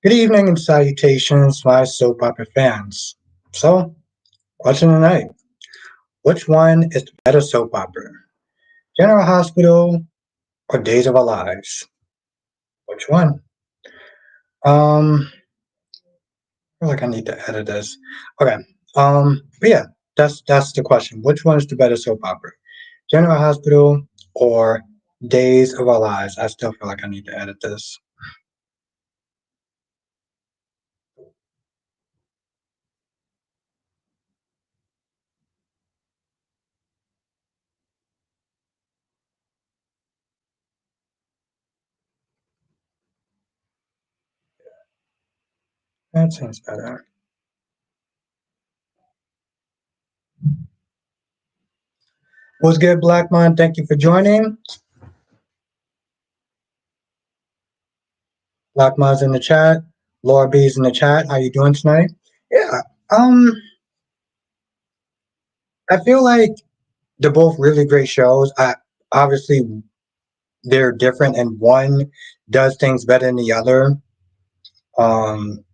Good evening and salutations, my soap opera fans. So, question tonight. Which one is the better soap opera? General Hospital or Days of Our Lives? Which one? I feel like I need to edit this. Okay. But yeah, that's the question. Which one is the better soap opera? General Hospital or Days of Our Lives? I still feel like I need to edit this. That seems better. What's good, Blackmon? Thank you for joining. Blackmon's in the chat. Laura B's in the chat. How you doing tonight? Yeah. Um, I feel like they're both really great shows. Obviously they're different, and one does things better than the other. Um,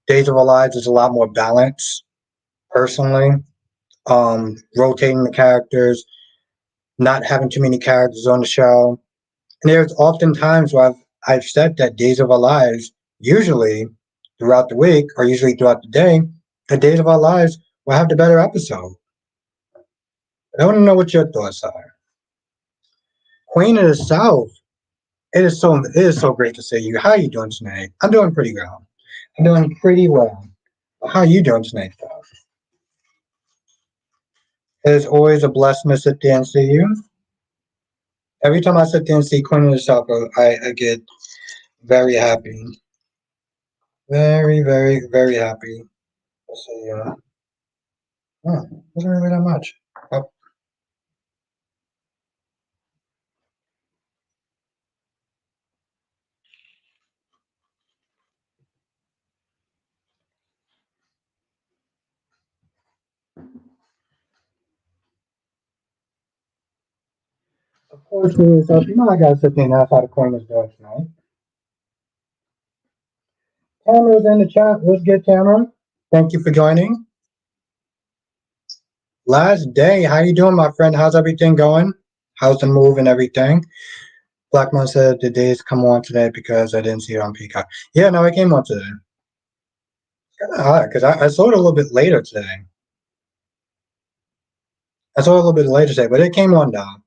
Days of Our Lives is a lot more balanced, personally. Rotating the characters, not having too many characters on the show. And there's often times where I've said that Days of Our Lives, usually throughout the week or usually throughout the day, the Days of Our Lives will have the better episode. I want to know what your thoughts are. Queen of the South. It is so great to see you. How are you doing tonight? I'm doing pretty well. I'm doing pretty well. How are you doing tonight, though? It is always a blessing to sit there and see you. Every time I sit there and see Queen of the South, I get very happy. Very, very, very happy to see you. Wasn't really that much. Oh, of course, Queen of the South. I gotta sit there and ask how the Queen is doing tonight. Tamara's in the chat. What's good, Tamara? Thank you for joining. Last day. How you doing, my friend? How's everything going? How's the move and everything? Blackmon said the days come on today because I didn't see it on Peacock. Yeah, no, it came on today. Kind of hard because I saw it a little bit later today. I saw it a little bit later today, but it came on now.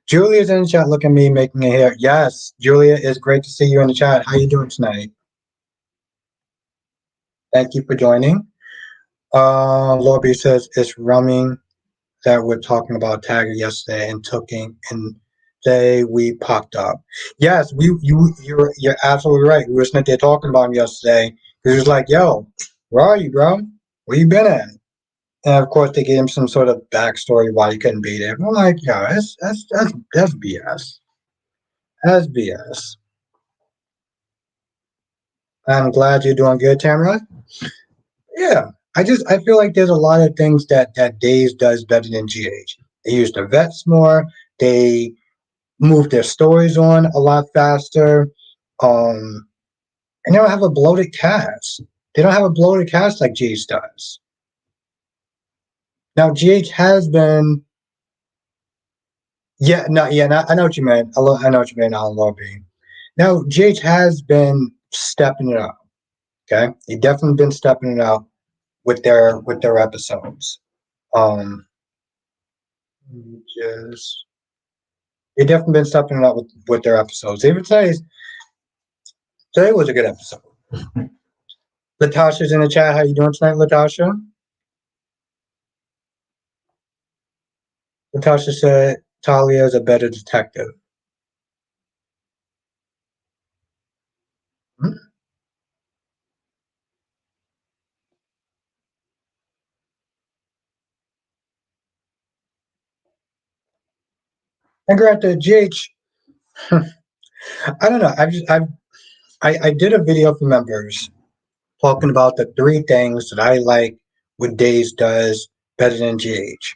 Julia's in the chat. Look at me making it here. Yes, Julia, it's great to see you in the chat. How you doing tonight? Thank you for joining. Lobby says it's rumming that we're talking about Tagger yesterday and Tooking and day we popped up. Yes, you're absolutely right. We were sitting there talking about him yesterday. He was like, "Yo, where are you, bro? Where you been at?" And of course, they gave him some sort of backstory why he couldn't be there. But I'm like, "Yo, that's BS. That's BS." I'm glad you're doing good, Tamara. Yeah, I feel like there's a lot of things that Days does better than GH. They use the vets more. They move their stories on a lot faster. Um, and they don't have a bloated cast. They don't have a bloated cast like GH does. Now GH has been, yeah, no, yeah, no, I know what you meant. I know what you meant on Lobby. Now GH has been stepping it up. Okay, they definitely been stepping it up with their episodes. Um, just they definitely been stepping it up with their episodes. Even today was a good episode. Latasha's in the chat. How you doing tonight, Latasha? Latasha said Talia is a better detective. Hmm? And granted, GH, I don't know. I did a video for members talking about the three things that I like what Days does better than GH.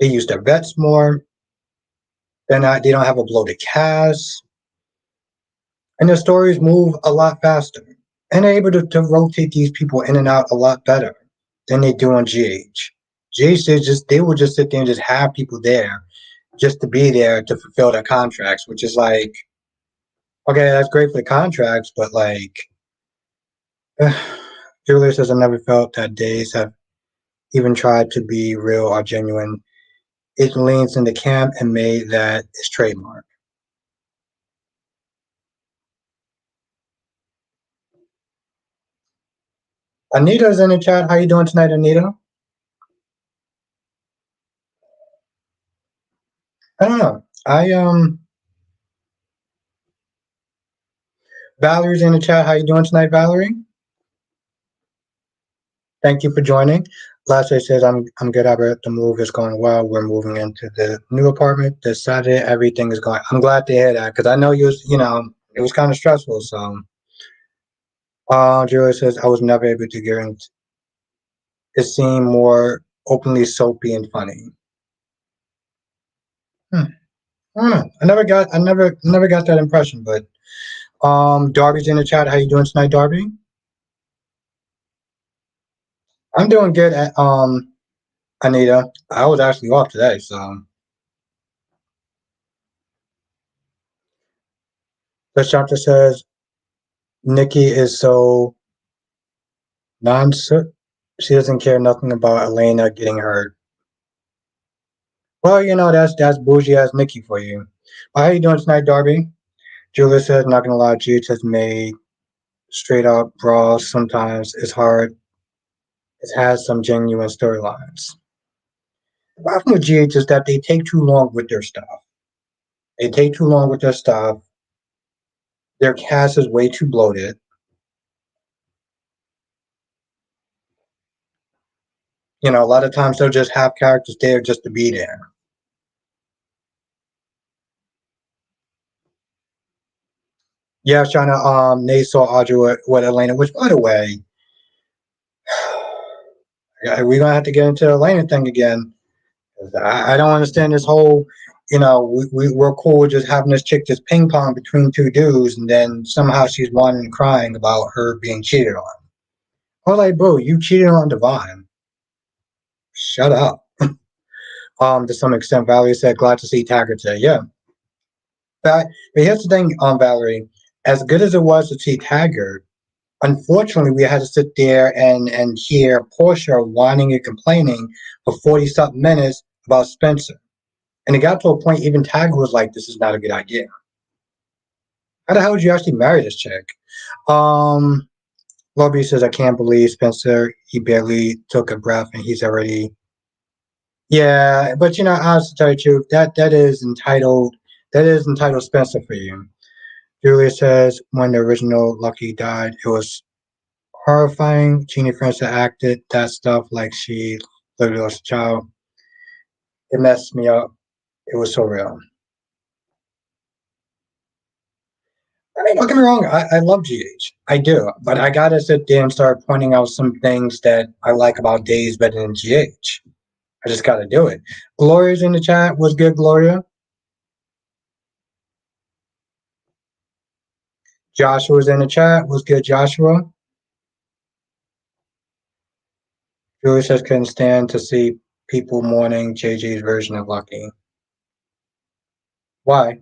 They use their vets more. They don't have a bloated cast. and the stories move a lot faster. And they're able to rotate these people in and out a lot better than they do on GH. GH, they will just sit there and just have people there just to be there to fulfill their contracts, which is like, okay, that's great for the contracts, but like, Julia says, I never felt that days have even tried to be real or genuine. It leans into camp and made that its trademark. Anita's in the chat. How you doing tonight, Anita? I don't know. Valerie's in the chat. How you doing tonight, Valerie? Thank you for joining. Lastly says I'm good, Albert. The move is going well. We're moving into the new apartment this Saturday. Everything is going. I'm glad to hear that because I know it was kind of stressful. So, Julia says I was never able to get into. It seemed more openly soapy and funny. Hmm. I don't know. Never got that impression. But Darby's in the chat. How you doing tonight, Darby? I'm doing good. Anita. I was actually off today, so the chapter says Nikki is so nonsense. She doesn't care nothing about Elena getting hurt. Well, that's bougie ass Nikki for you. How you doing tonight, Darby? Julia says, not gonna lie, Jude has made straight up brawls. Sometimes it's hard. It has some genuine storylines. The problem with GH is that they take too long with their stuff. They take too long with their stuff. Their cast is way too bloated. A lot of times they'll just have characters there just to be there. Yeah, I was trying to Nate saw Audrey with Elena, which by the way, we're gonna have to get into the Elena thing again. I don't understand this whole, we're cool with just having this chick just ping pong between two dudes, and then somehow she's whining and crying about her being cheated on. I was like, bro, you cheated on Divine. Shut up. To some extent, Valerie said, glad to see Taggart today. Yeah. But here's the thing, Valerie. As good as it was to see Taggart, unfortunately, we had to sit there and hear Portia whining and complaining for 40 something minutes about Spencer. And it got to a point, even Taggart was like, this is not a good idea. How the hell would you actually marry this chick? Lobby says, I can't believe Spencer, he barely took a breath and he's already. Yeah, but I have to tell you the truth, that is entitled Spencer for you. Julia says, when the original Lucky died, it was horrifying. Jeannie Francis acted that stuff like she literally was a child. It messed me up. It was so real. I mean, don't get me wrong. I love GH. I do. But I got to sit there and start pointing out some things that I like about Days better than GH. I just got to do it. Gloria's in the chat. What's good, Gloria? Joshua's in the chat. What's good, Joshua? Julia says, couldn't stand to see people mourning JJ's version of Lucky. Why?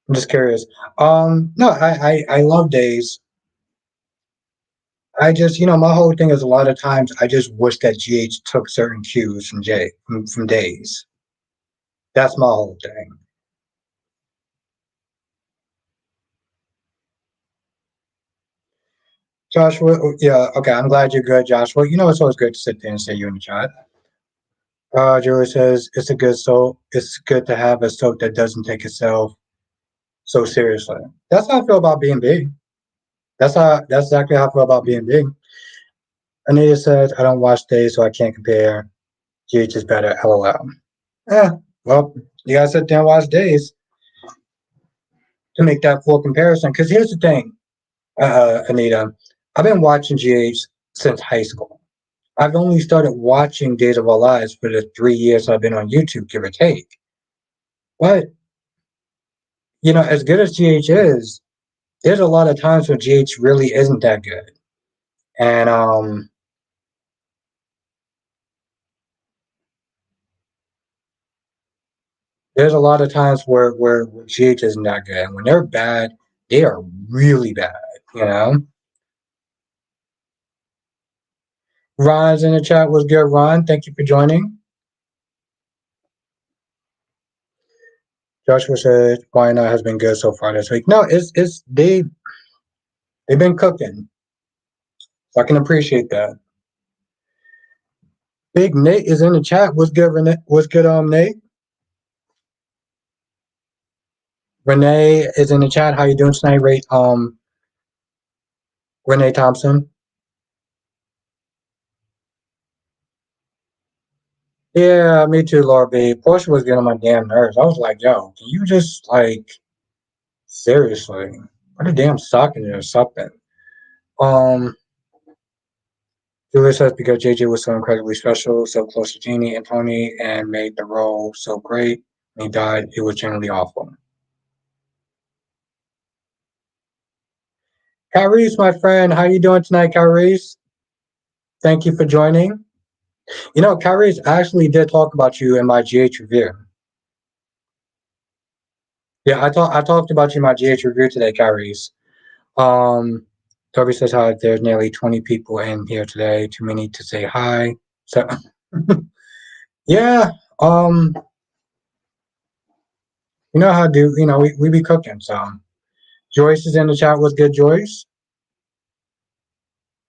I'm just curious. No, I love Days. I just, my whole thing is a lot of times I just wish that GH took certain cues from Days. That's my whole thing. Joshua, yeah, okay, I'm glad you're good, Joshua. It's always good to sit there and say you in the chat. Julie says it's good to have a soap that doesn't take itself so seriously. That's how I feel about B&B. That's exactly how I feel about B&B. Anita says, I don't watch Days, so I can't compare. GH is better, LOL. Yeah, well, you gotta sit there and watch Days to make that full comparison. Because here's the thing, Anita, I've been watching GH since high school. I've only started watching Days of Our Lives for the 3 years I've been on YouTube, give or take. What? as good as GH is, there's a lot of times when GH really isn't that good. And there's a lot of times where GH isn't that good. And when they're bad, they are really bad, you know? Ron's in the chat was good. Ron, thank you for joining. Joshua said why not has been good so far this week. No, it's they've been cooking. So I can appreciate that. Big Nate is in the chat. What's good, Renee? What's good, Nate? Renee is in the chat. How you doing tonight, Ray? Renee Thompson. Yeah, me too, Laura B. Portia was getting on my damn nerves. I was like, yo, can you just seriously put a damn sock in there or something? Um, Julia says because JJ was so incredibly special, so close to Jeannie and Tony, and made the role so great. When he died, it was genuinely awful. Kyrie's my friend. How you doing tonight, Kyrie's? Thank you for joining. Kyrie's actually did talk about you in my GH review. Yeah, I talked about you in my GH review today, Kyrie's. Toby says hi. There's nearly 20 people in here today. Too many to say hi. So, yeah. You know how do we be cooking. So, Joyce is in the chat. What's good, Joyce?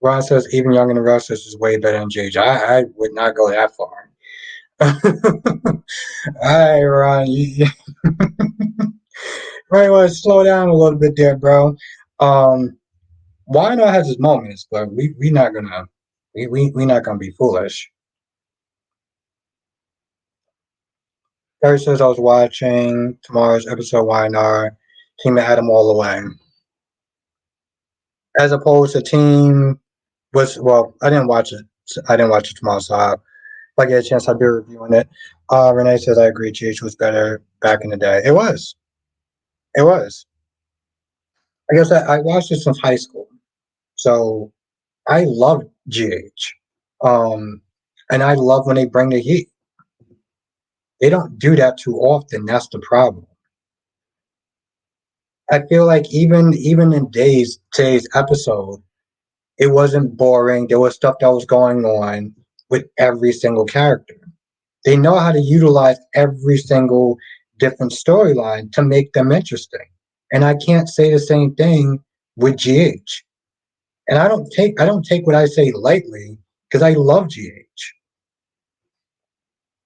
Ron says even Young and the Restless is way better than JJ. I would not go that far. All right, Ron. Right, well, slow down a little bit there, bro. Why not has his moments, but we not gonna we not gonna be foolish. Gary says I was watching tomorrow's episode YNR, Team Adam all the way. As opposed to Team I didn't watch it. I didn't watch it tomorrow, so if I get a chance, I'll be reviewing it. Renee says I agree. GH was better back in the day. It was. It was. I guess I watched it since high school, so I love GH. And I love when they bring the heat. They don't do that too often. That's the problem. I feel like even in today's episode, it wasn't boring. There was stuff that was going on with every single character. They know how to utilize every single different storyline to make them interesting. And I can't say the same thing with GH. And I don't take what I say lightly because I love GH.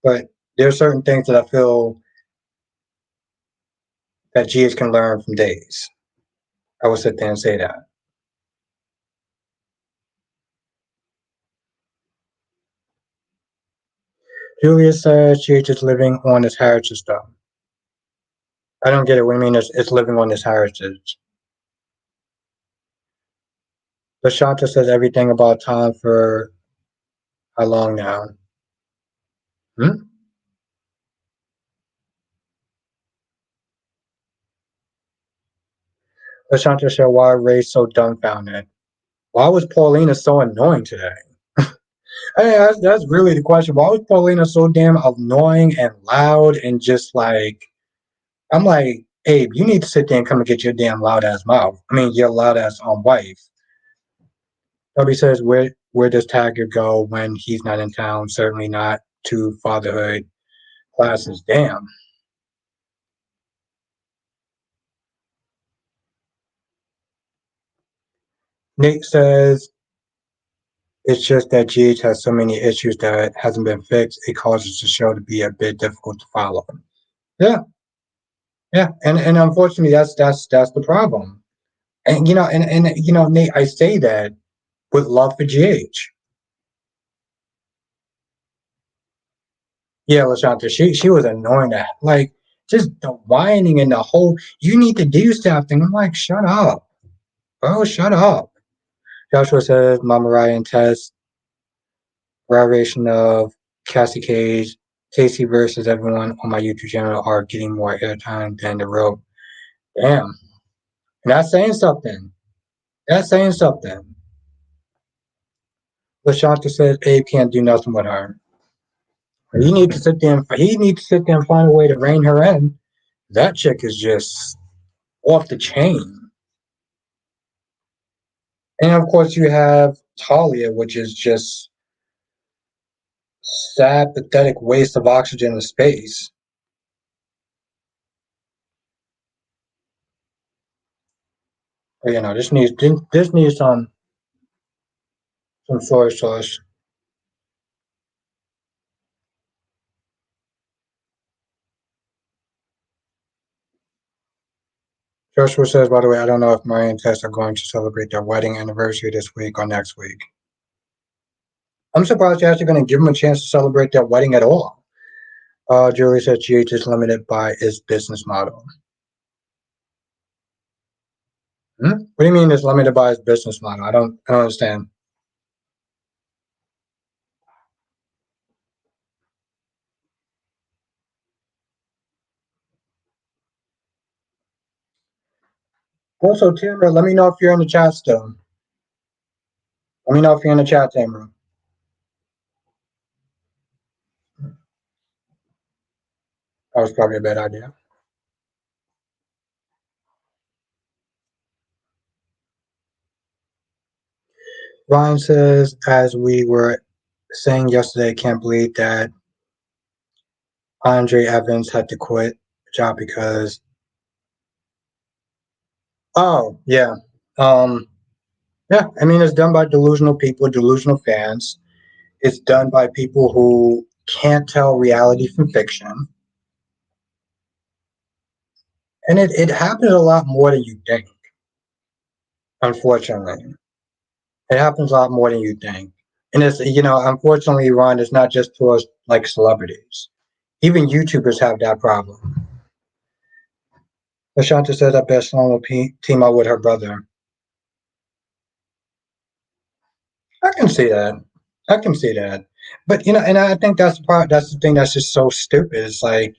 But there are certain things that I feel that GH can learn from Days. I would sit there and say that. Julia says GH is living on his heritage though. I don't get it. What do you mean it's living on his heritage? Lashanta says everything about Tom for how long now? Hmm? Lashanta said why Ray's so dumbfounded. Why was Paulina so annoying today? Hey, that's really the question. Why was Paulina so damn annoying and loud and just I'm like, Abe, you need to sit there and come and get your damn loud ass mouth. I mean, your loud ass wife. Toby says, where does Tiger go when he's not in town? Certainly not to fatherhood classes. Damn. Nick says it's just that GH has so many issues that hasn't been fixed. It causes the show to be a bit difficult to follow. Yeah, yeah, and unfortunately, that's the problem. And Nate, I say that with love for GH. Yeah, Lashanta, she was annoying. That just the whining and the whole you need to do something. I'm like, shut up, bro, shut up. Joshua says, Mama Ryan Tess, variation of Cassie Cage, Casey versus everyone on my YouTube channel are getting more airtime than the real Damn. And that's saying something. That's saying something. LaShanta says Abe can't do nothing with her. He needs to sit there and find a way to rein her in. That chick is just off the chain. And of course you have Talia, which is just sad, pathetic waste of oxygen and space. But, this needs some soy sauce. Joshua says, by the way, I don't know if Mariah and Tess are going to celebrate their wedding anniversary this week or next week. I'm surprised you're actually going to give them a chance to celebrate their wedding at all. Julie says GH is limited by its business model. What do you mean it's limited by its business model? I don't understand. Also, Tamara, let me know if you're in the chat still. Let me know if you're in the chat, Tamara. That was probably a bad idea. Ryan says, as we were saying yesterday, I can't believe that Andre Evans had to quit the job because. Oh, yeah. Yeah, I mean, it's done by delusional people, delusional fans. It's done by people who can't tell reality from fiction. And it happens a lot more than you think, unfortunately. It happens a lot more than you think. And unfortunately, Ron, it's not just to us like celebrities. Even YouTubers have that problem. Lashanta said that best song will team up with her brother. I can see that. I can see that. But and I think that's the thing that's just so stupid. It's like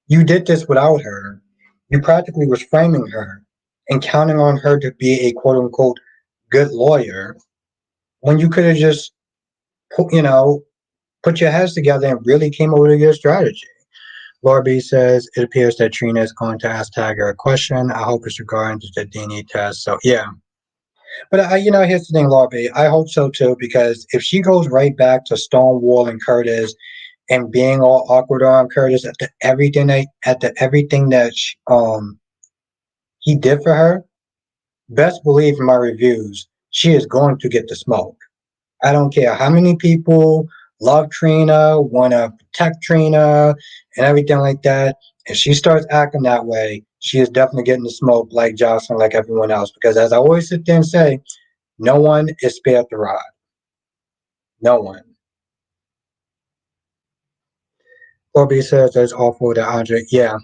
you did this without her. You practically was framing her and counting on her to be a quote unquote good lawyer when you could have just put your heads together and really came up with a good strategy. Laura B says it appears that Trina is going to ask Tiger a question. I hope it's regarding to the DNA test. So yeah, but here's the thing, Laura B. I hope so too because if she goes right back to Stonewall and Curtis and being all awkward on Curtis at the everything that he did for her, best believe in my reviews, she is going to get the smoke. I don't care how many people love Trina, want to protect Trina, and everything like that. If she starts acting that way, she is definitely getting the smoke like Jocelyn, like everyone else. Because as I always sit there and say, no one is spared the rod. No one. Corby says that's awful to Andre. Yeah.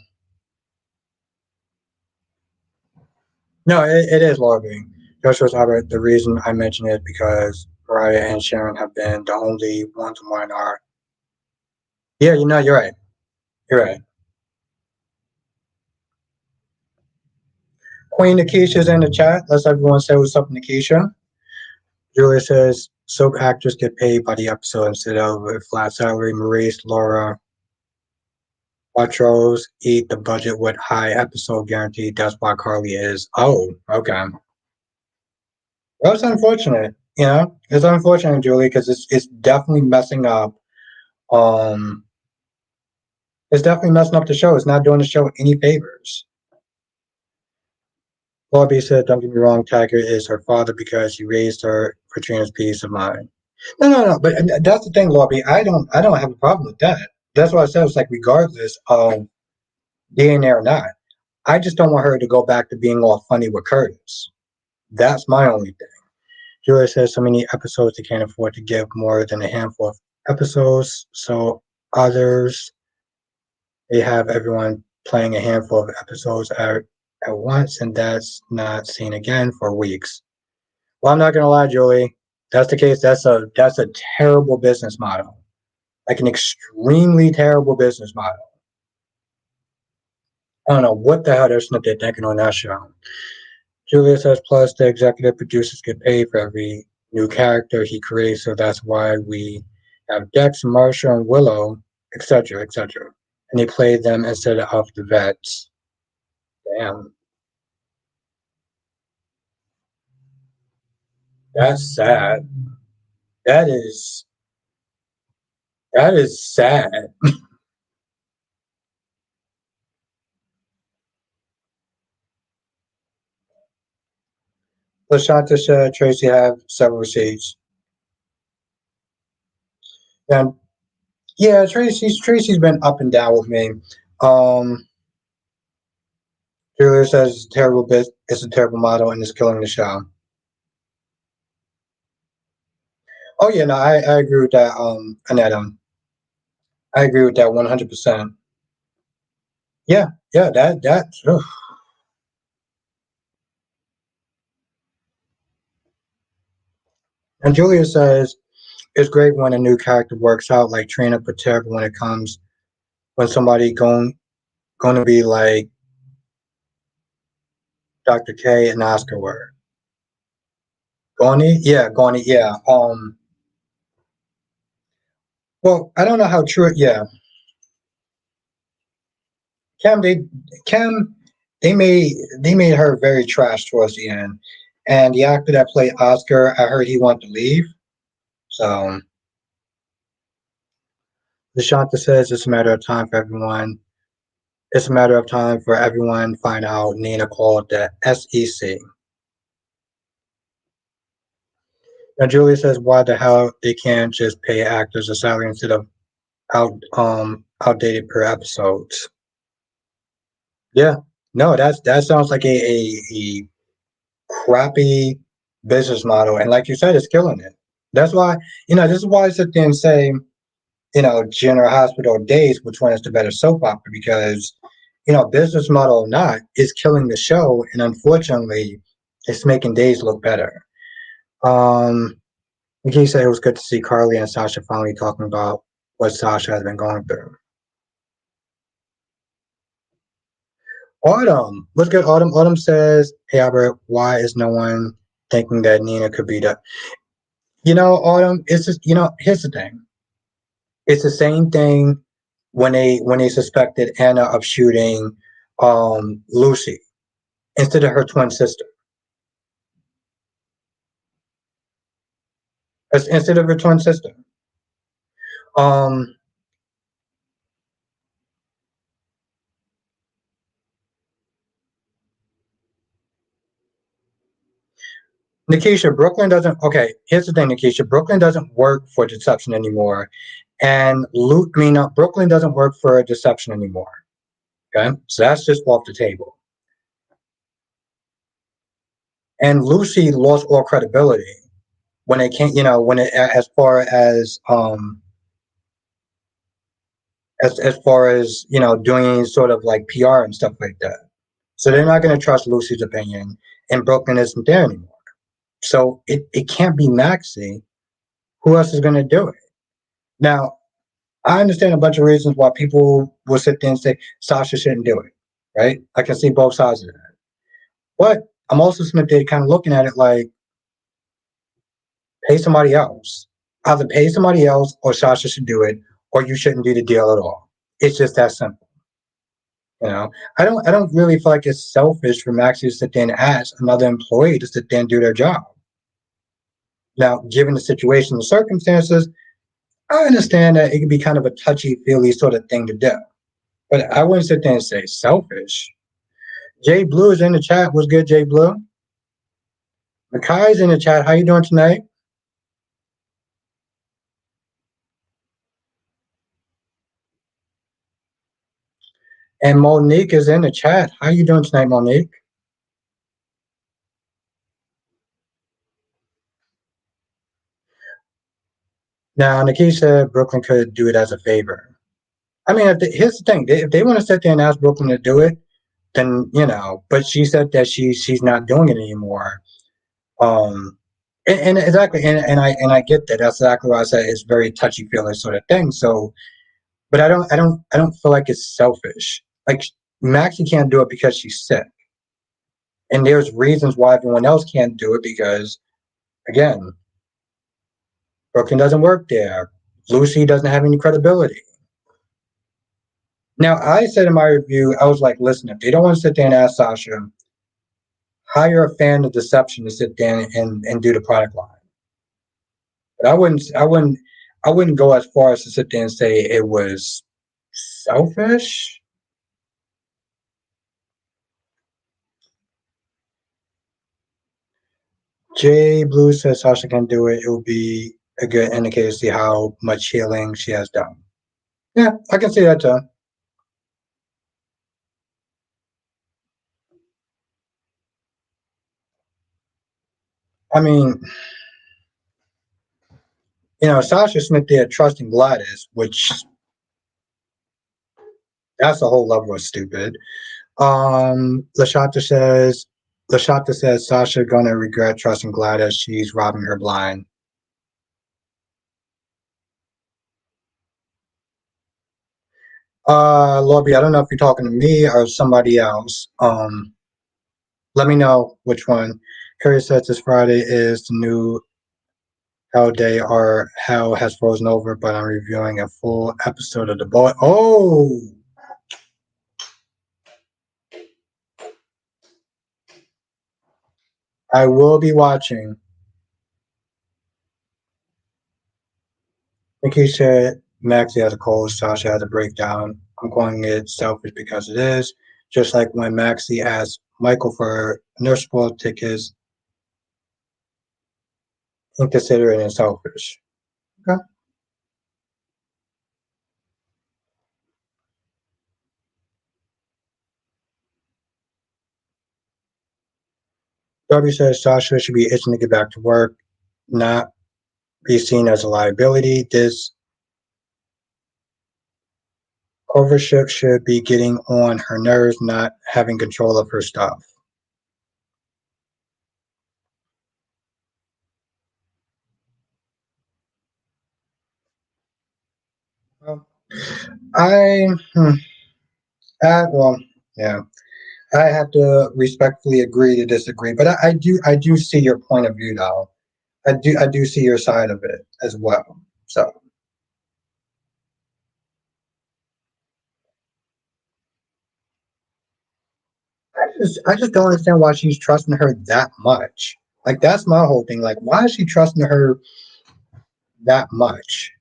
No, it is Larby. Joshua's Albert, the reason I mention it because Mariah and Sharon have been the only ones who mine are. Yeah, you're right. You're right. Queen Nakisha's in the chat. Let's everyone say what's up, Nakisha. Julia says soap actors get paid by the episode instead of a flat salary. Maurice, Laura, Watros eat the budget with high episode guarantee. That's why Carly is. Oh, okay. Well, it's unfortunate. It's unfortunate, Julie, because it's definitely messing up. Um, it's definitely messing up the show. It's not doing the show any favors. Bobby said, "Don't get me wrong, Tiger is her father because he raised her for Trina's peace of mind." No. But that's the thing, Lobby. I don't have a problem with that. That's what I said. It's like regardless of DNA or not, I just don't want her to go back to being all funny with Curtis. That's my only thing. Julia says so many episodes they can't afford to give more than a handful of episodes. So others they have everyone playing a handful of episodes at once, and that's not seen again for weeks. Well, I'm not gonna lie, Julie. That's the case. That's a terrible business model. Like an extremely terrible business model. I don't know what the hell they're thinking on that show. Julia says, plus the executive producers get paid for every new character he creates, so that's why we have Dex, Marsha, and Willow, etc., etc. And they play them instead of the vets. Damn, that's sad. That is that is sad. Lashanta said Tracy have several seats. And yeah, Tracy's been up and down with me. Um, Julia says it's a terrible bit. It's a terrible model and it's killing the show. Oh yeah, no, I agree with that. Aneta, I agree with that 100%. Yeah, yeah, that. Ugh. And Julia says it's great when a new character works out, like Trina, but terrible when it comes when somebody going to be like Dr. K and Oscar were. Goni, yeah. Well, I don't know how true. Yeah, Cam, they Cam, they made her very trash towards the end, and the actor that played Oscar, I heard he wanted to leave. So the Shanta says it's a matter of time for everyone. It's a matter of time for everyone to find out Nina called the SEC. Now Julia says why the hell they can't just pay actors a salary instead of outdated per episodes. Yeah. No, that sounds like a crappy business model. And like you said, it's killing it. That's why, this is why I sit there and say, General Hospital Days, which one is the better soap opera? Because, business model or not, is killing the show. And unfortunately, it's making Days look better. Like you said, it was good to see Carly and Sasha finally talking about what Sasha has been going through. Autumn, what's good, Autumn? Autumn says, hey, Albert, why is no one thinking that Nina could be the Autumn, it's just, here's the thing. It's the same thing when they suspected Anna of shooting Lucy instead of her twin sister. Instead of her twin sister. Um Nikisha, Brooklyn doesn't here's the thing, Nikisha. Brooklyn doesn't work for deception anymore. And Brooklyn doesn't work for deception anymore. Okay. So that's just off the table. And Lucy lost all credibility when it came, when it as far as doing sort of like PR and stuff like that. So they're not going to trust Lucy's opinion, and Brooklyn isn't there anymore. So it can't be Maxie. Who else is going to do it? Now, I understand a bunch of reasons why people will sit there and say Sasha shouldn't do it, right? I can see both sides of that. But I'm also sitting there kind of looking at it like, pay somebody else. Either pay somebody else or Sasha should do it, or you shouldn't do the deal at all. It's just that simple. I don't really feel like it's selfish for Maxie to sit there and ask another employee to sit there and do their job. Now, given the situation, the circumstances, I understand that it can be kind of a touchy-feely sort of thing to do. But I wouldn't sit there and say selfish. Jay Blue is in the chat. What's good, Jay Blue? Makai's in the chat. How you doing tonight? And Monique is in the chat. How you doing tonight, Monique? Now, Nikki said Brooklyn could do it as a favor. I mean, here's the thing: if they want to sit there and ask Brooklyn to do it, then But she said that she's not doing it anymore. And exactly, and I get that. That's exactly why I said it's very touchy feely sort of thing. So, but I don't feel like it's selfish. Like Maxie can't do it because she's sick, and there's reasons why everyone else can't do it because, again, Brooklyn doesn't work there. Lucy doesn't have any credibility. Now, I said in my review, I was like, listen, if they don't want to sit there and ask Sasha, hire a fan of deception to sit there and do the product line. But I wouldn't go as far as to sit there and say it was selfish. Jay Blue says Sasha can do it. It will be a good indicator to see how much healing she has done. Yeah, I can see that too. I mean, Sasha Smith there trusting Gladys, which that's a whole level of stupid. Lashata says Sasha gonna regret trusting Gladys. She's robbing her blind. Lobby, I don't know if you're talking to me or somebody else. Let me know which one. Harry says this Friday is the new Hell Day or Hell has frozen over, but I'm reviewing a full episode of the boy. Oh, I will be watching. Nikki said Maxie has a cold, Sasha has a breakdown. I'm calling it selfish because it is. Just like when Maxie asked Michael for nurse ball tickets, inconsiderate and selfish. Okay. W says Sasha should be itching to get back to work, not be seen as a liability. This overship should be getting on her nerves, not having control of her stuff. Well, I, hmm, well, yeah, I have to respectfully agree to disagree, but I do see your point of view though. I do see your side of it as well. So I just don't understand why she's trusting her that much. Like that's my whole thing. Like why is she trusting her that much?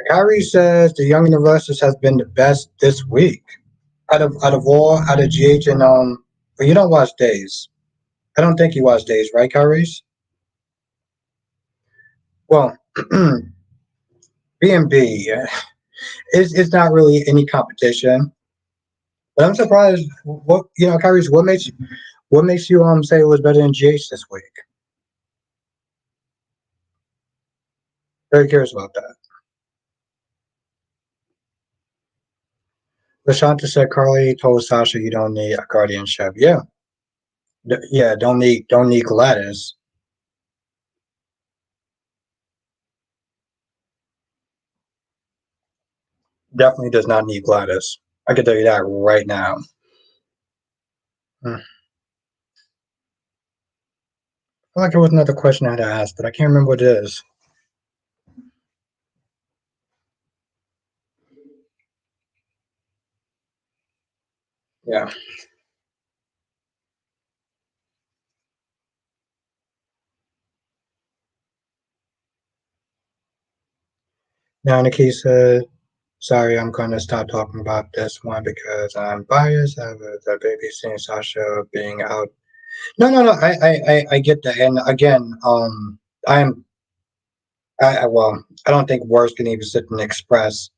Kyrie says the Young and the Restless has been the best this week. Out of GH and but you don't watch Days. I don't think you watch Days, right, Kyrie? Well, B&B, it's not really any competition. But I'm surprised. Kyrie, what makes you say it was better than GH this week? Very curious about that. Lashanta said Carly told Sasha you don't need a guardianship. Yeah, yeah, don't need Gladys. Definitely does not need Gladys. I can tell you that right now. I feel like there was another question I had to ask, but I can't remember what it is. Yeah. Now Nikki said, sorry, I'm gonna stop talking about this one because I'm biased. I was a baby seeing Sasha being out. No, no, no. I get that. And again, I'm well, I don't think words can even sit and express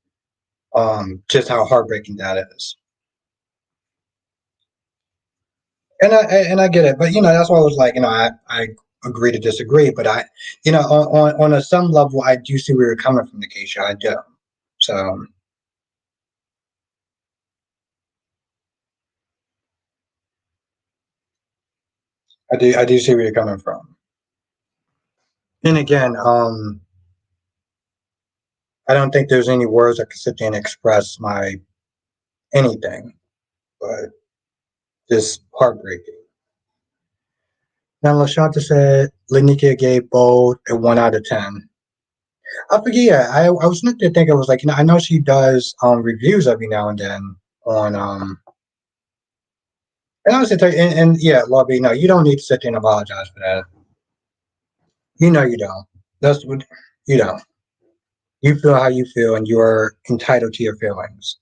just how heartbreaking that is. And I get it, but that's why I was like, I agree to disagree, but on a some level, I do see where you're coming from, Nikisha. I do. So I do see where you're coming from. And again, I don't think there's any words that can sit there and express my anything, but just heartbreaking. Now, Lashanta said Lanika gave both a 1 out of 10. I forget. Yeah, I was looking to think. I was like, I know she does reviews every now and then on and I was and yeah, Lobby. No, you don't need to sit there and apologize for that. You don't. That's what you don't. You feel how you feel, and you are entitled to your feelings.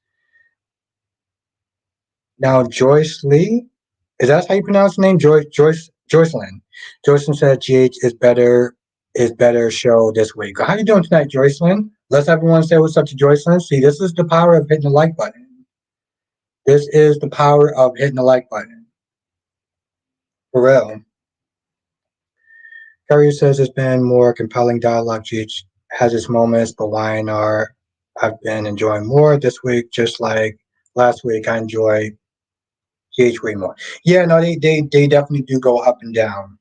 Now, Joyce Lee, is that how you pronounce the name? Joycelyn. Joycelyn said GH is better show this week. How you doing tonight, Joycelyn? Let's everyone say what's up to Joycelyn. See, this is the power of hitting the like button. This is the power of hitting the like button. For real. Carrier says it's been more compelling dialogue. GH has its moments, but YNR I've been enjoying more this week, just like last week. I enjoy GH way more. Yeah, no, they definitely do go up and down.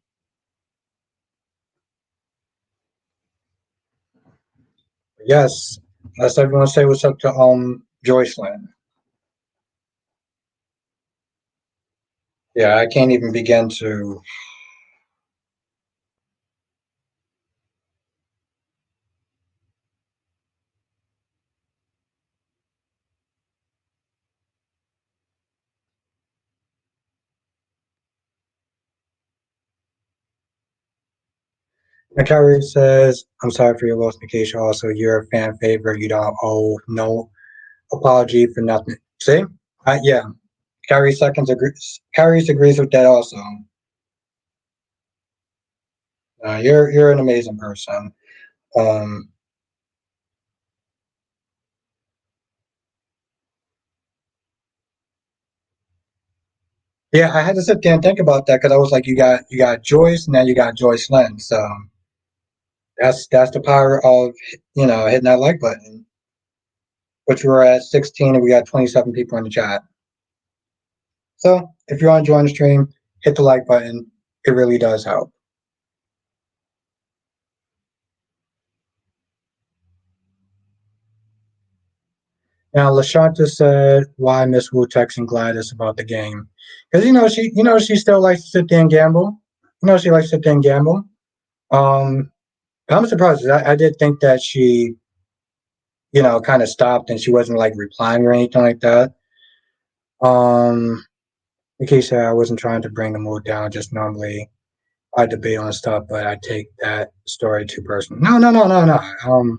Yes, let's everyone say what's up to Joyceland. Yeah, I can't even begin to. Nakari says, "I'm sorry for your loss, Nikisha. Also, you're a fan favorite. You don't owe no apology for nothing." See, yeah, Carrie seconds agrees. Carrie agrees with that also. You're an amazing person. Um, yeah, I had to sit there and think about that because I was like, you got Joyce, now you got Joyce Lynn. So that's the power of hitting that like button. Which we're at 16 and we got 27 people in the chat. So if you're enjoying the stream, hit the like button. It really does help. Now, Lashanta said, "Why Miss Wu texting Gladys about the game? Because she still likes to sit there and gamble. She likes to sit there and gamble. Um, I'm surprised. I did think that she, kind of stopped and she wasn't like replying or anything like that. Um, in case I wasn't trying to bring the mood down. Just normally I debate on stuff, but I take that story too personal. No, no, no, no, no.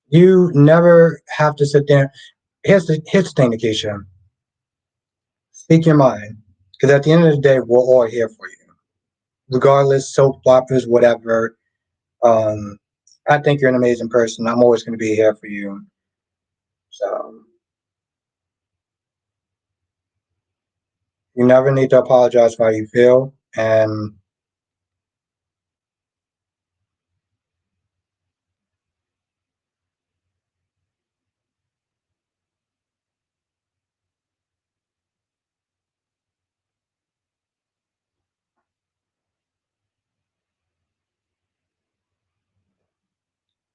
You never have to sit there. Here's the thing, Nikisha. Speak your mind, because at the end of the day, we're all here for you, regardless, soap operas, whatever. Um, I think you're an amazing person. I'm always going to be here for you. So you never need to apologize for how you feel. And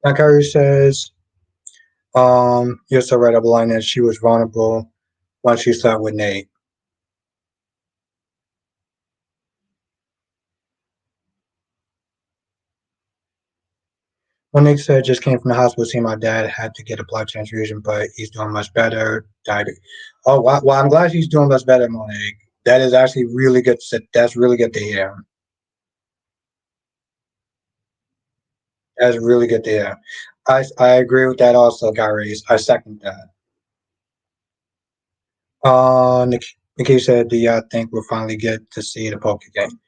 Nakari says, you're so right, Line, that she was vulnerable once she slept with Nate. Monique said, just came from the hospital, seeing my dad had to get a blood transfusion, but he's doing much better. Oh, wow. Well, I'm glad he's doing much better, Monique. That is actually really good. That's really good to hear. That's really good to hear. I agree with that also, Gary. I second that. Nikki said, do y'all think we'll finally get to see the poker game?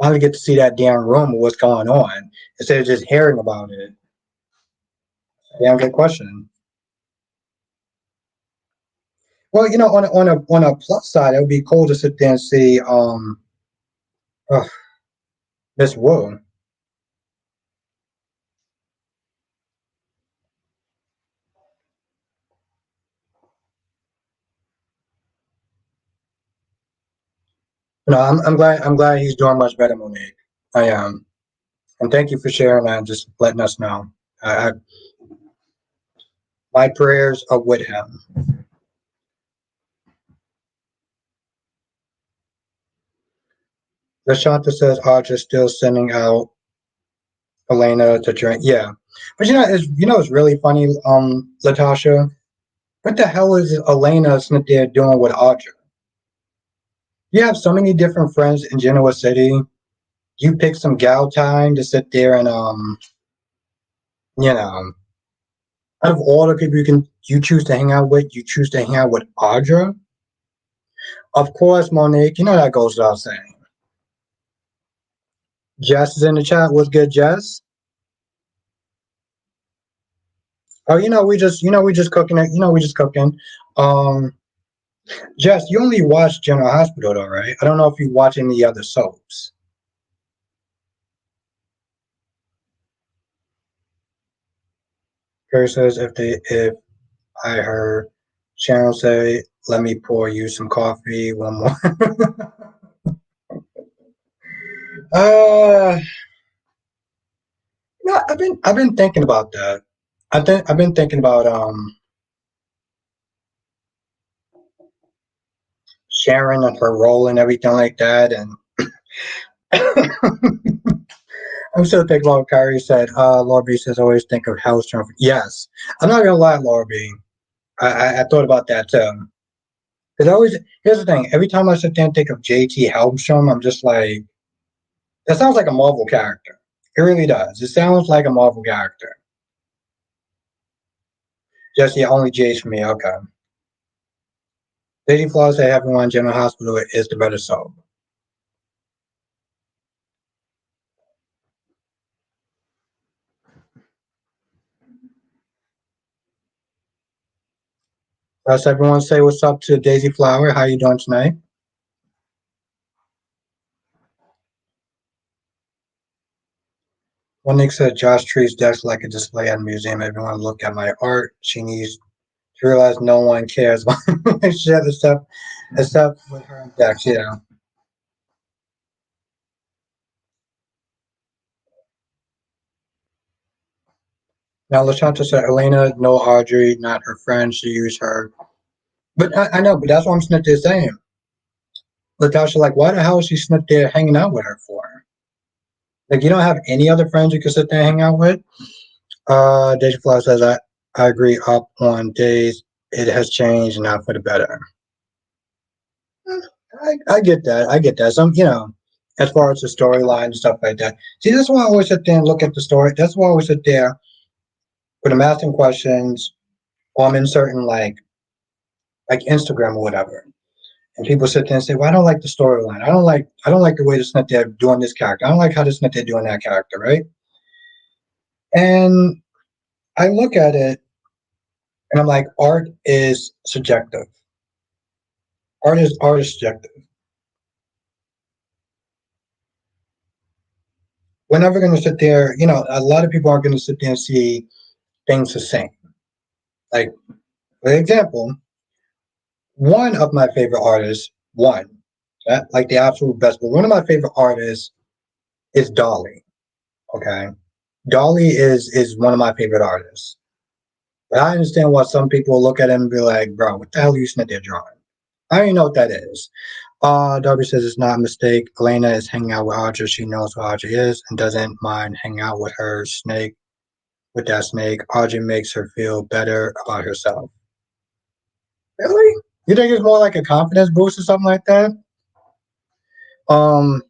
Finally get to see that damn room of what's going on instead of just hearing about it. Damn good question. Well, on a plus side, it would be cool to sit there and see uh, Miss Wu. I'm glad he's doing much better, Monique. I am, and thank you for sharing that and just letting us know. I My prayers are with him. Lashanta says Audrey's still sending out Elena to drink. Yeah, but it's really funny. Latasha, what the hell is Elena sitting there doing with Audrey? You have so many different friends in Genoa City. You pick some gal time to sit there and you know, out of all the people you choose to hang out with, you choose to hang out with Audra. Of course, Monique, you know that goes without saying. Jess is in the chat. What's good, Jess? Oh, we just cooking it. We just cooking. Um, Jess, you only watch General Hospital though, right? I don't know if you watch any other soaps. Carrie says if I heard Sharon say, "Let me pour you some coffee." One more. uh, I've been thinking about that. I've been thinking about Sharon and her role and everything like that, and I'm still thinking about what Kyrie said. Laura B says always think of Hellstrom. Yes, I'm not gonna lie, Laura B. I thought about that too. Because always here's the thing. Every time I sit there and think of JT Hellstrom, I'm just like, that sounds like a Marvel character. It really does. It sounds like a Marvel character. Just the only J's for me. Okay. Lady Flaws say everyone General Hospital is the better soap. Let's everyone say what's up to Daisy Flower. How you doing tonight? One Nick said Josh treats desk like a display at a museum. Everyone look at my art. She needs to realize no one cares about shit except with her and Dex. Yeah. Now Lashanta said Elena, no Audrey, not her friend. She used her. But I know, but that's what I'm sitting there saying. Latasha, like, why the hell is she sitting there hanging out with her for? Like, you don't have any other friends you can sit there and hang out with? Deja Flower says, I agree up on days. It has changed, not for the better. I get that. I get that. As far as the storyline and stuff like that. See, that's why I always sit there and look at the story. That's why I always sit there when I'm asking questions or I'm in certain like Instagram or whatever. And people sit there and say, "Well, I don't like the storyline. I don't like the way this net they're doing this character. I don't like how this net they're doing that character, right?" And I look at it and I'm like, art is subjective. Art is subjective. We're never going to sit there. A lot of people aren't going to sit there and see things the same. Like, for example, one of my favorite artists, like the absolute best, but one of my favorite artists is Dolly. Okay, Dolly is one of my favorite artists. But I understand why some people look at him and be like, "Bro, what the hell are you sitting there drawing?" I don't even know what that is. Darby says it's not a mistake. Elena is hanging out with Audrey. She knows who Audrey is and doesn't mind hanging out with her snake. With that snake, Audrey makes her feel better about herself. Really? You think it's more like a confidence boost or something like that? Um,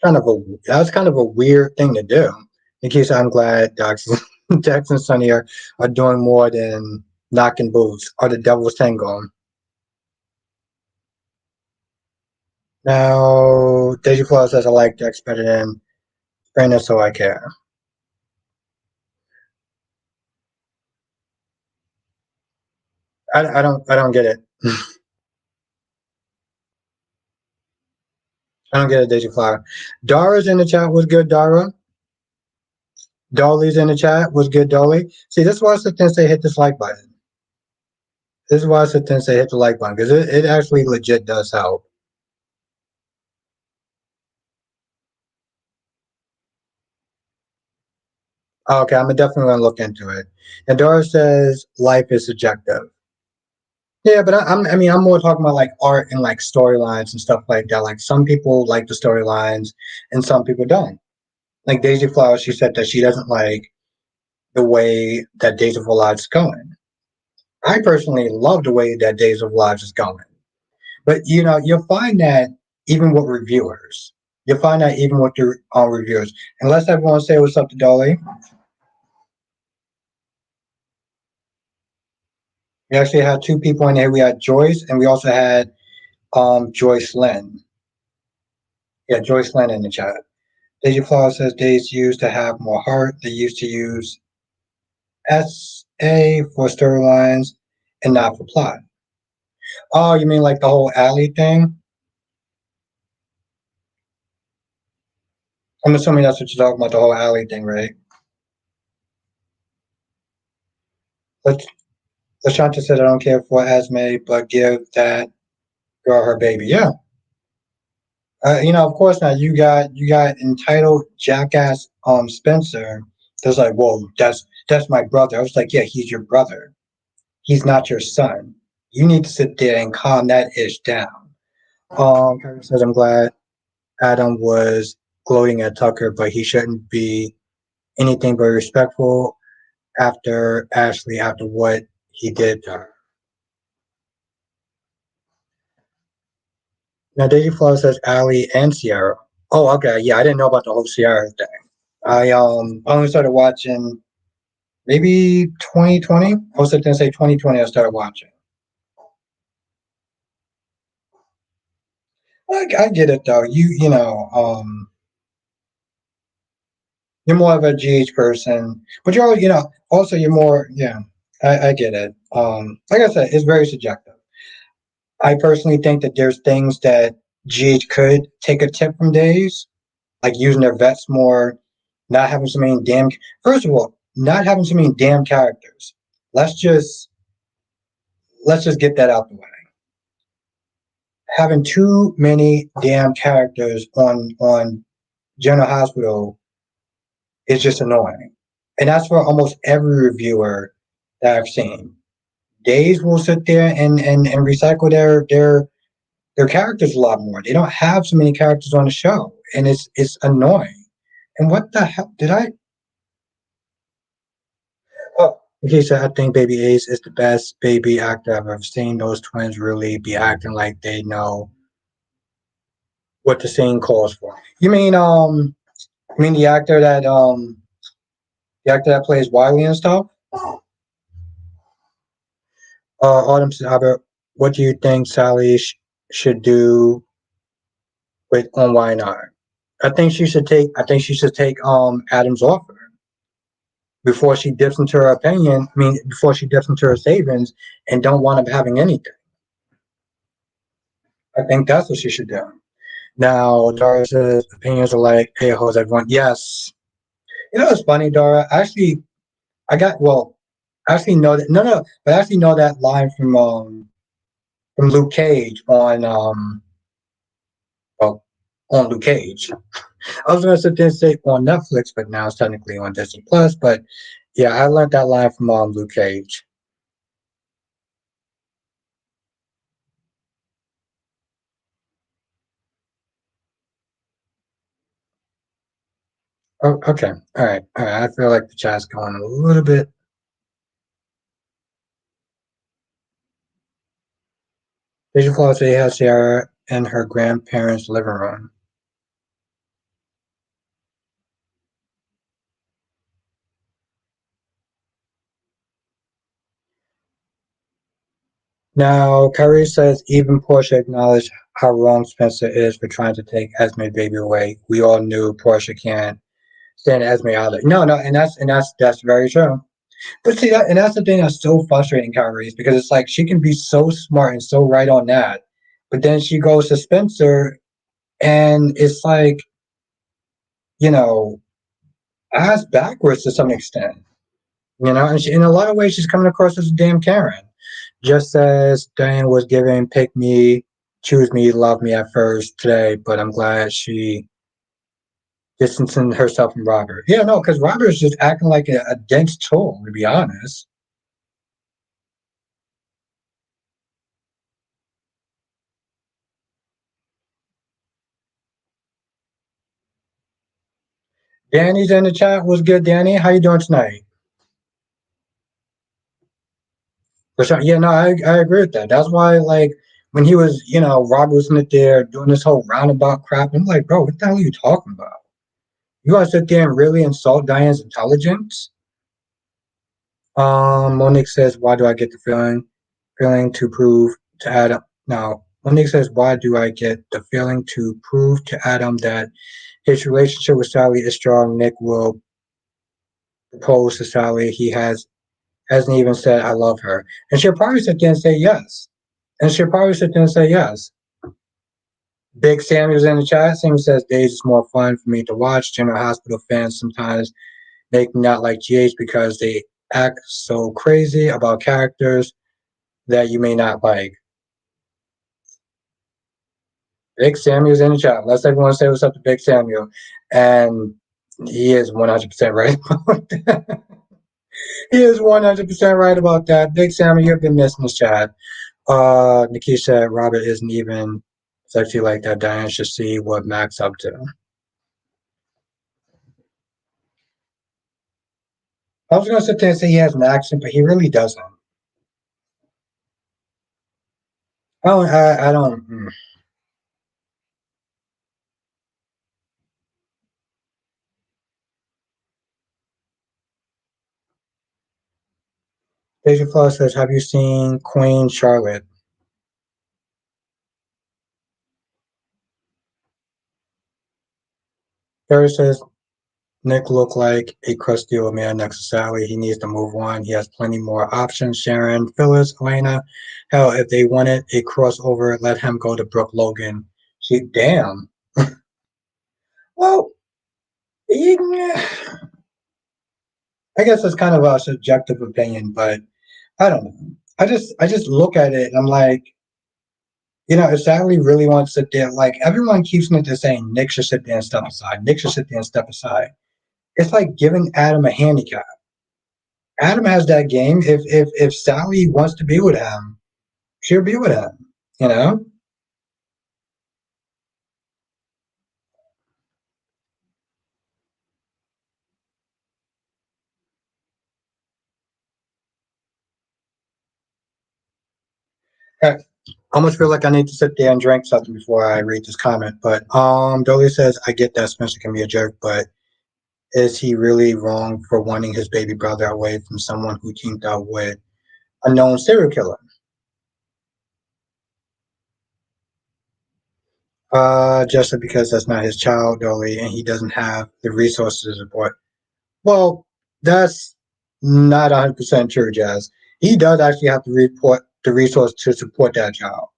that's kind of a weird thing to do. In case I'm glad Dax and Sunny are doing more than knocking boots or the devil's tango. Now, Deji Flow says I like Dex better than Brandon, so I care. I don't get it. I don't get it, Deji Flower. Dara's in the chat. What's good, Dara? Dolly's in the chat. What's good, Dolly? See, this is why I sit there and say hit this like button. This is why I sit there and say hit the like button because it actually legit does help. Okay, I'm definitely gonna look into it. And Dora says life is subjective. Yeah, but I mean, I'm more talking about like art and like storylines and stuff like that. Like some people like the storylines and some people don't. Like Daisy Flowers, she said that she doesn't like the way that Days of Our Lives is going. I personally love the way that Days of Our Lives is going. But you'll find that even with reviewers, you'll find that even with the reviewers, unless everyone say what's up to Dolly, we actually had two people in here. We had Joyce and we also had Joyce Lynn. Yeah, Joyce Lynn in the chat. Daisy Flower says days used to have more heart. They used to use SA for storylines and not for plot. Oh, you mean like the whole alley thing? I'm assuming that's what you're talking about, the whole alley thing, right? Let's Lashanta said I don't care for Esme, but give that girl her baby. Yeah. Of course not. You got entitled jackass Spencer. That's like, whoa, that's my brother. I was like, yeah, he's your brother. He's not your son. You need to sit there and calm that ish down. Karen says I'm glad Adam was gloating at Tucker, but he shouldn't be anything but respectful after Ashley after what he did to her. Now Daisy Flower says Allie and Sierra. Oh, okay, yeah, I didn't know about the whole Sierra thing. I only started watching maybe 2020. I was going to say 2020. I started watching. I get it though. You're more of a GH person, but also you're more, yeah. I get it. Like I said, it's very subjective. I personally think that there's things that GH could take a tip from Days, like using their vets more, not having so many damn. First of all, not having so many damn characters. Let's just let's just get that out the way. Having too many damn characters on General Hospital is just annoying, and that's for almost every reviewer that I've seen. Days will sit there and recycle their characters a lot more. They don't have so many characters on the show, and it's annoying. And what the hell did I? Oh, okay. So I think Baby Ace is the best baby actor I've ever seen. Those twins really be acting like they know what the scene calls for. You mean the actor that plays Wiley and stuff? Autumn says, Albert, what do you think Sally should do with on YNR? I think she should take Adam's offer before she dips into her opinion. I mean, before she dips into her savings and don't want up having anything. I think that's what she should do. Now, Dara says opinions are like a-holes, everyone. Yes. It's funny, Dara. Actually, I got, well, I actually know that, no, but I actually know that line from Luke Cage well, on Luke Cage. I was going to sit there and say on Netflix, but now it's technically on Disney Plus. But yeah, I learned that line from Luke Cage. Oh, okay. All right. I feel like the chat's going a little bit. Visual Flaw say has Sierra in her grandparents' living room. Now, Kyrie says even Portia acknowledged how wrong Spencer is for trying to take Esme's baby away. We all knew Portia can't stand Esme out. No, no, and that's very true. But see, and that's the thing that's so frustrating, Kyrie, is because it's like she can be so smart and so right on that, but then she goes to Spencer, and it's like you know, ass backwards to some extent. And in a lot of ways, she's coming across as a damn Karen. Just as Diane was giving pick me, choose me, love me at first today, but I'm glad she distancing herself from Robert. Yeah, no, because Robert is just acting like a dense tool, to be honest. Danny's in the chat. What's good, Danny? How you doing tonight? For sure. Yeah, no, I agree with that. That's why, like, when he was, Robert was in there doing this whole roundabout crap, I'm like, bro, what the hell are you talking about? You gonna sit there and really insult Diane's intelligence? Monique says, why do I get the feeling to prove to Adam? Now, Monique says, why do I get the feeling to prove to Adam that his relationship with Sally is strong? Nick will propose to Sally. He hasn't even said I love her, and she'll probably sit there and say yes. And she'll probably sit there and say yes. Big Samuel's in the chat. Samuel says Days is more fun for me to watch. General Hospital fans sometimes make me not like GH because they act so crazy about characters that you may not like. Big Samuel's in the chat. Let's everyone say what's up to Big Samuel. And he is 100% right about that. He is 100% right about that. Big Samuel, you've been missing this chat. Nikki said Robert isn't even sexy like that. Diane should see what Mac's up to. I was going to sit there and say he has an accent, but he really doesn't. I don't. Deja Flaw says, have you seen Queen Charlotte? Barry says, Nick looked like a crusty old man next to Sally. He needs to move on. He has plenty more options. Sharon, Phyllis, Elena. Hell, if they wanted a crossover, let him go to Brooke Logan. Damn. Well, yeah, I guess it's kind of a subjective opinion, but I don't know. I just look at it and I'm like, if Sally really wants to sit there, like everyone keeps me to saying Nick should sit there and step aside. Nick should sit there and step aside. It's like giving Adam a handicap. Adam has that game. If Sally wants to be with him, she'll be with him. You know. I almost feel like I need to sit there and drink something before I read this comment. But Dolly says I get that Spencer can be a jerk, but is he really wrong for wanting his baby brother away from someone who teamed up with a known serial killer? Just because that's not his child, Dolly, and he doesn't have the resources to support. Well, that's not 100% true, Jazz. He does actually have to report the resource to support that child,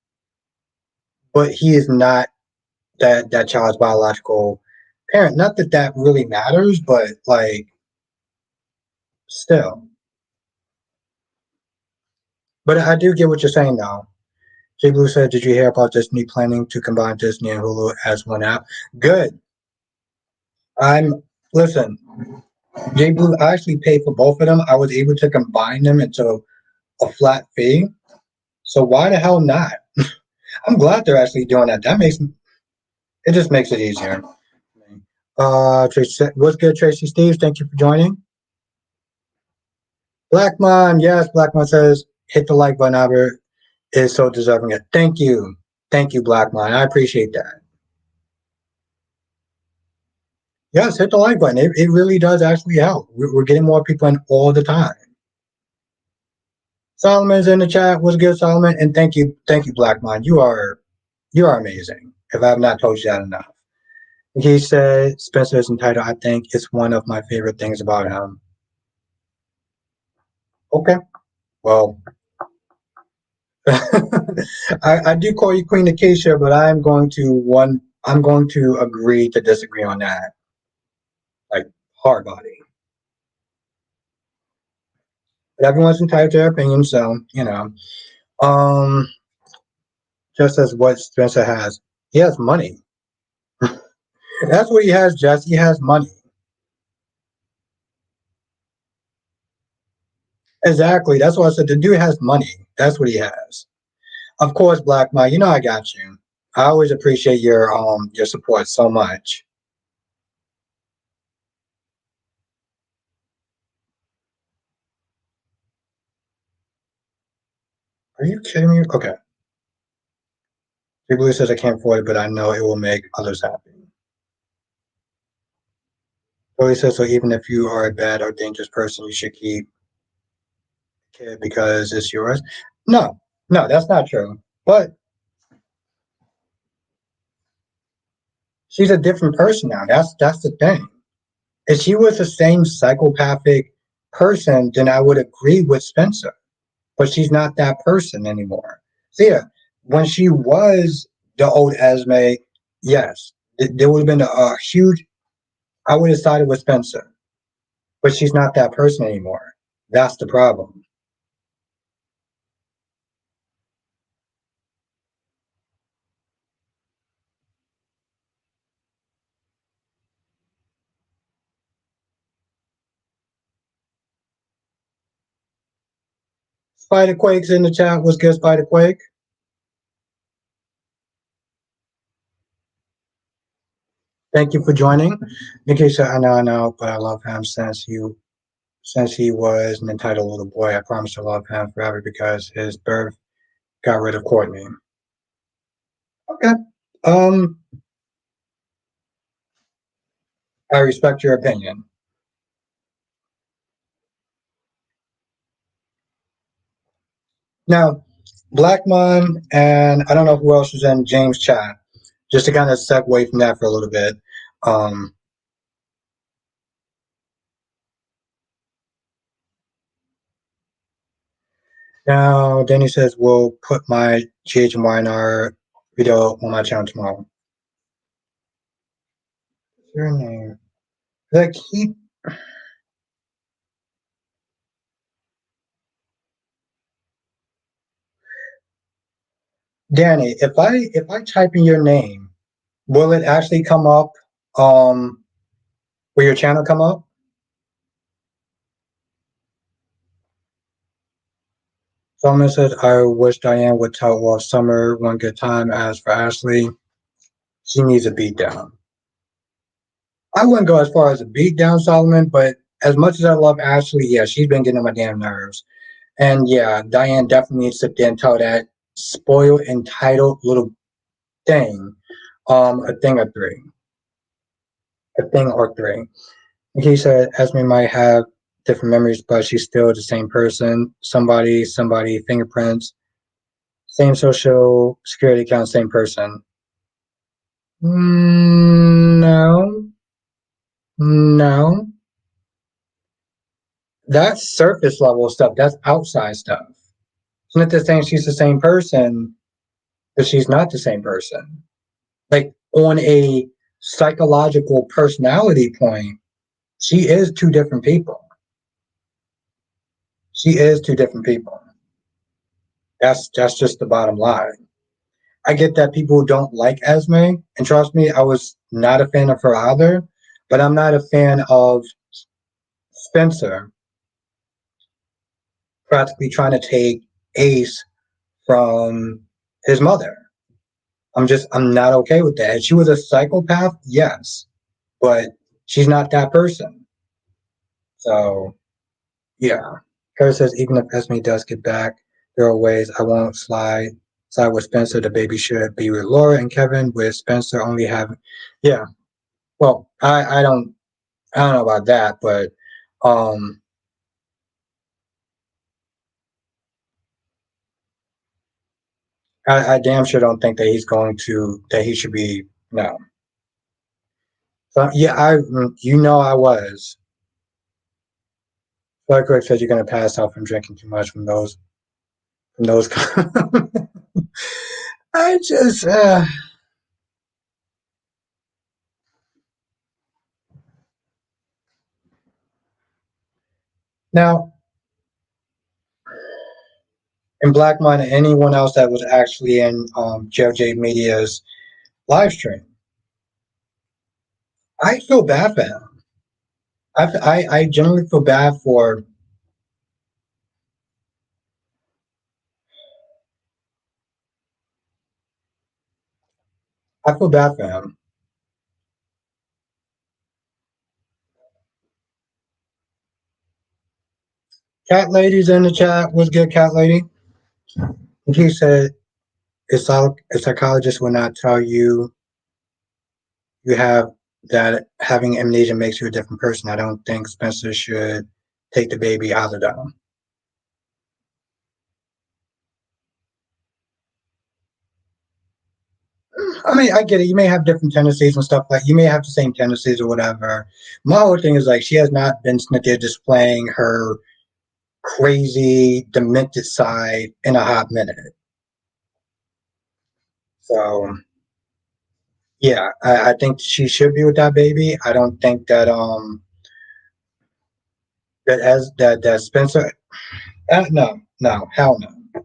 but he is not that child's biological parent. Not that that really matters, but like still. But I do get what you're saying though. Jay Blue said, "Did you hear about Disney planning to combine Disney and Hulu as one app?" Good. I'm listen. Jay Blue I actually paid for both of them. I was able to combine them into a flat fee. So why the hell not? I'm glad they're actually doing that. It just makes it easier. Tracy, what's good, Tracy Steves? Thank you for joining. Blackmon, yes, Blackmon says hit the like button. Albert is so deserving it. Thank you, Blackmon. I appreciate that. Yes, hit the like button. It really does actually help. We're getting more people in all the time. Solomon's in the chat. What's good, Solomon? And thank you, Blackmon. You are amazing. If I have not told you that enough. He said Spencer is entitled. I think it's one of my favorite things about him. Okay. Well, I do call you Queen Acacia, but I'm going to agree to disagree on that. Like hard body. But everyone's entitled to their opinion, so Um, just as what Spencer has. He has money. That's what he has, Jess. He has money. Exactly. That's what I said. The dude has money. That's what he has. Of course, Black Mike. You know I got you. I always appreciate your support so much. Are you kidding me? Okay. People says I can't afford it, but I know it will make others happy. Billy says so. Even if you are a bad or dangerous person, you should keep it because it's yours. No, no, that's not true. But she's a different person now. That's the thing. If she was the same psychopathic person, then I would agree with Spencer. But she's not that person anymore. So yeah, when she was the old Esme, yes, there would have been a huge. I would have sided with Spencer, but she's not that person anymore. That's the problem. Spider Quake's in the chat. What's good, Spider Quake? Thank you for joining. Nikki said, I know, but I love him since he was an entitled little boy. I promise to love him forever because his birth got rid of Courtney. Okay. Um, I respect your opinion. Now, Blackmon and I don't know who else was in James' chat. Just to kind of segue from that for a little bit. Um, Now, Danny says we'll put my GHMYNR video on my channel tomorrow. What's your name? Like he, Danny. If I type in your name, will it actually come up? Will your channel come up? Someone says I wish Diane would tell off Summer one good time. As for Ashley, she needs a beat down. I wouldn't go as far as a beat down, Solomon, but as much as I love Ashley, yeah, she's been getting on my damn nerves. And yeah, Diane definitely needs to sit there and tell that spoiled, entitled little thing, a thing or three, a thing or three. He said Esme might have different memories, but she's still the same person. Somebody, fingerprints, same social security account, same person. No, no. That's surface level stuff. That's outside stuff. It's not just saying she's the same person, but she's not the same person. Like on a psychological personality point, she is two different people. She is two different people. That's just the bottom line. I get that people don't like Esme, and trust me, I was not a fan of her either. But I'm not a fan of Spencer practically trying to take Ace from his mother. I'm not okay with that. If she was a psychopath, yes, but she's not that person. So yeah. Harris says even if Esme does get back, there are ways I won't side with Spencer. The baby should be with Laura and Kevin. With Spencer only having, yeah. Well, I don't know about that, but um, I damn sure don't think that he should be no. So yeah, I was. Like Greg said, you're gonna pass out from drinking too much from those. I just now in Black Mind and anyone else that was actually in JJ Media's live stream. I feel bad for him. I generally feel bad for. I feel bad for him. Cat lady's in the chat. What's good, cat lady? He said a psychologist will not tell you you have that having amnesia makes you a different person. I don't think Spencer should take the baby out of them. I mean, I get it. You may have different tendencies and stuff like you may have the same tendencies or whatever. My whole thing is like she has not been sitting there displaying her crazy, demented side in a hot minute. So yeah, I think she should be with that baby. I don't think that that Spencer no, no, hell no.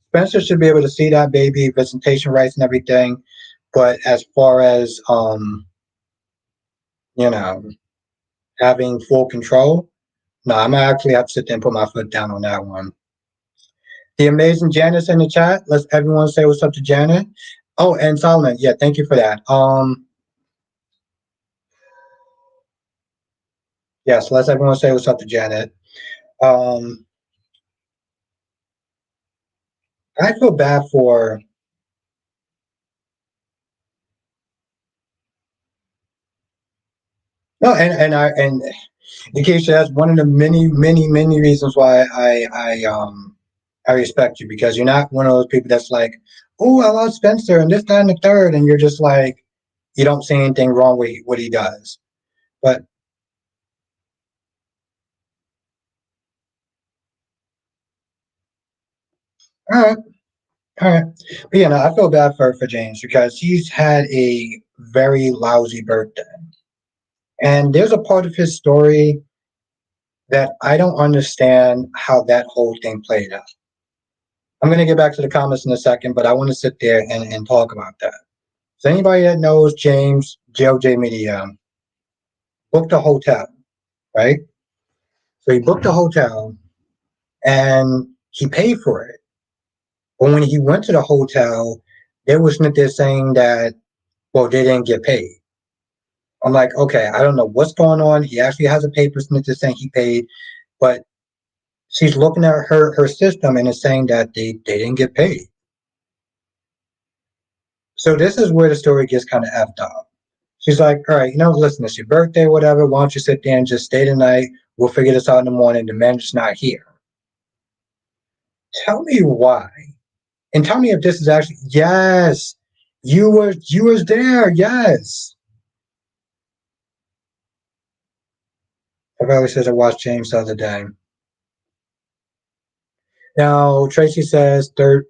Spencer should be able to see that baby, visitation rights and everything. But as far as you know, having full control, no, I'm gonna actually have to sit there and put my foot down on that one. The amazing Janice in the chat. Let's everyone say what's up to Janet. Oh, and Solomon, yeah, thank you for that. Yes, let's everyone say what's up to Janet. Um, I feel bad for no, and Acacia, that's one of the many reasons why I respect you because you're not one of those people that's like, oh, I love Spencer and this, that, and the third, and you're just like, you don't see anything wrong with what he does. But all right, all right. But yeah, no, I feel bad for James because he's had a very lousy birthday, and there's a part of his story that I don't understand how that whole thing played out. I'm going to get back to the comments in a second, but I want to sit there and talk about that. So anybody that knows James JLJ Media booked a hotel, right? So he booked a hotel and he paid for it. But when he went to the hotel, they was there saying that well they didn't get paid. I'm like, okay, I don't know what's going on. He actually has a paper snitcher saying he paid, but she's looking at her system and it's saying that they didn't get paid. So this is where the story gets kind of effed up. She's like, all right, listen, it's your birthday, whatever. Why don't you sit there and just stay the night? We'll figure this out in the morning. The manager's not here. Tell me why. And tell me if this is actually yes. You was there, yes. Everybody says I watched James the other day. Now Tracy says third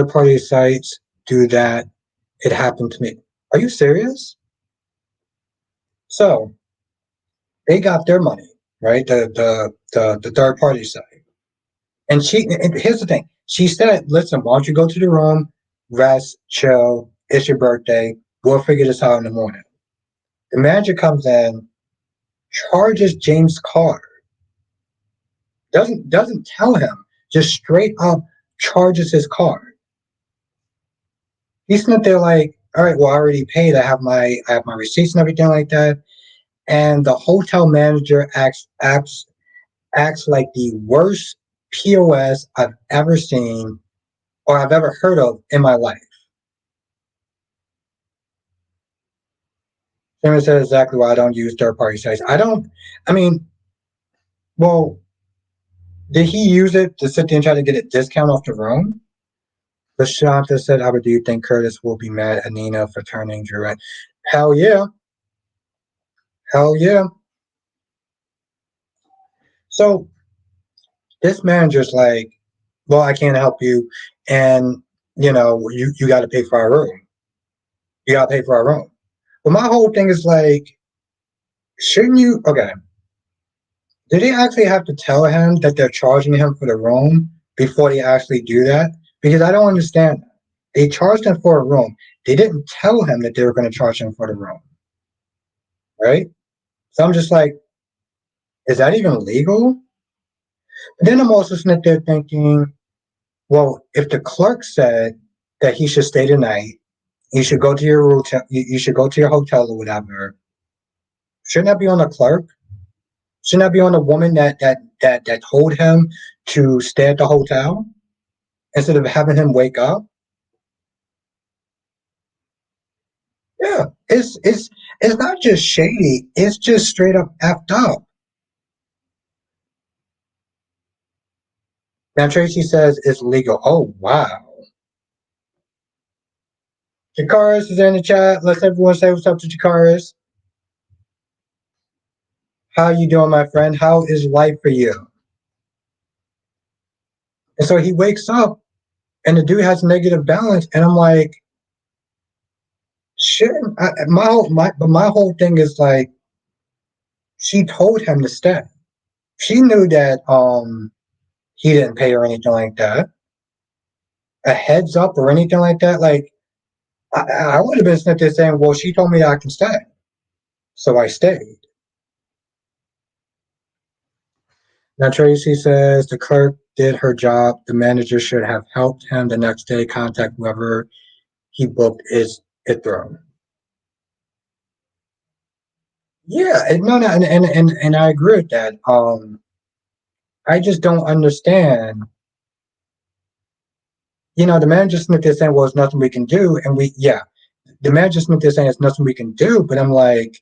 party sites do that. It happened to me. Are you serious? So they got their money, right? The third party site. And here's the thing. She said, listen, why don't you go to the room, rest, chill, it's your birthday, we'll figure this out in the morning. The manager comes in, charges James' card, doesn't tell him, just straight up charges his card. He's not there like, all right, well, I already paid. I have my receipts and everything like that. And the hotel manager acts like the worst POS I've ever seen or I've ever heard of in my life. Simon said exactly why I don't use third party sites. I don't. I mean, well, did he use it to sit there and try to get a discount off the room? But Shanta said, "How do you think Curtis will be mad at Nina for turning Drew in?" Hell yeah, hell yeah. So this manager's like, "Well, I can't help you, and you got to pay for our room. You got to pay for our room." Well, my whole thing is like, shouldn't you? Okay, did they actually have to tell him that they're charging him for the room before they actually do that? Because I don't understand that. They charged him for a room. They didn't tell him that they were going to charge him for the room, right? So I'm just like, is that even legal? But then I'm also sitting there thinking, well, if the clerk said that he should stay the night, you should go to your hotel, you should go to your hotel or whatever. Shouldn't that be on the clerk? Shouldn't that be on the woman that told him to stay at the hotel instead of having him wake up? Yeah, it's not just shady. It's just straight up effed up. Now Tracy says it's legal. Oh wow. Jakaris is in the chat. Let's everyone say what's up to Jakaris. How you doing, my friend? How is life for you? And so he wakes up and the dude has negative balance, and I'm like, shit. My whole thing is like, she told him to stay. She knew that he didn't pay or anything like that. A heads up or anything like that. Like I would have been sitting there saying, well, she told me I can stay, so I stayed. Now Tracy says the clerk did her job. The manager should have helped him the next day contact whoever he booked is it through. Yeah, no, no, and I agree with that. I just don't understand. The manager Smith is saying, "Well, it's nothing we can do," and yeah, the manager Smith is saying it's nothing we can do, but I'm like,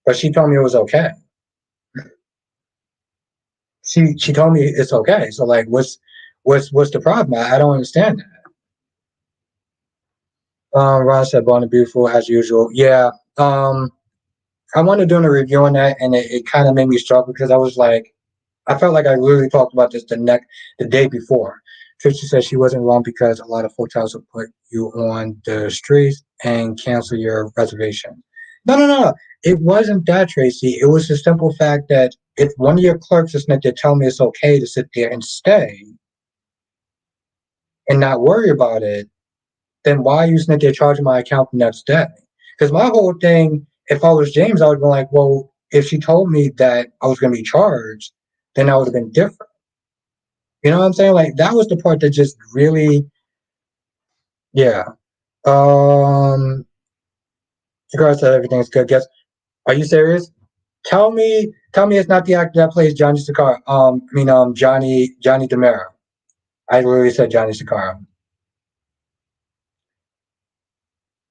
but she told me it was okay. She told me it's okay. So like, what's the problem? I don't understand that. Ron said, "Born and Beautiful as usual." Yeah. Um, I wanted doing a review on that, and it kind of made me struggle because I was like, I felt like I literally talked about this the day before. Trisha said she wasn't wrong because a lot of hotels will put you on the streets and cancel your reservation. No, no, no. It wasn't that, Tracy. It was the simple fact that if one of your clerks is meant to tell me it's okay to sit there and stay and not worry about it, then why are you sitting there charging my account the next day? Because my whole thing, if I was James, I would be like, well, if she told me that I was going to be charged, then that would have been different. You know what I'm saying? Like that was the part that just really, yeah. Um, Shakira said everything's good. Guess, are you serious? Tell me it's not the actor that plays Johnny Sakara. Johnny Demera. I literally said Johnny Sakara.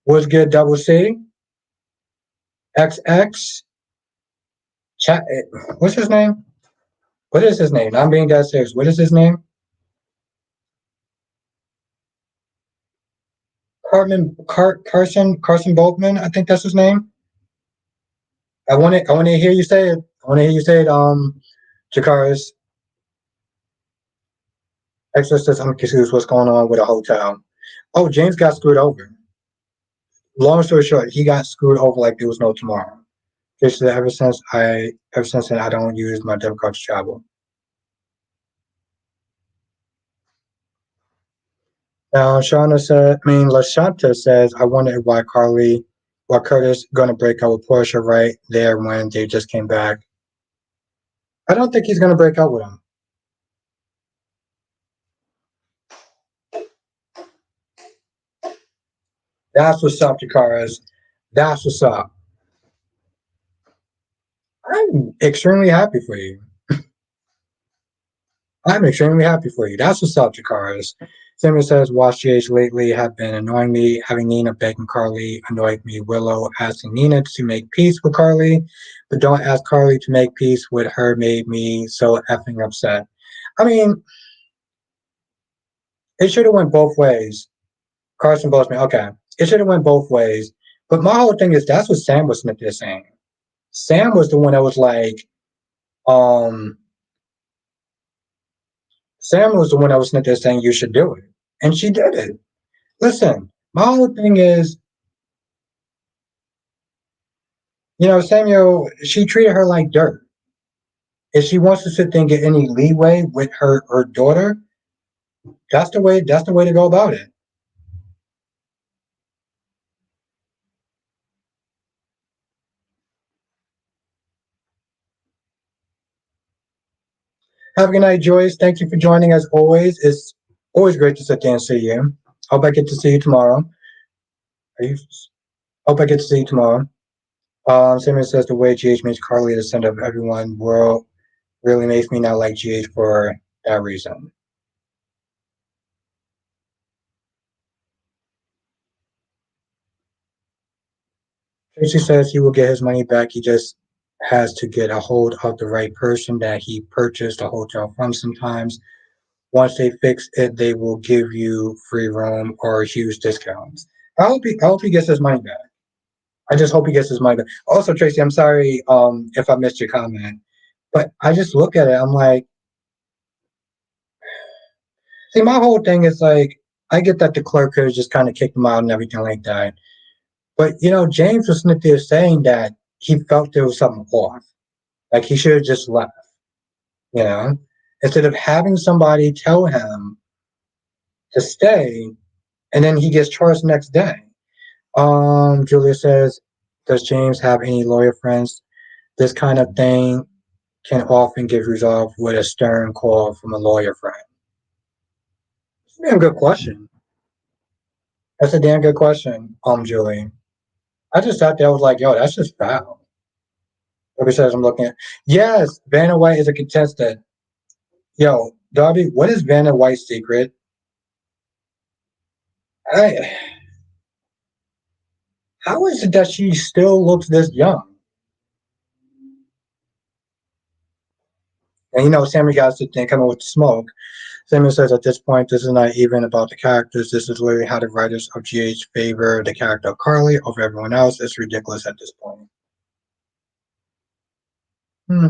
Was good. Double C. XX. Chat. What's his name? What is his name? I'm being dead serious. What is his name? Carson Boltman. I think that's his name. I want to hear you say it. I want to hear you say it. Jakaris. Extra says I'm confused what's going on with a hotel. Oh, James got screwed over. Long story short, he got screwed over like there was no tomorrow. Just ever since then, I don't use my debit card to travel. Now, Lashanta says, I wonder why Curtis gonna break up with Portia right there when they just came back. I don't think he's gonna break up with him. That's what's up, Jakaras. That's what's up. I'm extremely happy for you. I'm extremely happy for you. That's what's up, Jakaris. Samuel says, Watch GH lately have been annoying me. Having Nina begging Carly annoyed me. Willow asking Nina to make peace with Carly, but don't ask Carly to make peace with her made me so effing upset. I mean, it should have went both ways. Carson Bozeman, okay. It should have went both ways. But my whole thing is that's what Sam was Smith is saying. Sam was the one that was like, um, Sam was the one that was Smith there saying you should do it. And she did it. Listen, my whole thing is, Samuel, she treated her like dirt. If she wants to sit there and get any leeway with her daughter, that's the way to go about it. Have a good night, Joyce. Thank you for joining as always. It's always great to sit there and see you. Hope I get to see you tomorrow. Are you? Hope I get to see you tomorrow. Simon says the way GH makes Carly the center of everyone world really makes me not like GH for that reason. Tracy says he will get his money back. He just has to get a hold of the right person that he purchased a hotel from sometimes. Once they fix it, they will give you free room or huge discounts. I hope he gets his money back. I just hope he gets his money back. Also, Tracy, I'm sorry if I missed your comment, but I just look at it. I'm like, see, my whole thing is like, I get that the clerk could have just kind of kicked him out and everything like that. But, James was sitting there saying that he felt there was something off. Like he should have just left, you know, instead of having somebody tell him to stay and then he gets charged next day. Julia says, does James have any lawyer friends? This kind of thing can often get resolved with a stern call from a lawyer friend. That's a damn good question. That's a damn good question, Julie. I just sat there, I was like, yo, that's just foul. Darby says I'm looking at yes, Vanna White is a contestant. Yo, Darby, what is Vanna White's secret? I How is it that she still looks this young? And Sammy got to sit there and come up with the smoke. Samuel says at this point, this is not even about the characters. This is literally how the writers of GH favor the character of Carly over everyone else. It's ridiculous at this point. Hmm.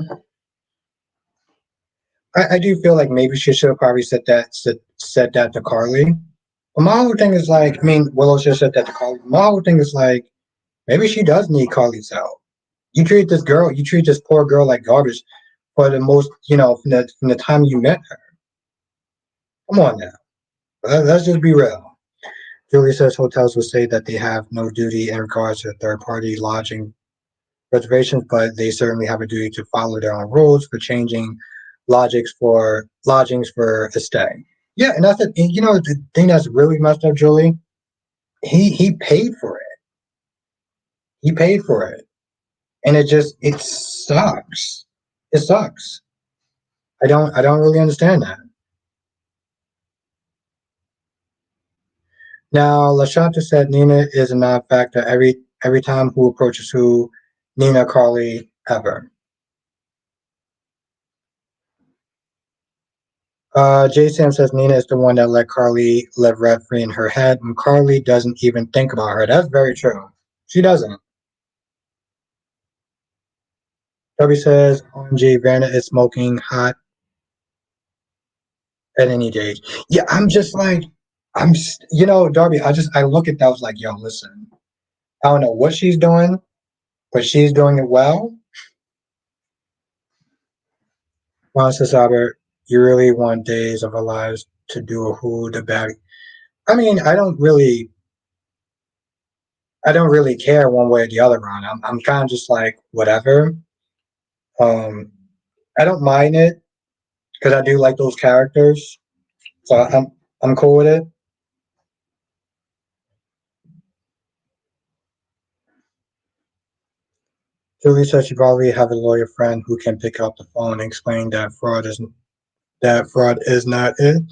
I do feel like maybe she should have probably said that to Carly. But my whole thing is like, I mean, Willow should have said that to Carly. My whole thing is like, maybe she does need Carly's help. You treat this poor girl like garbage for the most, from the time you met her. Come on now. Let's just be real. Julie says hotels will say that they have no duty in regards to third-party lodging reservations, but they certainly have a duty to follow their own rules for changing lodgings for a stay. Yeah, and that's it. The thing that's really messed up, Julie. He paid for it. He paid for it, and it sucks. It sucks. I don't really understand that. Now, Lashanta said Nina is a non-factor every time who approaches who, Nina, Carly, ever. Jay Sam says Nina is the one that let Carly live rent free in her head, and Carly doesn't even think about her. That's very true. She doesn't. Toby says OMG, Vanna is smoking hot at any age. Yeah, I'm just like, Darby. I look at that. I was like, yo, listen. I don't know what she's doing, but she's doing it well. Ron says, Albert, you really want days of our lives to do a who the bag. I mean, I don't really care one way or the other, Ron. I'm kind of just like whatever. Um, I don't mind it because I do like those characters, so I'm cool with it. Julie says she probably have a lawyer friend who can pick up the phone and explain that fraud is not it.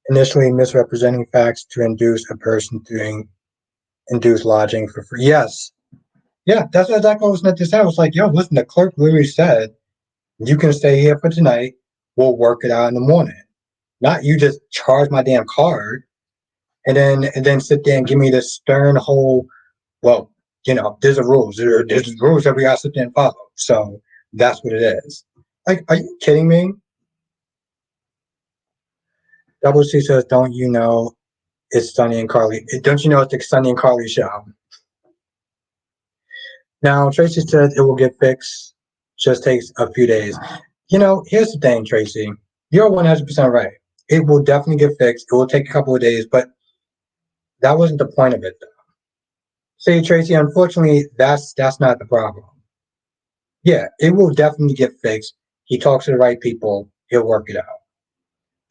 Initially misrepresenting facts to induce a person to induce lodging for free. Yes, yeah, that's exactly what I was meant to say. I was like, yo, listen, the clerk literally said you can stay here for tonight. We'll work it out in the morning. Not you just charge my damn card and then sit there and give me this stern whole, well, there's a rules. There's rules that we gotta sit there and follow. So that's what it is. Like, are you kidding me? Double C says, don't you know it's Sunny and Carly? Don't you know it's the Sunny and Carly show? Now Tracy says it will get fixed. Just takes a few days. Here's the thing, Tracy. You're 100% right. It will definitely get fixed. It will take a couple of days, but that wasn't the point of it. See, Tracy, unfortunately, that's not the problem. Yeah, it will definitely get fixed. He talks to the right people, he'll work it out.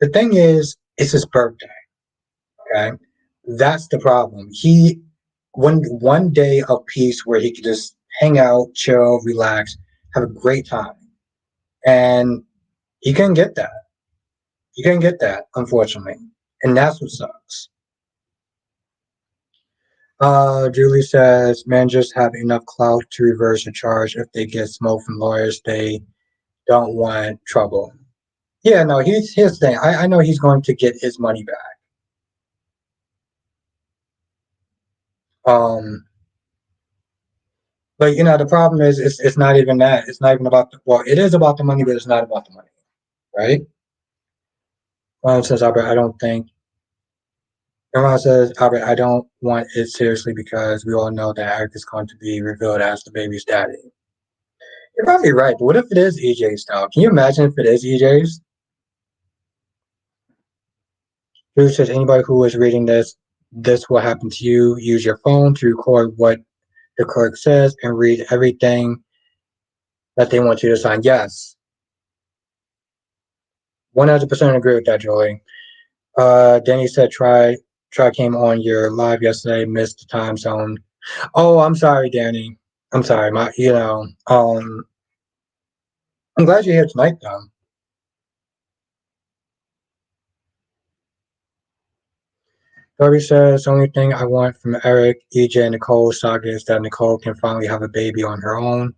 The thing is, it's his birthday. Okay, that's the problem. He one day of peace where he could just hang out, chill, relax, have a great time, and he couldn't get that. He couldn't get that, unfortunately, and that's what sucks. Julie says managers have enough clout to reverse a charge if they get smoke from lawyers. They don't want trouble. Yeah, no, here's the thing. I know he's going to get his money back. Um, but the problem is it's not even that. It's not even about well, it is about the money, but it's not about the money, right? Says Albert, I don't think. Ron says Albert, I don't want it seriously because we all know that Eric is going to be revealed as the baby's daddy. You're probably right, but what if it is EJ's style? Can you imagine if it is EJ's? Drew says anybody who is reading this will happen to you. Use your phone to record what the clerk says and read everything that they want you to sign. Yes, 100% agree with that, Julie. Danny said try came on your live yesterday, missed the time zone. Oh, I'm sorry, Danny. I'm sorry. I'm glad you're here tonight, though. Darby says the only thing I want from Eric, EJ, and Nicole saga is that Nicole can finally have a baby on her own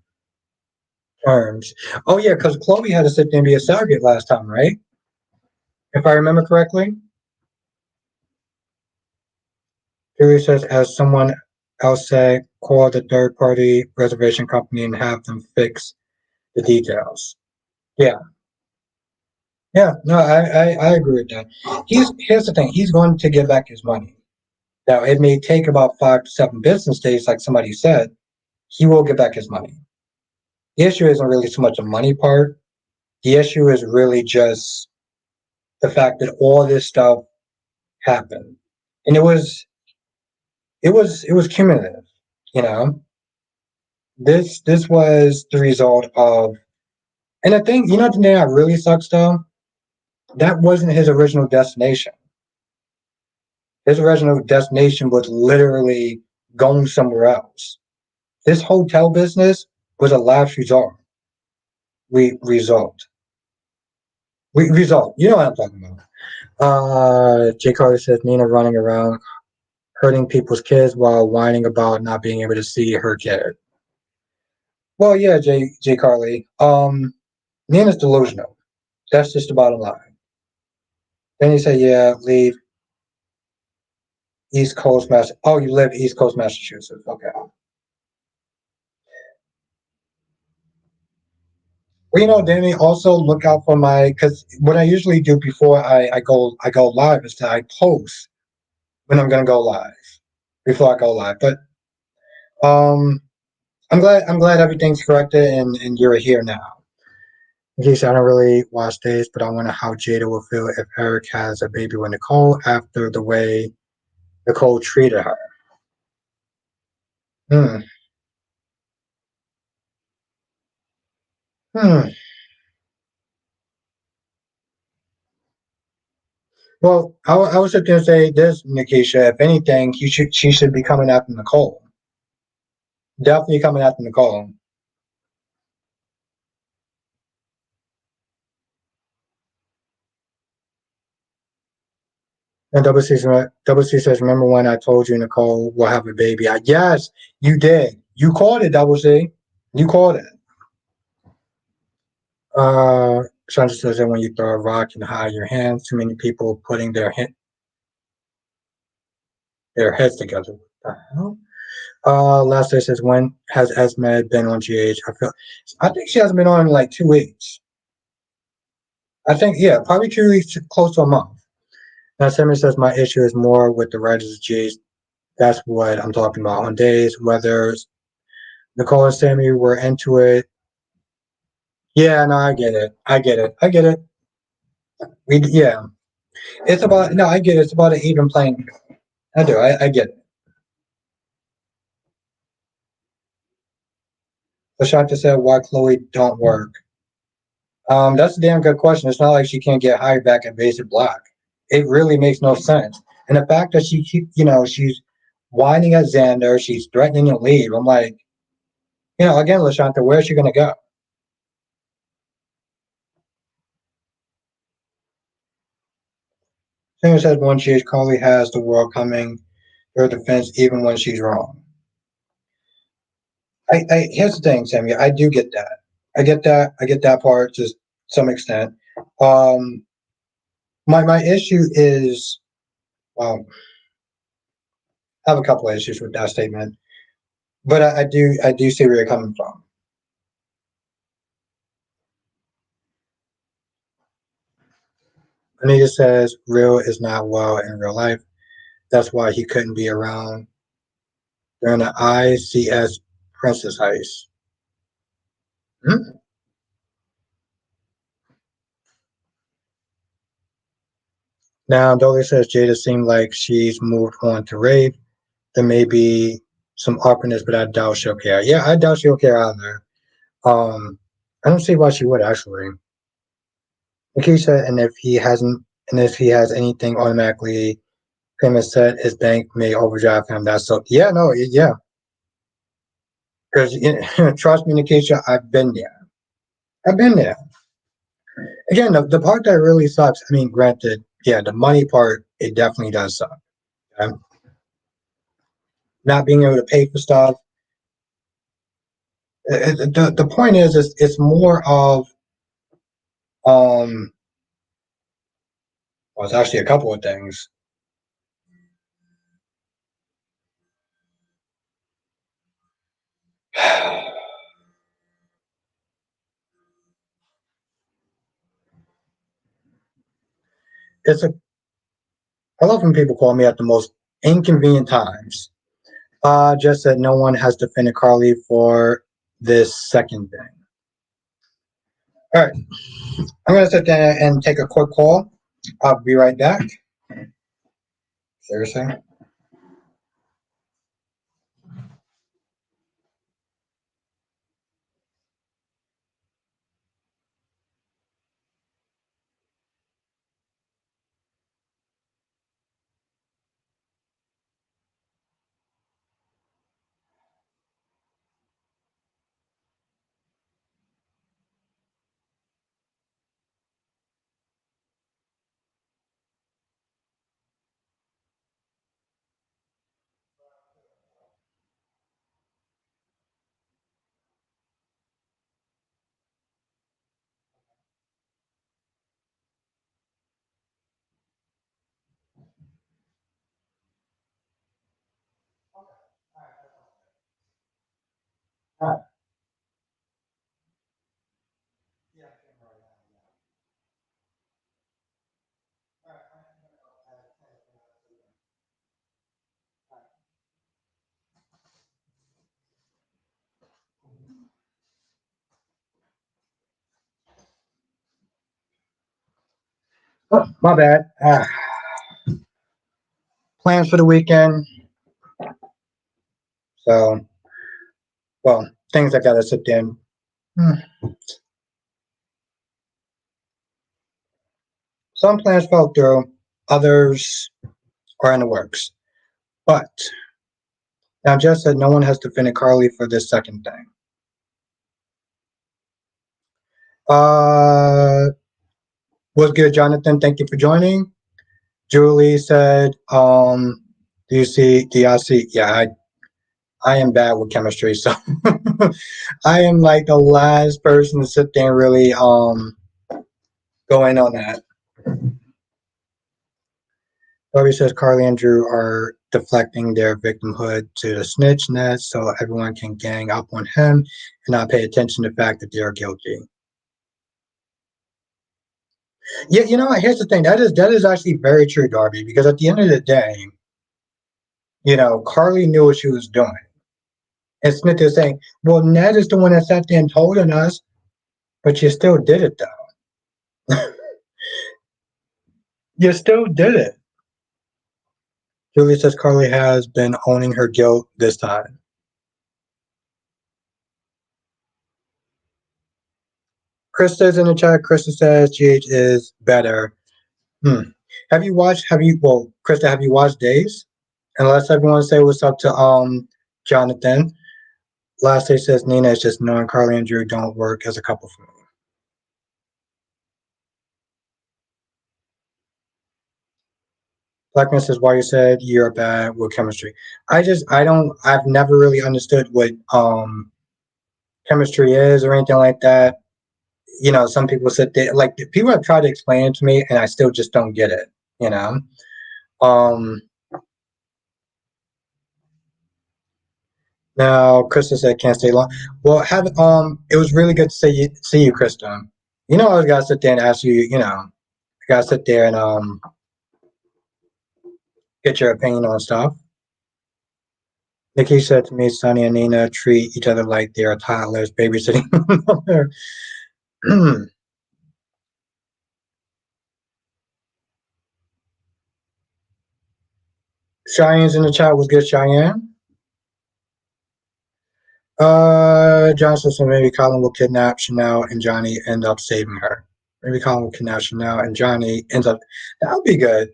terms. Oh yeah, because Chloe had to sit there and be a surrogate last time, right? If I remember correctly. Julie says, as someone else said, call the third party reservation company and have them fix the details. Yeah, yeah, no, I agree with that. Here's the thing, he's going to get back his money. Now it may take about 5 to 7 business days, like somebody said. He will get back his money. The issue isn't really so much the money part. The issue is really just the fact that all this stuff happened. And it was cumulative, you know. This was the result of and the thing, the thing that really sucks though, that wasn't his original destination. His original destination was literally going somewhere else. This hotel business was a last resort. Result. Result. You know what I'm talking about. Jay Carter says Nina running around hurting people's kids while whining about not being able to see her kid. Well, yeah, Jay Carly. Nina's delusional. That's just the bottom line. Then he said, "Yeah, leave East Coast, Mass. Oh, you live East Coast, Massachusetts. Okay. Well, Danny, also look out for my because what I usually do before I go live is that I post when I'm gonna go live before I go live. But um, I'm glad everything's corrected and you're here now. In case I don't really watch this, but I wonder how Jada will feel if Eric has a baby with Nicole after the way Nicole treated her. Hmm. Hmm. Well, I was just gonna say this, Nikisha. If anything, she should be coming after Nicole. Definitely coming after Nicole. And Double C says, remember when I told you Nicole will have a baby? Yes, you did. You called it, Double C. You called it. Sandra says that when you throw a rock and hide your hands, too many people putting their heads together. What the hell? Last day says, when has Esme been on GH? I think she hasn't been on in like 2 weeks. I think, yeah, probably 2 weeks, close to a month. Now, Sammy says, my issue is more with the writers of GH. That's what I'm talking about. On days, whether Nicole and Sammy were into it. Yeah, no, I get it. I get it. I get it. Yeah. It's about, no, I get it. It's about an even playing field. I do. I get it. Lashanta said, "Why Chloe don't work?" That's a damn good question. It's not like she can't get hired back at Basic Black. It really makes no sense. And the fact that she's whining at Xander, she's threatening to leave. I'm like, again, Lashanta, where's she gonna go? Singer says one she Carly has the world coming to her defense even when she's wrong. Here's the thing, Sammy. I do get that. I get that. I get that part to some extent. Um, my issue is, well, I have a couple of issues with that statement, but I do see where you're coming from. Anita says real is not well in real life. That's why he couldn't be around during the ICS Princess heist. Hmm? Now, Dolly says Jada seemed like she's moved on to Rave. There may be some awkwardness, but I doubt she'll care. Yeah, I doubt she'll care either. I don't see why she would actually. Nikisha, and if he has anything automatically, famous said his bank may overdraft him. That's so. Yeah, no, yeah, because trust me, Nikisha, I've been there. I've been there. Again, the part that really sucks. I mean, granted, yeah, the money part it definitely does suck. Okay? Not being able to pay for stuff. The point is, it's more of um. Well, it's actually a couple of things. It's a. I love when people call me at the most inconvenient times. Just that no one has defended Carly for this second thing. All right, I'm gonna sit there and take a quick call. I'll be right back. Seriously. All right. Oh, my bad. Plans for the weekend. So, well, things I gotta sit there and. Some plans fell through, others are in the works. But now, Jess said no one has defended Carly for this second thing. Uh, what's good, Jonathan? Thank you for joining. Julie said, do y'all see? Yeah, I am bad with chemistry, so I am like the last person to sit there and really go in on that. Bobby says Carly and Drew are deflecting their victimhood to the snitch net so everyone can gang up on him and not pay attention to the fact that they are guilty. Yeah, you know what? Here's the thing. That is actually very true, Darby, because at the end of the day, Carly knew what she was doing. And Smith is saying, well, Ned is the one that sat there and told on us, but you still did it though. You still did it. Julie says Carly has been owning her guilt this time. Krista's in the chat. Krista says GH is better. Hmm. Well, Krista, have you watched Days? Unless everyone say what's up to Jonathan. Last day says Nina is just knowing Carly and Drew don't work as a couple for me. Blackman says why you said you're bad with chemistry. I've never really understood what chemistry is or anything like that. You know, some people sit there like people have tried to explain it to me and I still just don't get it, you know. Um Now Krista said can't stay long. Well have it was really good to see you, Krista. You know I always gotta sit there and ask you, you know, I gotta sit there and get your opinion on stuff. Nikki said to me, Sonny and Nina treat each other like they are toddlers babysitting. Cheyenne's in the chat. Was good, Cheyenne? Johnson said maybe Colin will kidnap Chanel and Johnny end up saving her. Maybe Colin will kidnap Chanel and Johnny ends up. That would be good.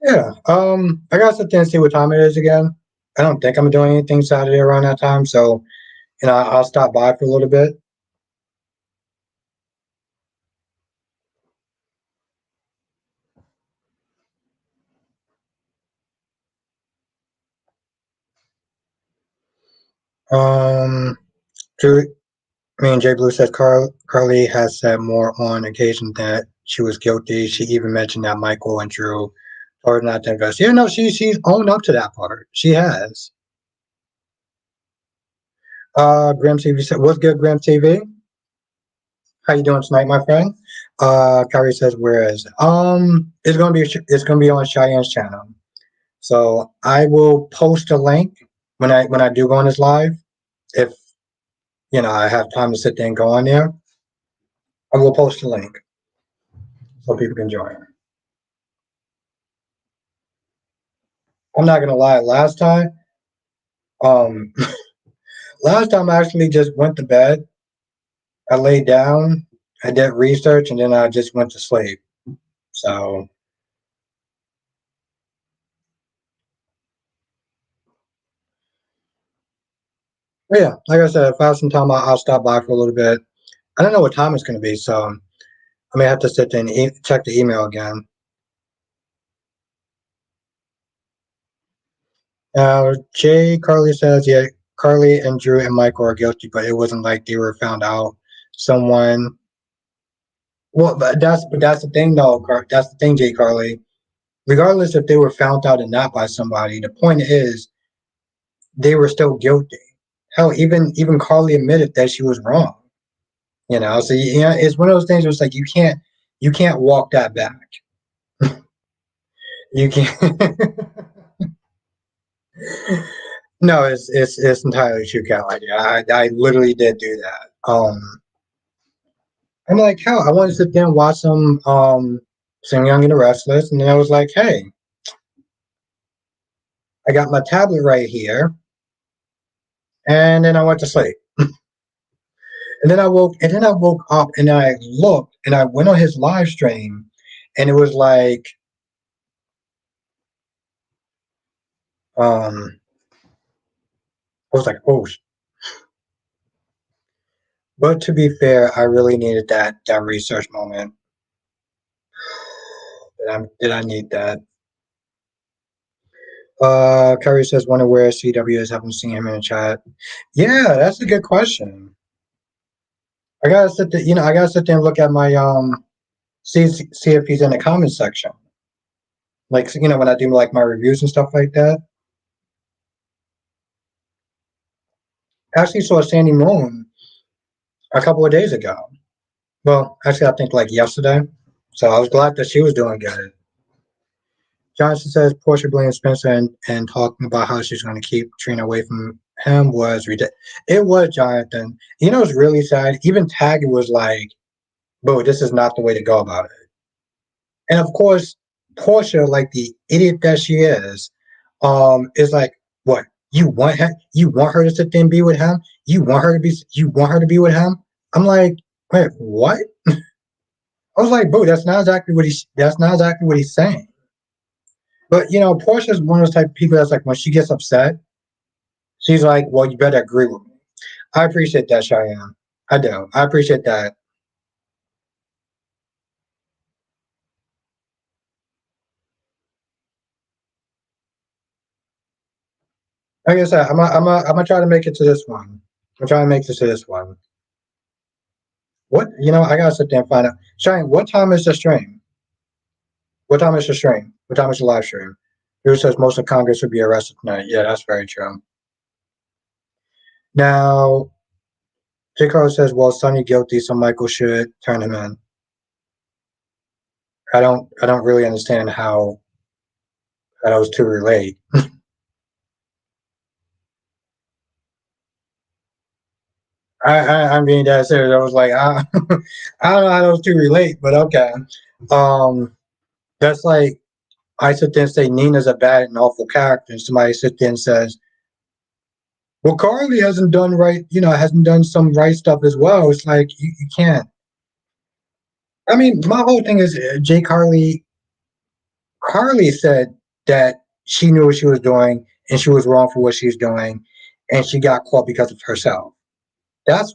Yeah. I gotta sit there and see what time it is again. I don't think I'm doing anything Saturday around that time, so I'll stop by for a little bit. Um, Drew, me and Jay Blue said Carly has said more on occasion that she was guilty. She even mentioned that Michael and Drew told her not to invest. Yeah, no, she's owned up to that part. She has. Grim TV said, "What's good, Grim TV? How you doing tonight, my friend?" Kyrie says, "Where is it?" It's gonna be on Cheyenne's channel. So I will post a link when I do go on this live. If I have time to sit there and go on there, I will post a link so people can join. I'm not gonna lie. Um, last time I actually just went to bed. I laid down, I did research, and then I just went to sleep. So yeah, like I said, if I have some time, I'll stop by for a little bit. I don't know what time it's gonna be, so I may have to sit there and check the email again. Jay Carly says, yeah, Carly and Drew and Michael are guilty, but it wasn't like they were found out. Someone, well, but that's the thing, though. That's the thing, Jay Carly. Regardless if they were found out or not by somebody, the point is they were still guilty. Hell, even Carly admitted that she was wrong. So it's one of those things where it's like you can't walk that back. You can't. No, it's entirely true, Kelly. I literally did do that. I'm like, hell, I wanted to sit there and watch some Young and the Restless, and then I was like, hey, I got my tablet right here, and then I went to sleep. And then I woke up and I looked and I went on his live stream, and it was like, I was like, oh. But to be fair, I really needed that research moment. Did I need that? Curry says, wonder where CW is. Haven't seen him in the chat. Yeah, that's a good question. I gotta sit there and look at my see if he's in the comments section. Like when I do like my reviews and stuff like that. I actually saw Sandy Moon a couple of days ago. Well, actually, I think like yesterday. So I was glad that she was doing good. Johnson says Portia blames Spencer and talking about how she's going to keep Trina away from him was ridiculous. It was Jonathan. It's really sad. Even Taggy was like, "Bro, this is not the way to go about it." And of course, Portia, like the idiot that she is like, "What? you want her to sit there and be with him? You want her to be with him? I'm like, wait, what? I was like, bro, that's not exactly what he's saying. But Portia's one of those type of people that's like when she gets upset, she's like, well, you better agree with me. I appreciate that, Cheyenne. I do. I appreciate that. Like I said, I'm gonna try to make it to this one. I'm trying to make it to this one. What I gotta sit there and find out. Cheyenne, what time is the stream? What time is the stream? What time is the live stream? Who says most of Congress would be arrested tonight? Yeah, that's very true. Now, J. Carl says, well, Sonny guilty, so Michael should turn him in. I don't really understand how those two relate. I mean that's it. I was like, I don't know how those two relate, but okay. Um, that's like I sit there and say Nina's a bad and awful character, and somebody sits there and says, well, Carly hasn't done right, hasn't done some right stuff as well. It's like you can't. I mean, my whole thing is Jay Carly. Carly said that she knew what she was doing and she was wrong for what she's doing, and she got caught because of herself. That's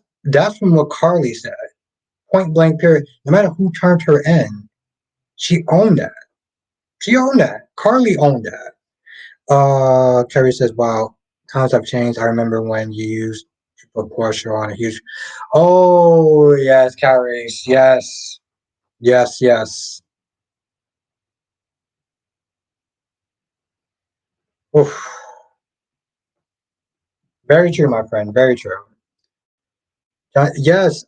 from what Carly said. Point blank period. No matter who turned her in, she owned that. She owned that. Carly owned that. Kerry says, "Wow, times have changed. I remember when you used to put Portia on a huge." Oh yes, Carrie. Yes, yes, yes. Oof. Very true, my friend. Very true. Yes.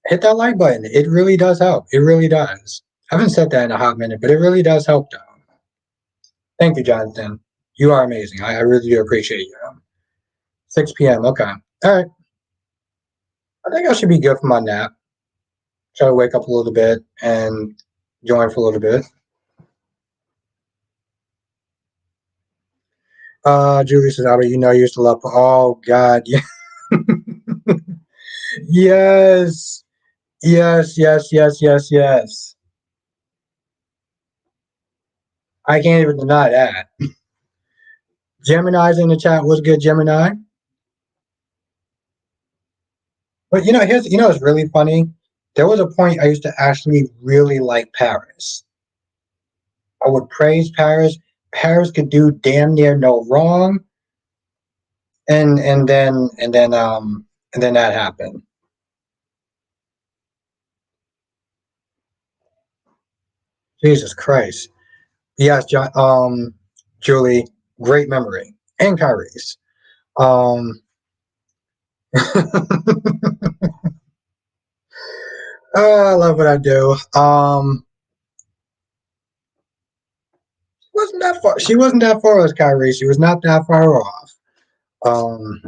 Hit that like button. It really does help. It really does. I haven't said that in a hot minute, but it really does help, though. Thank you, Jonathan. You are amazing. I really do appreciate you. 6 p.m. Okay. All right. I think I should be good for my nap. Try to wake up a little bit and join for a little bit. Julie says, Albert, I used to love. Oh God, yeah. Yes, yes, yes, yes, yes, yes. I can't even deny that. Gemini's in the chat. What's good, Gemini? But it's really funny. There was a point I used to actually really like Paris. I would praise Paris. Paris could do damn near no wrong, and then that happened. Jesus Christ. Yes, John, Julie, great memory, and Kyrie's. Um, I love what I do. Wasn't that far? She wasn't that far as Kyrie. She was not that far off. Um,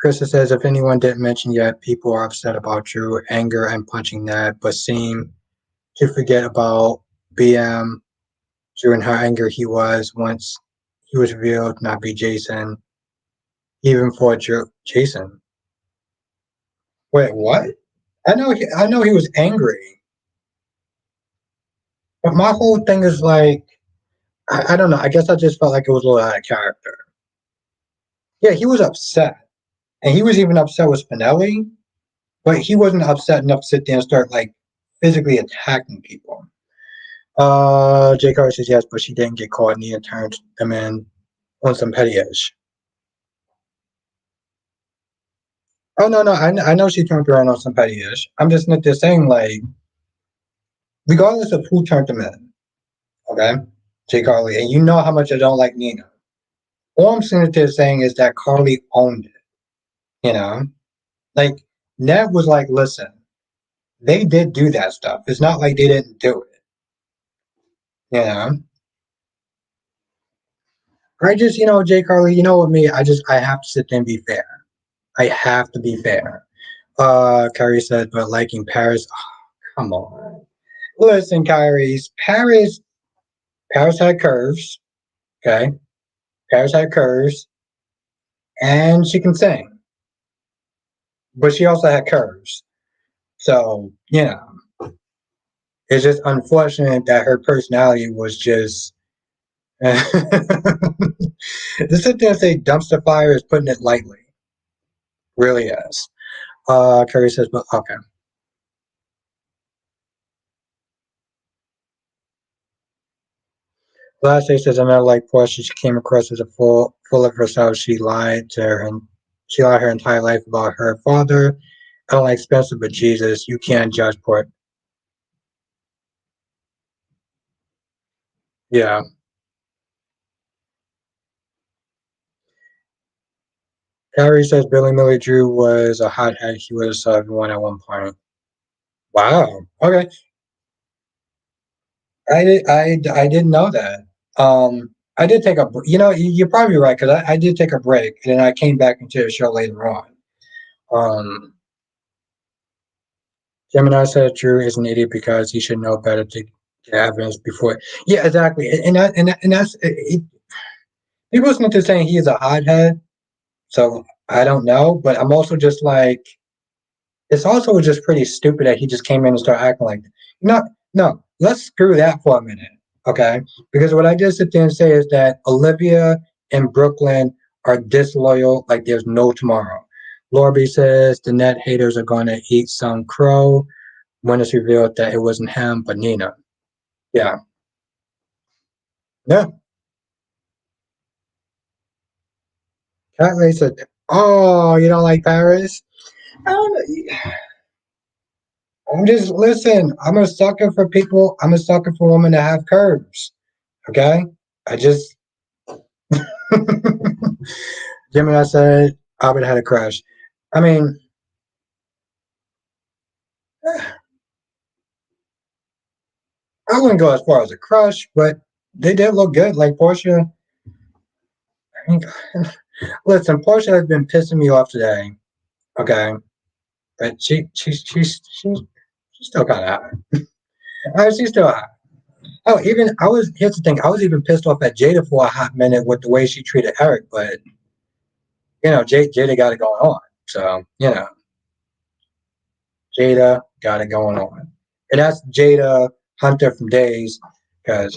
Krista says, if anyone didn't mention yet, people are upset about Drew, anger, and punching that, but seem to forget about BM. Drew and how angry he was once he was revealed to not be Jason, even for Drew. Jason. Wait, what? I know he was angry, but my whole thing is like, I don't know. I guess I just felt like it was a little out of character. Yeah, he was upset, and he was even upset with Spinelli, but he wasn't upset enough to sit there and start like physically attacking people. Jay Carter says yes, but she didn't get caught. Nia turned them in on some petty ish. Oh no, no, I know she turned her in on some petty ish. I'm just not just saying like, regardless of who turned them in, okay, Jay Carly, and you know how much I don't like Nina. All I'm sitting there saying is that Carly owned it. You know, like Ned was like, listen, they did do that stuff. It's not like they didn't do it. You know, I just, Jay Carly, you know what me, I have to sit there and be fair. I have to be fair. Kyrie said, but liking Paris, oh, come on. Listen, Kyrie, Paris had curves, okay? Paris had curves, and she can sing, but she also had curves. So, it's just unfortunate that her personality was just. To sit there and say dumpster fire is putting it lightly. Really is. Curry says, but okay. Last day says, I'm not like Portia. She came across as a full of herself. She lied her entire life about her father. I don't like Spencer, but Jesus, you can't judge Port. Yeah. Harry says Billy Millie Drew was a hothead. He was everyone at one point. Wow. Okay. I didn't know that. I did take a. You're probably right because I did take a break and then I came back into the show later on. Um, Gemini said Drew is an idiot because he should know better to get evidence before. Yeah, exactly. And that's people seem to saying he is a hothead. So I don't know, but I'm also just like it's also just pretty stupid that he just came in and started acting like no, no. Let's screw that for a minute, okay? Because what I just sit there and say is that Olivia and Brooklyn are disloyal like there's no tomorrow. Lorby says the net haters are going to eat some crow when it's revealed that it wasn't him but Nina. Yeah, yeah. Cat Ray said, "Oh, you don't like Paris? I don't know. I'm just listen. I'm a sucker for people. I'm a sucker for women that have curves. Okay, I just Gemini said Albert had a crush. I mean, I wouldn't go as far as a crush, but they did look good. Like Portia. I mean, listen, Portia has been pissing me off today. Okay, but she's still kind of hot. She's still hot. Oh, even I was. Here's the thing. I was even pissed off at Jada for a hot minute with the way she treated Eric, but Jada got it going on. So Jada got it going on, and that's Jada Hunter from Days, because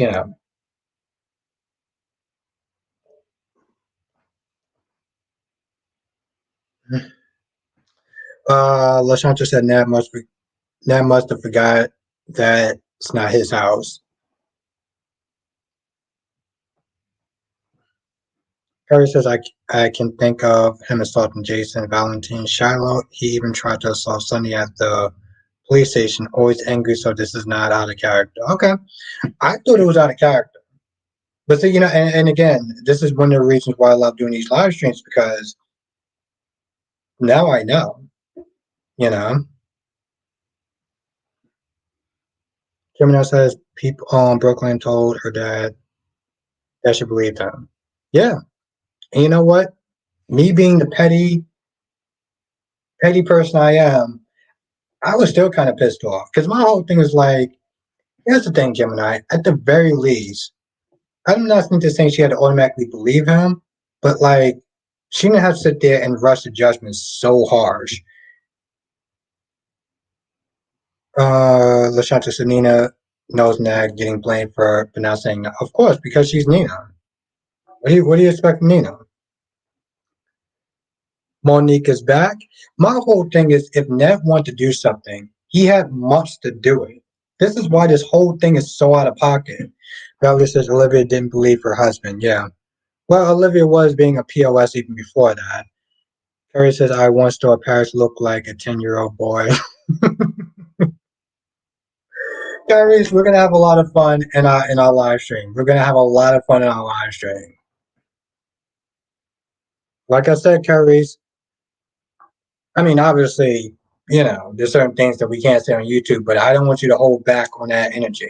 Lashanta said Nat must have forgot that it's not his house. Harry says I can think of him assaulting Jason, Valentine, Shiloh. He even tried to assault Sunny at the police station. Always angry, so this is not out of character. Okay, I thought it was out of character. But see, and again, this is one of the reasons why I love doing these live streams because now I know, you know. Gemini says people Brooklyn told her dad that she believed him. Yeah. And you know what? Me being the petty person I am, I was still kind of pissed off. Because my whole thing is like, here's the thing, Gemini. At the very least, I'm not saying she had to automatically believe him, but like she didn't have to sit there and rush the judgment so harsh. Lashanta Nina knows Nag getting blamed for not saying no. Of course, because she's Nina. What do you expect from Nina? Monique is back. My whole thing is if Ned wanted to do something, he had much to do it. This is why this whole thing is so out of pocket. Beverly says Olivia didn't believe her husband. Yeah. Well, Olivia was being a POS even before that. Carrie says, I once saw Paris look like a 10-year-old boy. Carrie, we're going to have a lot of fun in our live stream. We're going to have a lot of fun in our live stream. Like I said, Carrie, I mean, obviously, there's certain things that we can't say on YouTube, but I don't want you to hold back on that energy.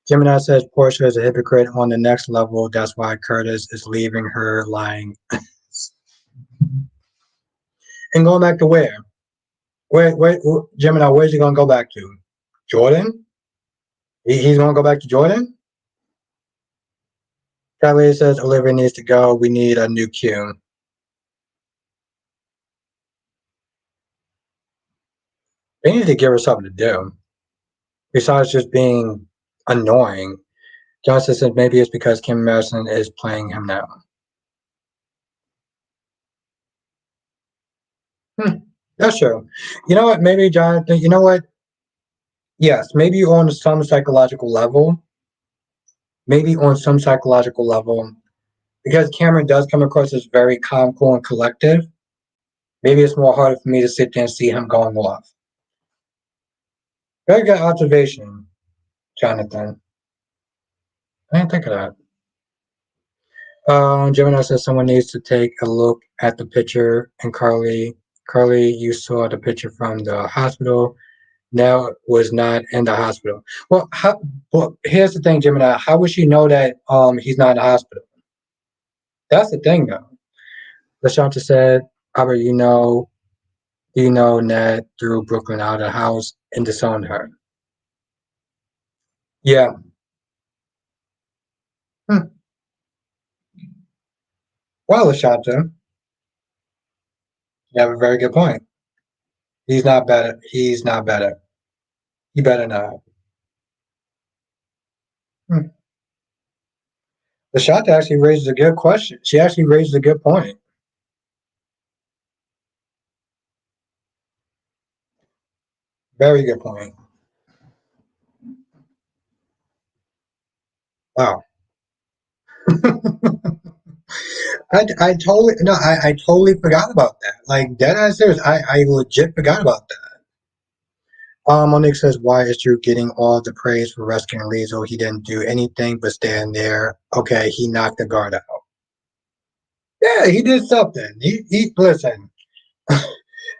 Gemini says Portia is a hypocrite on the next level. That's why Curtis is leaving her lying. And going back to where? Where, Gemini, where's he going to go back to? Jordan? He's going to go back to Jordan? Kylie says Olivia needs to go. We need a new Q. They need to give her something to do besides just being annoying. Johnson said maybe it's because Kim Madison is playing him now. Hmm, that's true. You know what? Maybe Jonathan. You know what? Yes, maybe on some psychological level. Maybe on some psychological level, because Cameron does come across as very calm, cool, and collective. Maybe it's more harder for me to sit there and see him going off. Very good observation, Jonathan. I didn't think of that. Gemini says someone needs to take a look at the picture. And Carly, you saw the picture from the hospital. Now was not in the hospital. Well, here's the thing, Gemini. How would she know that he's not in the hospital? That's the thing, though. Lashanta said, Albert, do you know Ned threw Brooklyn out of the house and disowned her? Yeah. Hmm. Well, Lashanta, you have a very good point. He's not better. He's not better. He better not. Hmm. Lashanta actually raises a good question. She actually raises a good point. Very good point. Wow. I totally no, I totally forgot about that. Like dead ass serious. I legit forgot about that. Monique says, why is Drew getting all the praise for rescuing Liesel? He didn't do anything but stand there. Okay, he knocked the guard out. Yeah, he did something. He listen.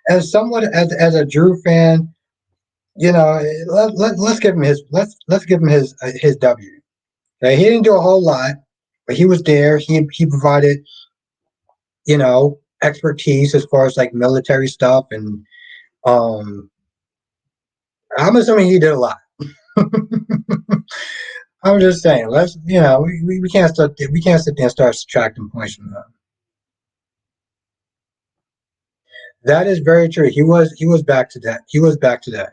As someone as a Drew fan, let's give him let's give him his W. Now, he didn't do a whole lot, but he was there. He provided expertise as far as like military stuff, and um, I'm assuming he did a lot. I'm just saying, let's we can't sit there and start subtracting points from that. That is very true. He was back to that. He was back today.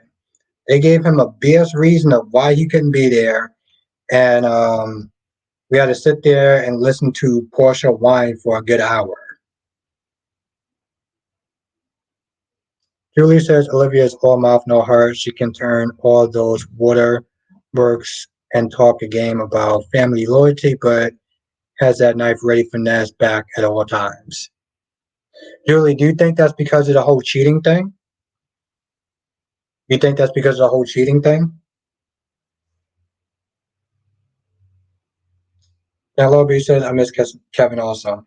They gave him a BS reason of why he couldn't be there, and we had to sit there and listen to Portia whine for a good hour. Julie says Olivia is all mouth, no heart. She can turn all those waterworks and talk a game about family loyalty, but has that knife ready for Ned's back at all times. Julie, do you think that's because of the whole cheating thing? You think that's because of the whole cheating thing? Now, Lobby says I miss Kevin also.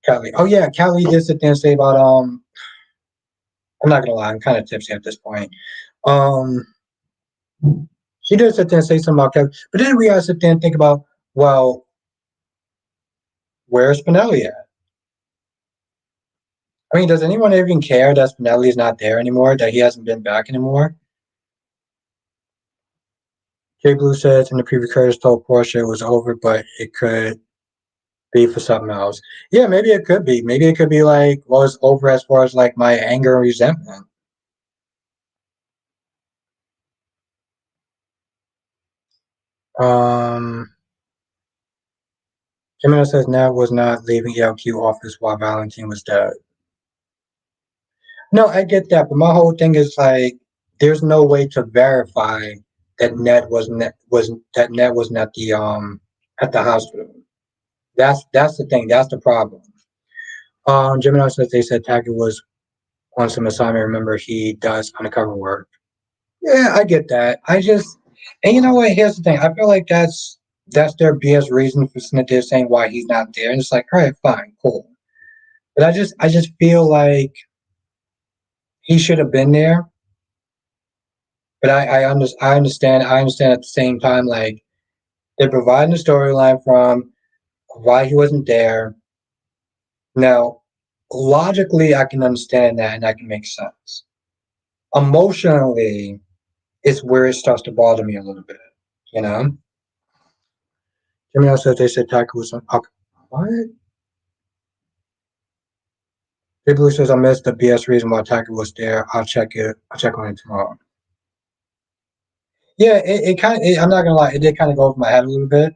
Callie. Oh yeah, Callie did sit there and say about I'm not gonna lie, I'm kind of tipsy at this point. Um she did sit there and say something about Kevin, but then we gotta sit there and think about, well, where's Spinelli at? I mean, does anyone even care that Spinelli is not there anymore, that he hasn't been back anymore? Jay Blue says in the preview Curtis told Portia it was over, but it could be for something else. Yeah, maybe it could be. Maybe it could be like, well, it's over as far as like my anger and resentment. Um Gemini says Nat was not leaving ELQ office while Valentine was dead. No, I get that, but my whole thing is like, there's no way to verify that Ned wasn't at the hospital. That's the thing. That's the problem. Gemini says they said Taggart was on some assignment. Remember, he does undercover work. Yeah, I get that. And you know what? Here's the thing. I feel like that's their BS reason for sitting there saying why he's not there. And it's like, all right, fine, cool. But I just feel like he should have been there. But I understand at the same time, like they're providing a storyline from why he wasn't there. Now, logically, I can understand that and that can make sense. Emotionally, it's where it starts to bother me a little bit. You know, Gemini says they said Taka was on. Okay. What? Jay Blue says I missed the BS reason why Taka was there. I'll check it. I'll check on it tomorrow. Yeah, it kind of. I'm not gonna lie. It did kind of go over my head a little bit.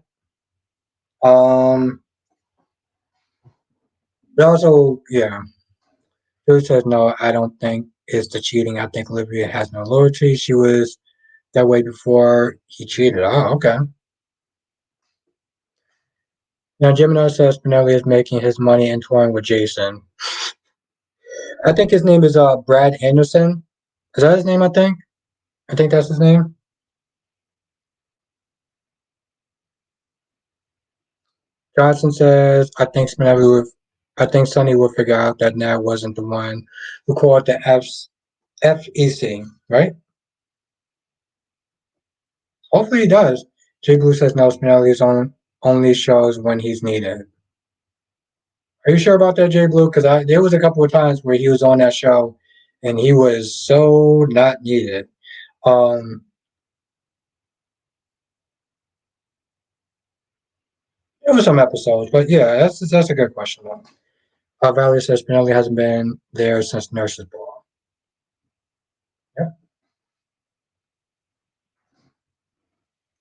Um, but also, yeah. Blue says no. I don't think it's the cheating. I think Olivia has no loyalty. She was that way before he cheated. Oh, okay. Now Gemini says Spinelli is making his money and touring with Jason. I think his name is Brad Anderson. Is that his name? I think. I think that's his name. Johnson says I think Sonny will figure out that Nat wasn't the one who called the FEC, right? Hopefully he does. Jay Blue says no, Spinelli is only shows when he's needed. Are you sure about that, Jay Blue? Because there was a couple of times where he was on that show and he was so not needed. Um, there were some episodes, but yeah, that's a good question though. Valerie says Spinelli hasn't been there since Nurses Ball. Yeah.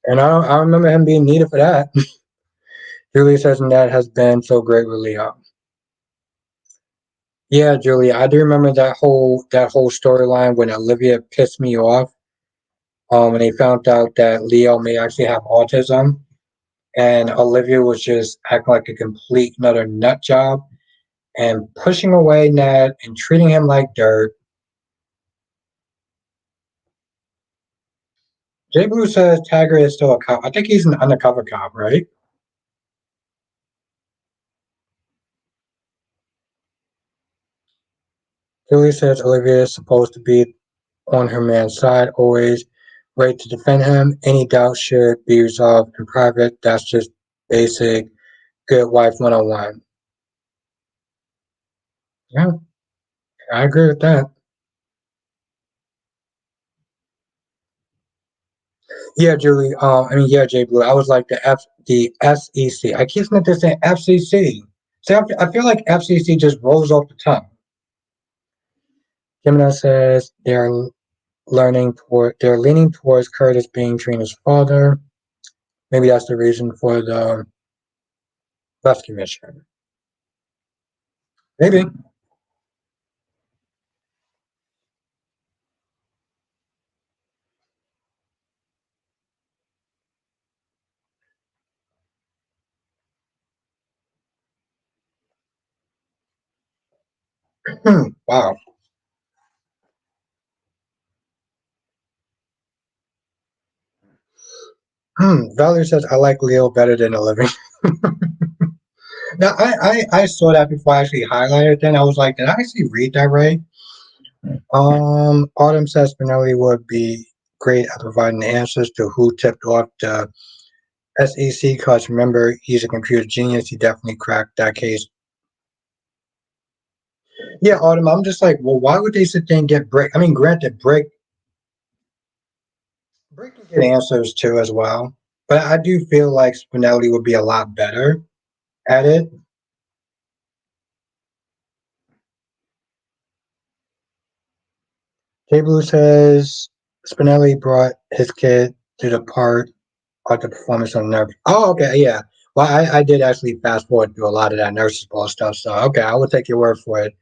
And I remember him being needed for that. Julie says Nat has been so great with Leo. Yeah, Julie, I do remember that whole storyline when Olivia pissed me off. And they found out that Leo may actually have autism, and Olivia was just acting like a complete another nut job and pushing away Nat and treating him like dirt. Jay Blue says Taggart is still a cop. I think he's an undercover cop, right? Julie says Olivia is supposed to be on her man's side, always ready to defend him. Any doubt should be resolved in private. That's just basic good wife 101. Yeah, I agree with that. Yeah, Julie. Yeah, Jay Blue. I was like the SEC. I keep meant to say FCC. See, I feel like FCC just rolls off the tongue. Gemini says they're leaning towards Curtis being Trina's father. Maybe that's the reason for the rescue mission. Maybe. Wow. Valerie says I like Leo better than the living. Now I saw that before I actually highlighted it. Then I was like, did I actually read that right? Autumn says Spinelli would be great at providing answers to who tipped off the SEC because remember he's a computer genius. He definitely cracked that case. Yeah, Autumn. I'm just like, well, why would they sit there and get break? I mean, granted, break can get answers too as well, but I do feel like Spinelli would be a lot better at it. Jay Blue says Spinelli brought his kid to the part of the performance on Nerve. Oh, okay, yeah. Well, I did actually fast forward through a lot of that nurses ball stuff. So okay, I will take your word for it.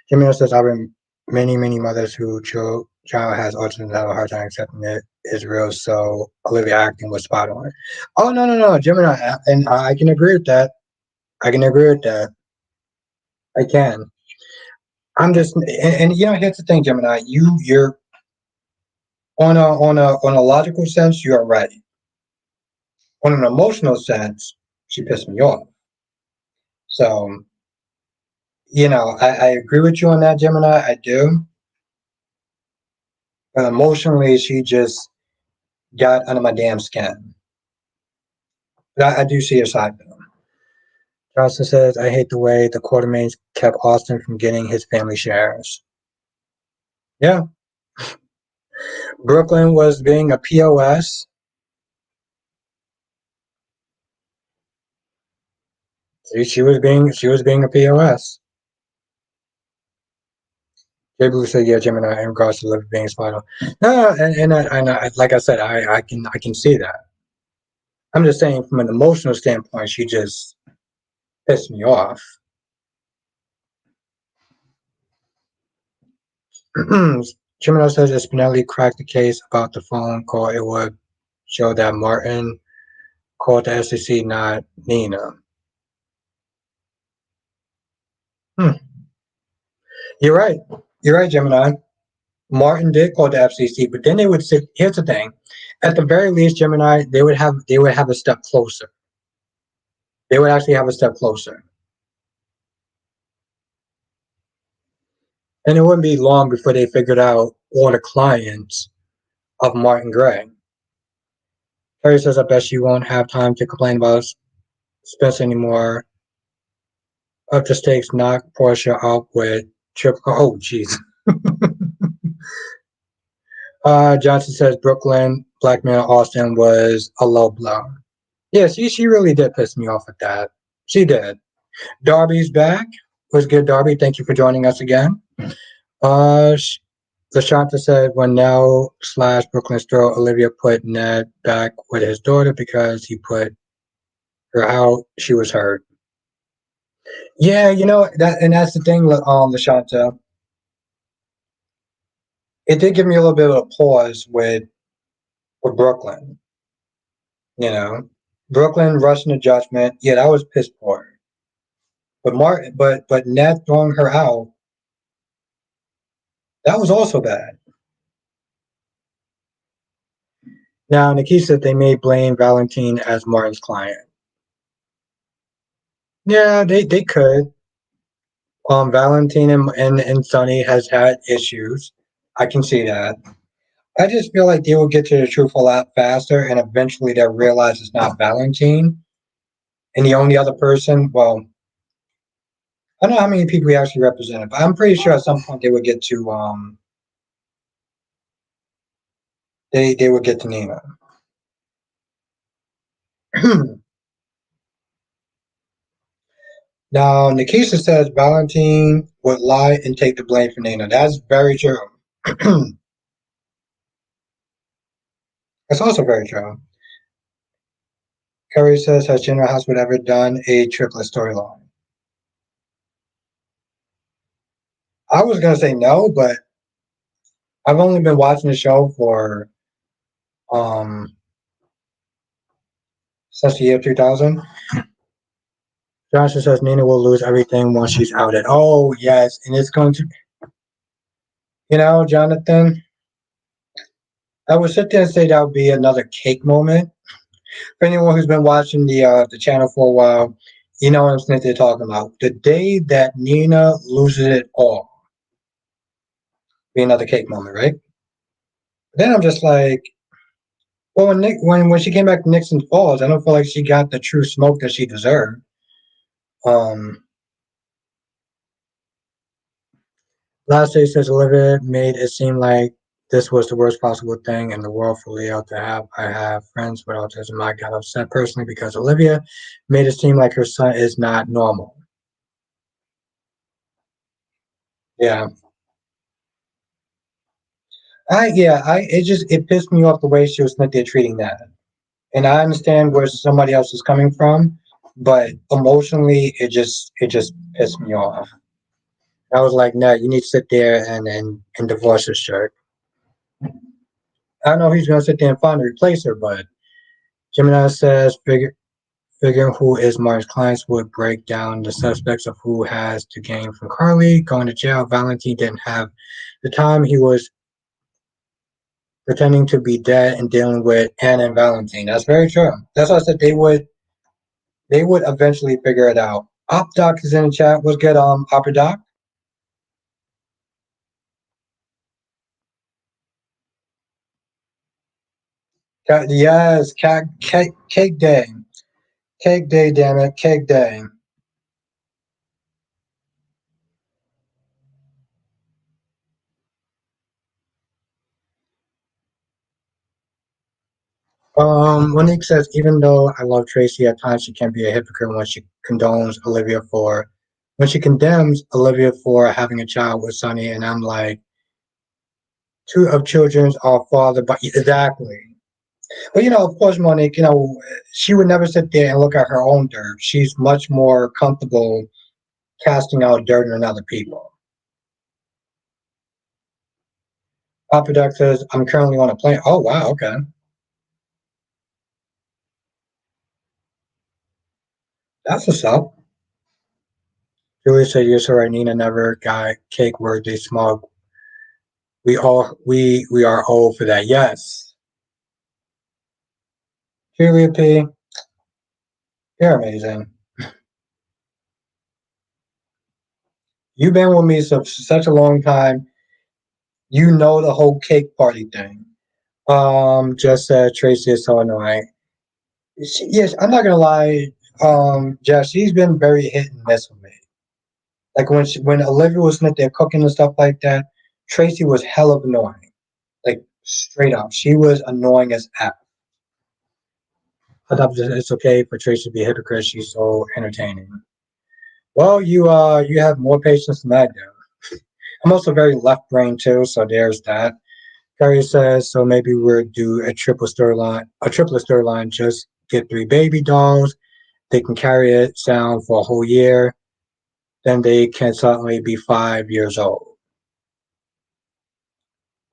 Jimmy says I've been many mothers who child has autism have a hard time accepting it is real. So Olivia acting was spot on. Oh no, Gemini, and I can agree with that. I can agree with that. I can. I'm just and here's the thing, Gemini. You're on a logical sense, you are right. On an emotional sense, she pissed me off. So I agree with you on that, Gemini. I do. But emotionally, she just got under my damn skin. But I do see your side though. Johnson says, I hate the way the Quartermains kept Austin from getting his family shares. Yeah. Brooklyn was being a POS. She was being a POS. Jay Blue said, "Yeah, Gemini in regards to liver being spinal." No, like I said, I can see that. I'm just saying from an emotional standpoint, she just pissed me off. Gemini says if Spinelli cracked the case about the phone call, it would show that Martin called the SEC, not Nina. Hmm. You're right. You're right, Gemini. Martin did call the FCC, but then they would sit. Here's the thing: at the very least, Gemini, they would have a step closer. They would actually have a step closer, and it wouldn't be long before they figured out all the clients of Martin Gray. Harry says, "I bet she won't have time to complain about Spence anymore. Up the stakes, knock Portia up with triple. Oh, jeez." Johnson says Brooklyn blackmail Austin was a low blow. Yeah, she really did piss me off with that. She did. Darby's back. Was good, Darby. Thank you for joining us again. Uh, Lashanta said when Nell slash Brooklyn Stro, Olivia put Ned back with his daughter because he put her out. She was hurt. Yeah, that, and that's the thing, Lashanta. It did give me a little bit of a pause with Brooklyn. You know, Brooklyn rushing the judgment. Yeah, that was piss poor. But Ned throwing her out, that was also bad. Now, Nikki said they may blame Valentine as Martin's client. Yeah, they could. Valentine and Sonny has had issues. I can see that. I just feel like they will get to the truth a lot faster, and eventually they'll realize it's not Valentine. And the only other person, well, I don't know how many people he actually represented, but I'm pretty sure at some point they would get to they would get to Nina. Now, Nikisha says Valentine would lie and take the blame for Nina. That's very true. That's also very true. Curry says, has General Hospital ever done a triplet storyline? I was going to say no, but I've only been watching the show for um since the year 2000. Johnson says Nina will lose everything once she's outed. Oh, yes. And it's going to, Jonathan, I would sit there and say that would be another cake moment. For anyone who's been watching the channel for a while, you know what I'm sitting there talking about. The day that Nina loses it all, be another cake moment, right? Then I'm just like, well, when she came back to Nixon Falls, I don't feel like she got the true smoke that she deserved. Um, Last day says Olivia made it seem like this was the worst possible thing in the world for Leo to have. I have friends with autism. I got upset personally because Olivia made it seem like her son is not normal. Yeah, it pissed me off the way she was there treating that. And I understand where somebody else is coming from, but emotionally, it just pissed me off. I was like, nah, you need to sit there and divorce this jerk. I don't know if he's gonna sit there and find a replacer, but Gemini says figuring who is Mark's clients would break down the suspects of who has to gain from Carly going to jail. Valentine didn't have the time. He was pretending to be dead and dealing with Anna and Valentine. That's very true. That's why I said they would eventually figure it out. Op Doc is in the chat. What's good, Opera Doc? Yes, cake day. Cake day, damn it. Cake day. Monique says, even though I love Tracy, at times she can be a hypocrite when she condones Olivia for, when she condemns Olivia for having a child with Sonny, and I'm like, two of children's are father, but exactly. But of course, Monique, she would never sit there and look at her own dirt. She's much more comfortable casting out dirt on other people. Papa Duck says, I'm currently on a plane. Oh, wow, okay. That's what's up. Julia said, you're so right. Nina never got cake worthy small. We are old for that. Yes. Julia P, you're amazing. You've been with me for such a long time. You know the whole cake party thing. Just said Tracy is so annoying. Yes, I'm not gonna lie. Jeff, she's been very hit and miss with me. Like when Olivia was in there cooking and stuff like that, Tracy was hell of annoying. Like straight up, she was annoying as F. I thought it's okay for Tracy to be a hypocrite. She's so entertaining. Well, you have more patience than I do. I'm also very left brain too, so there's that. Carrie says, so maybe we'll do a triplet storyline. Just get three baby dolls. They can carry it sound for a whole year. Then they can suddenly be 5 years old.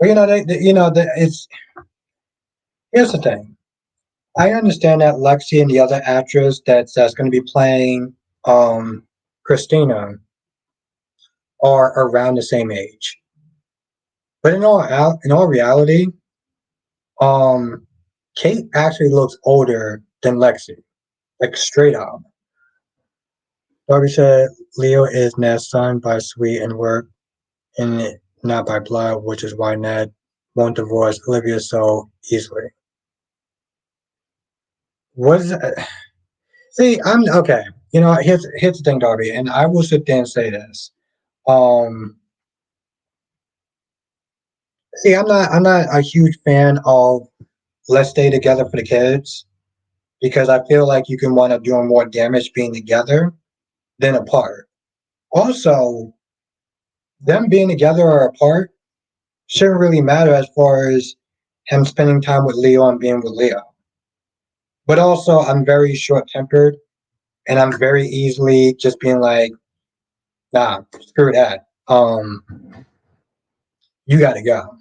Well, it's here's the thing. I understand that Lexi and the other actress that's going to be playing Christina are around the same age, but in all reality, um, Kate actually looks older than Lexi, like straight up. Darby said Leo is Ned's son by sweet and work, and not by blood, which is why Ned won't divorce Olivia so easily. What is See, I'm okay. Here's the thing, Darby, and I will sit there and say this. Um, See, I'm not a huge fan of let's stay together for the kids because I feel like you can wind up doing more damage being together than apart. Also, them being together or apart shouldn't really matter as far as him spending time with Leo and being with Leo. But also, I'm very short tempered and I'm very easily just being like, nah, screw that. You got to go.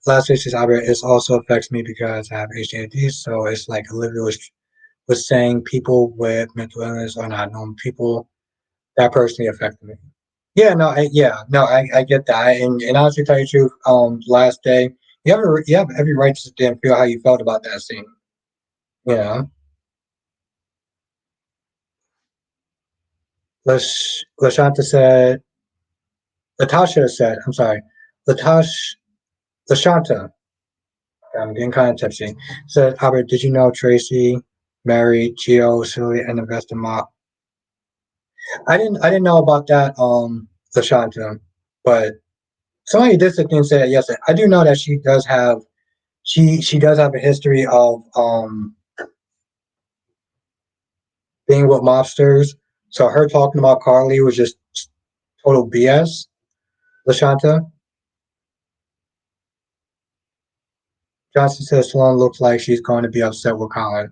Last week says Albert, it also affects me because I have ADHD. So it's like Olivia was saying people with mental illness are not normal people. That personally affected me. Yeah, no, I get that. And honestly, tell you the truth, last day, you have every right to sit there and feel how you felt about that scene. You know, Lashanta said, Latasha said, I'm sorry, Latash, Lashanta, I'm getting kind of tipsy, said, Albert, did you know Tracy married Gio, Celia, and invested Ma? I didn't know about that, Lashanta, but somebody did sit there and say yes, I do know that she does have a history of being with mobsters. So her talking about Carly was just total BS. Lashanta Johnson says Sloan looks like she's going to be upset with Colin.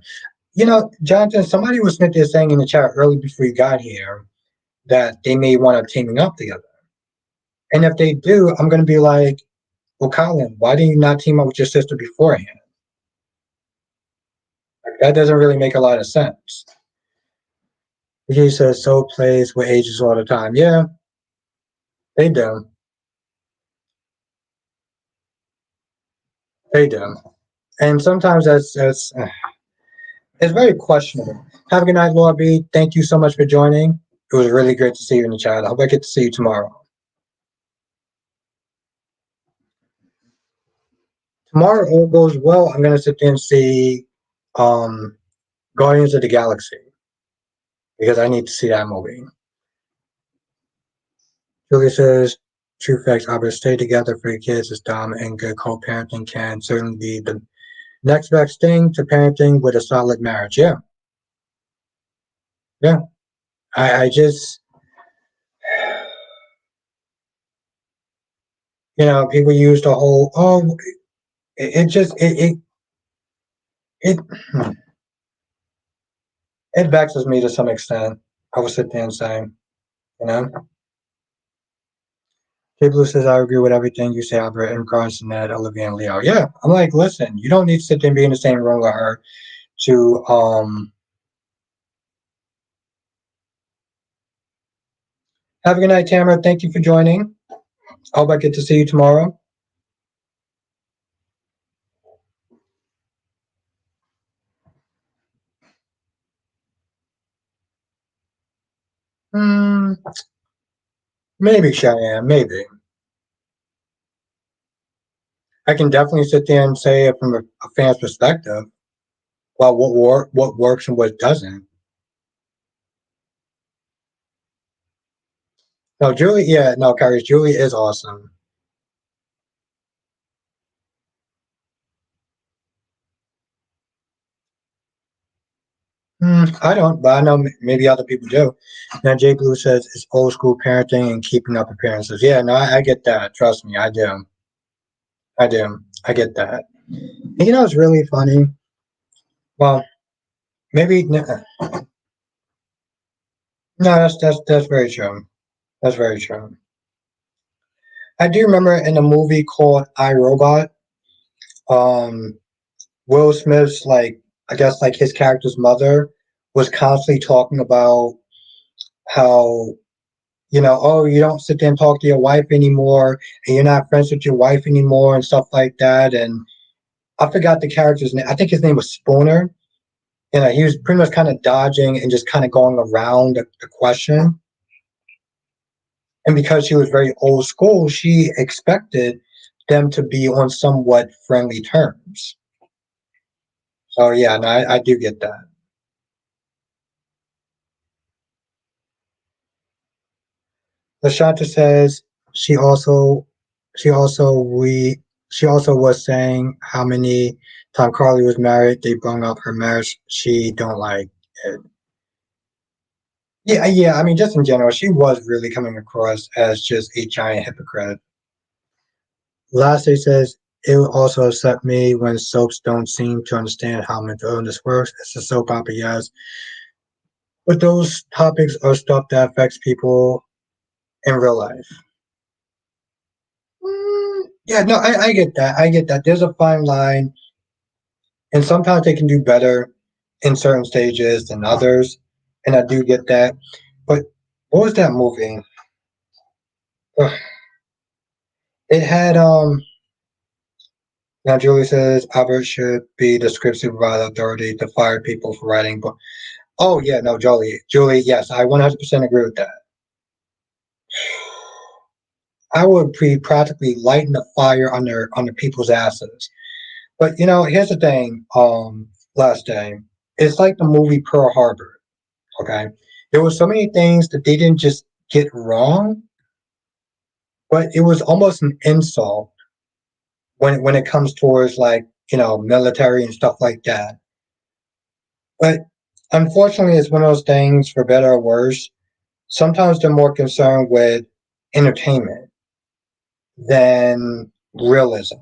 Jonathan, somebody was sitting there saying in the chat early before you got here that they may want to teaming up together. And if they do, I'm going to be like, well, Colin, why didn't you not team up with your sister beforehand? Like, that doesn't really make a lot of sense. He says so plays with ages all the time. Yeah, they do. They do. And sometimes that's it's very questionable. Have a good night, Laura B. Thank you so much for joining. It was really great to see you in the chat. I hope I get to see you tomorrow. Tomorrow, all goes well. I'm gonna sit there and see um, Guardians of the Galaxy because I need to see that movie. Julia says True facts, Albert. Stay together for your kids is dumb, and good co-parenting can certainly be the next best thing to parenting with a solid marriage. Yeah, yeah. I just, people use the whole, oh, it just, it, it vexes me to some extent. I would sit there and say, you know, Kid Blue says, I agree with everything you say, Albert, in regards to Ned, Olivia, and Leo. Yeah, I'm like, listen, you don't need to sit there and be in the same room with her to, have a good night, Tamara. Thank you for joining. I hope I get to see you tomorrow. Hmm, maybe, Cheyenne, maybe. I can definitely sit there and say it from a fan's perspective about what works and what doesn't. No, Julie, yeah, no, Carrie, Julie is awesome. I don't, but I know maybe other people do. Now, Jay Blue says it's old school parenting and keeping up appearances. Yeah, no, I get that. Trust me, I do. I do. I get that. And it's really funny. Well, maybe no, that's very true. That's very true. I do remember in a movie called I Robot, um, Will Smith's I guess his character's mother was constantly talking about how oh, you don't sit there and talk to your wife anymore, and you're not friends with your wife anymore, and stuff like that. And I forgot the character's name. I think his name was Spooner. He was pretty much kind of dodging and just kind of going around the question. And because she was very old school, she expected them to be on somewhat friendly terms. So yeah, no, I do get that. Lashanta says she also she also we she also was saying how many time Carly was married, they brought up her marriage. She don't like it. Yeah, yeah. I mean, just in general, she was really coming across as just a giant hypocrite. Lastly says it would also upset me when soaps don't seem to understand how mental illness works. It's a soap opera, yes, but those topics are stuff that affects people in real life. Yeah, no, I get that. I get that. There's a fine line, and sometimes they can do better in certain stages than others, and I do get that. But what was that movie? Ugh. It had Now Julie says Albert should be the script supervisor authority to fire people for writing. But oh yeah, no, Julie, yes, I 100% agree with that. I would be practically lighting the fire under people's asses. But here's the thing. Last day, it's like the movie Pearl Harbor. Okay, there were so many things that they didn't just get wrong, but it was almost an insult when it comes towards military and stuff like that. But unfortunately, it's one of those things, for better or worse. Sometimes they're more concerned with entertainment than realism,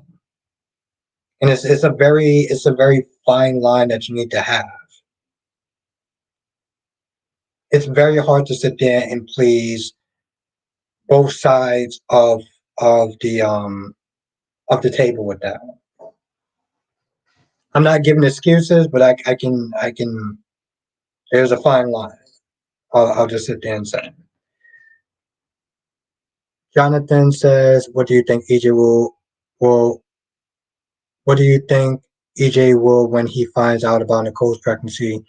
and it's a very fine line that you need to have. It's very hard to sit there and please both sides of the table with that. I'm not giving excuses, but I can. There's a fine line. I'll just sit there and say. Jonathan says, "What do you think EJ will? What do you think EJ will when he finds out about Nicole's pregnancy?"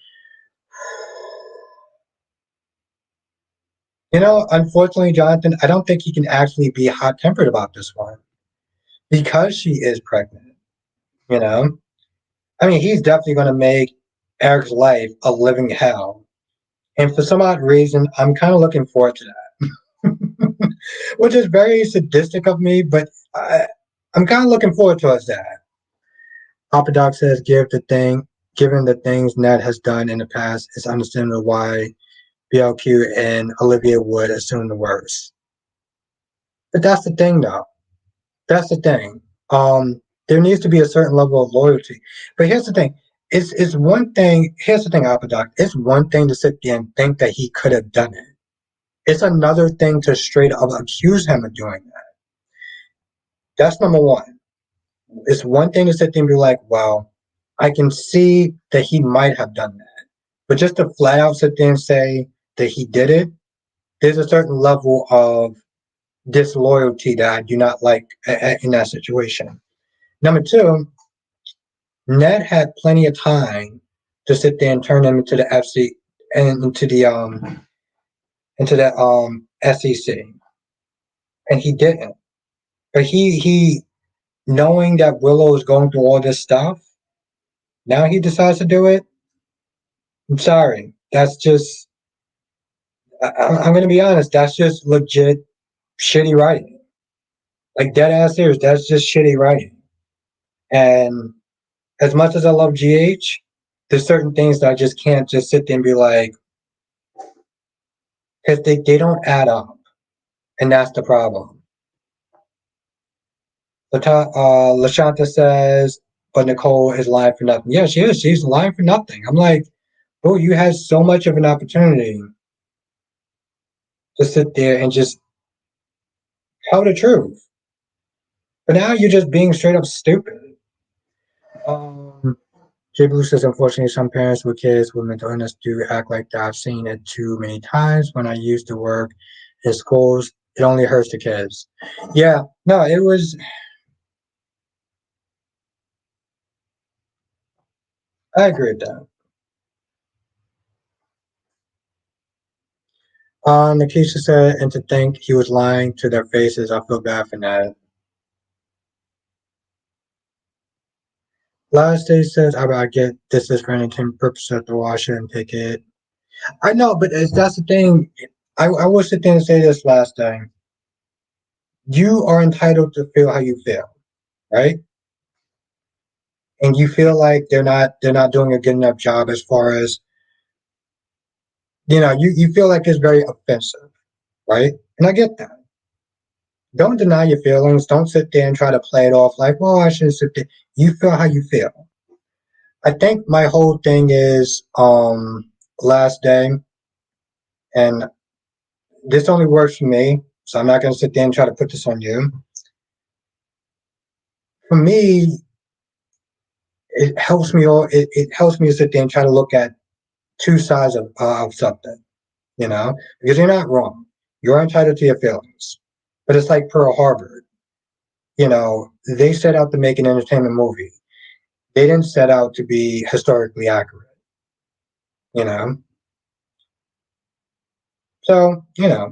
Unfortunately, Jonathan, I don't think he can actually be hot tempered about this one because she is pregnant. You know, I mean, he's definitely going to make Eric's life a living hell. And for some odd reason, I'm kind of looking forward to that. which is very sadistic of me, but I'm kind of looking forward towards that. Papa Doc says, given the things Ned has done in the past, it's understandable why BLQ and Olivia would assume the worst. But that's the thing, though. That's the thing. There needs to be a certain level of loyalty. But here's the thing. It's one thing. Here's the thing, Papa Doc. It's one thing to sit there and think that he could have done it. It's another thing to straight up accuse him of doing that. That's number one. It's one thing to sit there and be like, well, I can see that he might have done that. But just to flat out sit there and say that he did it, there's a certain level of disloyalty that I do not like in that situation. Number two, Ned had plenty of time to sit there and turn him into the FC and into that SEC, and he didn't. But he knowing that Willow is going through all this stuff, now he decides to do it. I'm sorry, that's just I'm going to be honest. That's just legit shitty writing. Like dead ass serious. That's just shitty writing. And as much as I love GH, there's certain things that I just can't just sit there and be like, because they don't add up, and that's the problem. Lashanta says, but Nicole is lying for nothing. Yeah, she is. She's lying for nothing. I'm like, bro, you had so much of an opportunity to sit there and just tell the truth. But now you're just being straight up stupid. Um, Jay Blue says, unfortunately, some parents with kids with mental illness do act like that. I've seen it too many times when I used to work in schools. It only hurts the kids. Yeah, no, it was. I agree with that. Nikisha said, and to think he was lying to their faces, I feel bad for that. Last day says, I get this is for entertainment purposes to watch it and take it. I know, but that's the thing. I will sit there and say this last time. You are entitled to feel how you feel, right? And you feel like they're not doing a good enough job as far as you feel like it's very offensive, right? And I get that. Don't deny your feelings. Don't sit there and try to play it off like, well, I shouldn't sit there. You feel how you feel. I think my whole thing is last day, and this only works for me, so I'm not going to sit there and try to put this on you. For me, it helps me to sit there and try to look at two sides of something, because you're not wrong. You're entitled to your feelings, but it's like Pearl Harbor. They set out to make an entertainment movie. They didn't set out to be historically accurate. You know, so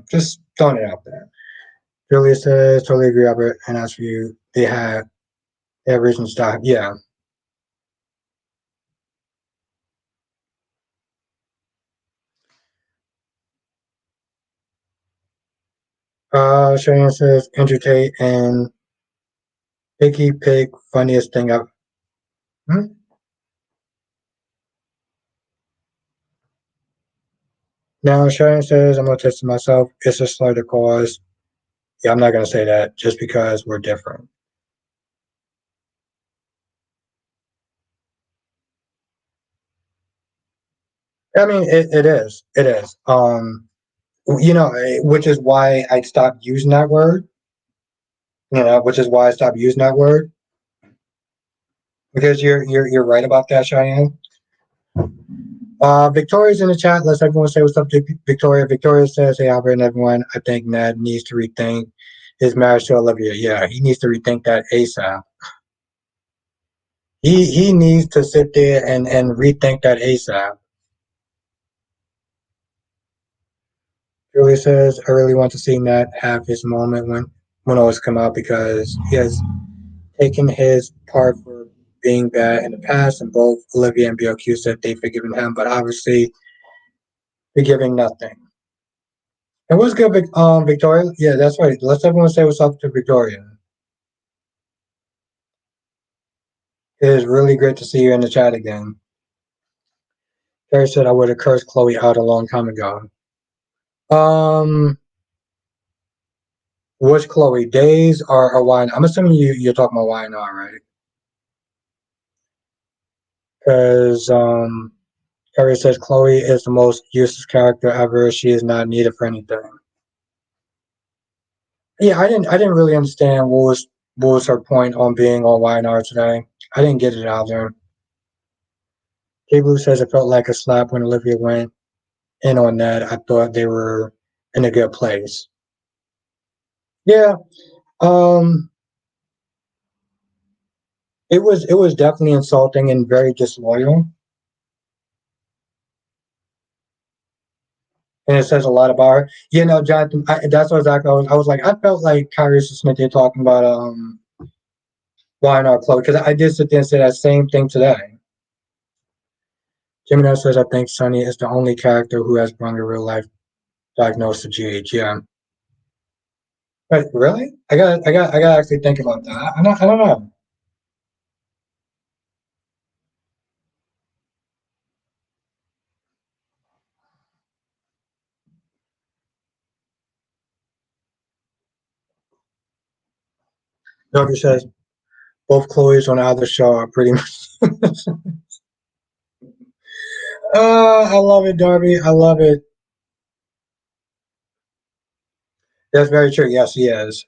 just throwing it out there. Julia says, totally agree, Albert. And as for you, they have reasons to stop. Yeah. Cheyenne says, Andrew Tate and Piggy Pig, funniest thing I've. Hmm? Now, Cheyenne says, I'm going to test myself. It's a slur to cause. Yeah, I'm not going to say that just because we're different. I mean, it is. It is. Which is why I stopped using that word. Which is why I stopped using that word because you're right about that, Cheyenne. Victoria's in the chat. Let's everyone say what's up to Victoria. Victoria says, "Hey, Albert and everyone. I think Ned needs to rethink his marriage to Olivia. Yeah, he needs to rethink that ASAP. He needs to sit there and rethink that ASAP." Julia says, "I really want to see Ned have his moment when always come out because he has taken his part for being bad in the past, and both Olivia and BLQ said they've forgiven him, but obviously forgiving nothing." And what's good, Victoria? Yeah, that's right. Let's everyone say what's up to Victoria. It is really great to see you in the chat again. Carrie said I would have cursed Chloe out a long time ago. Um, which Chloe? Days or wine? I'm assuming you're talking about wine, all right? Because Carrie says Chloe is the most useless character ever. She is not needed for anything. Yeah, I didn't really understand what was her point on being on YNR today. I didn't get it out there. K Blue says it felt like a slap when Olivia went in on that. I thought they were in a good place. Yeah, um, it was definitely insulting and very disloyal, and it says a lot about her. You know, Jonathan, that's what exactly I was like. I felt like Kyrie Smith here talking about YNR Chloe because I did sit there and say that same thing today. Gemini says I think Sunny is the only character who has brought a real life diagnosed to GH. Yeah. But really? I got to actually think about that. I don't know. Doctor says both Chloes on either show are pretty much. I love it, Darby. I love it. That's very true. Yes, he is.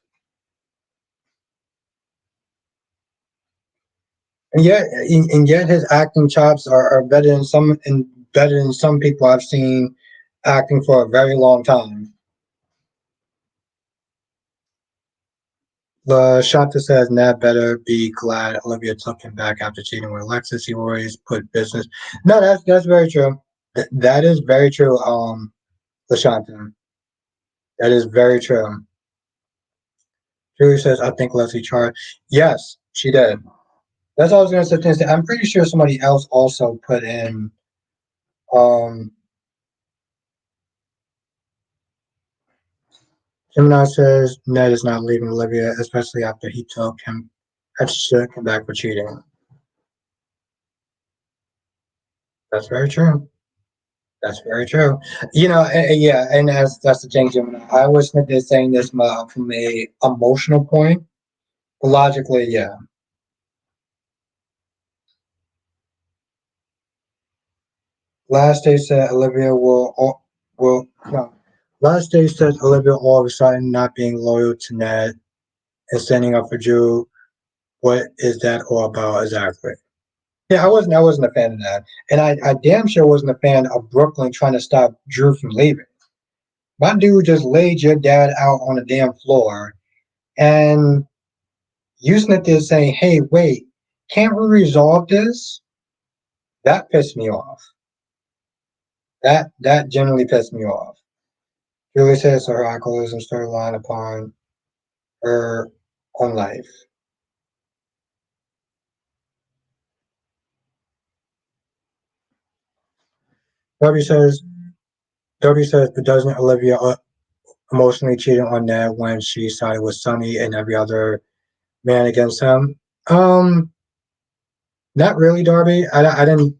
And yet his acting chops are better than some people I've seen acting for a very long time. The Shanta says Nat better be glad Olivia took him back after cheating with Alexis. He always put business. No, that's very true. That is very true. LaShanta. That is very true. Julie says, I think Leslie Char. Yes, she did. That's all I was going to say. I'm pretty sure somebody else also put in. Um, Gemini says Ned is not leaving Olivia, especially after he took him and took him back for cheating. That's very true. That's very true. Yeah, and that's the thing, Gemini. I always think they're saying this from a emotional point. Logically, yeah. Last day said Olivia will no. Last day said Olivia all of a sudden not being loyal to Ned and standing up for Drew. What is that all about exactly? Yeah, I wasn't a fan of that, and I damn sure wasn't a fan of Brooklyn trying to stop Drew from leaving. My dude just laid your dad out on the damn floor, and you sitting there saying, "Hey, wait, can't we resolve this?" That pissed me off. That generally pissed me off. Julie says her alcoholism storyline upon her own life. W says W says, but doesn't Olivia emotionally cheating on Ned when she sided with Sonny and every other man against him? Not really, Darby. I didn't.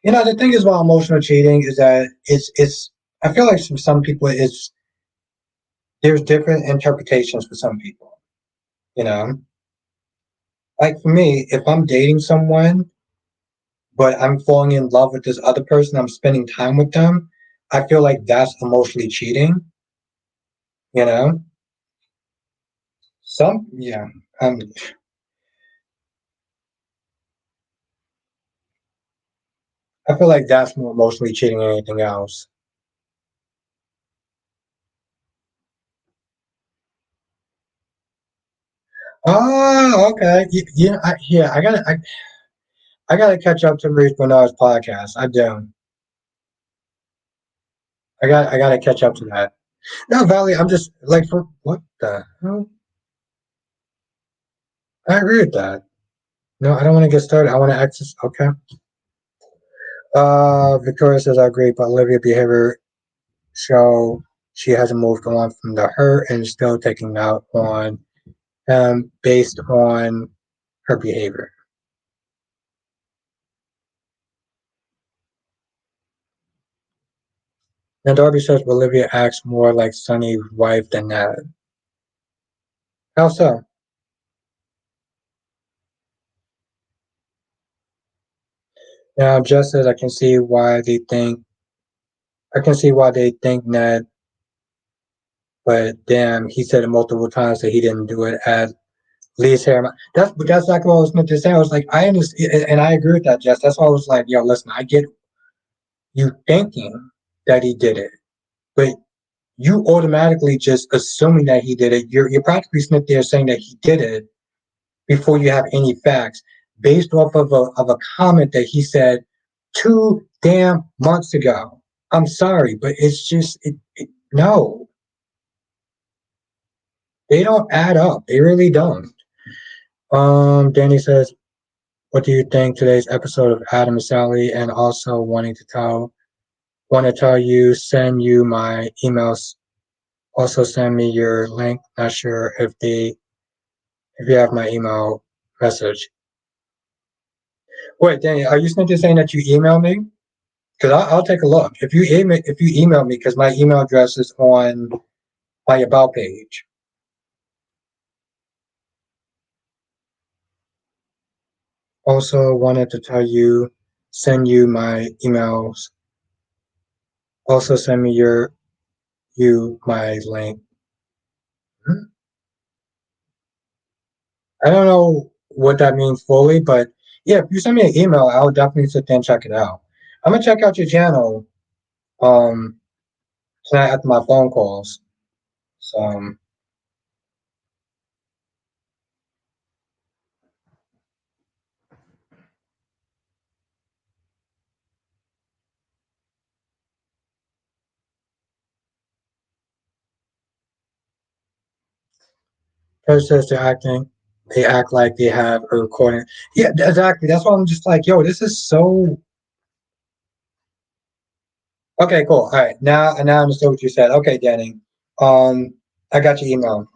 The thing is about emotional cheating is that it's. I feel like for some people, there's different interpretations for some people. You know, like for me, if I'm dating someone but I'm falling in love with this other person, I'm spending time with them, I feel like that's emotionally cheating. You know, yeah. Um, I feel like that's more emotionally cheating than anything else. Oh, okay. I gotta catch up to Reese Bernard's podcast. I do. I gotta catch up to that. No, Valley, I'm just like for what the hell? I agree with that. No, I don't want to get started. I want to access. Okay. Victoria says I agree, but Olivia behavior show she hasn't moved on from the hurt and is still taking out on him based on her behavior. And Darby says Olivia acts more like Sunny's wife than Ned. How so? Now, Jess says I can see why they think Ned, but damn, he said it multiple times that he didn't do it at least here. That's like what I was meant to say. I was like, I understand, and I agree with that, Jess. That's why I was like, yo, listen, I get you thinking that he did it, but you automatically just assuming that he did it. You're practically sitting there saying that he did it before you have any facts based off of a comment that he said 2 damn months ago. I'm sorry, but it's just no, they don't add up. They really don't. Danny says, "What do you think today's episode of Adam and Sally?" And also want to tell you, send you my emails. Also send me your link. Not sure if you have my email message. Wait, Danny, are you simply saying that you email me? Because I'll take a look. If you email me, because my email address is on my about page. Also wanted to tell you, send you my emails. Also send me my link. I don't know what that means fully, but yeah, if you send me an email, I'll definitely sit there and check it out. I'm gonna check out your channel um tonight after my phone calls. So Church says they're acting. They act like they have a recording. Yeah, exactly. That's why I'm just like, yo, this is so okay. Cool. All right, now I understood what you said. Okay, Danny. Um, I got your email.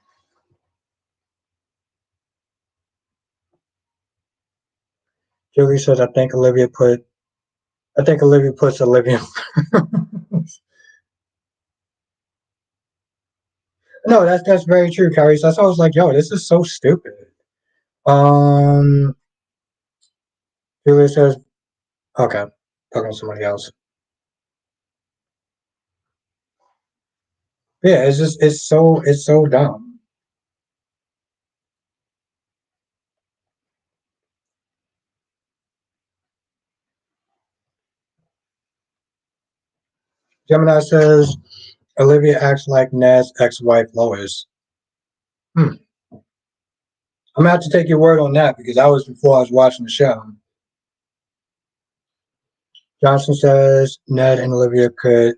Julie says I think Olivia puts Olivia. No, that's very true, Carrie. So that's why I was like, yo, this is so stupid. Um, Julia says, okay, talking to somebody else. Yeah, it's just it's so dumb. Gemini says Olivia acts like Ned's ex-wife Lois. Hmm. I'm gonna have to take your word on that because that was before I was watching the show. Johnson says Ned and Olivia could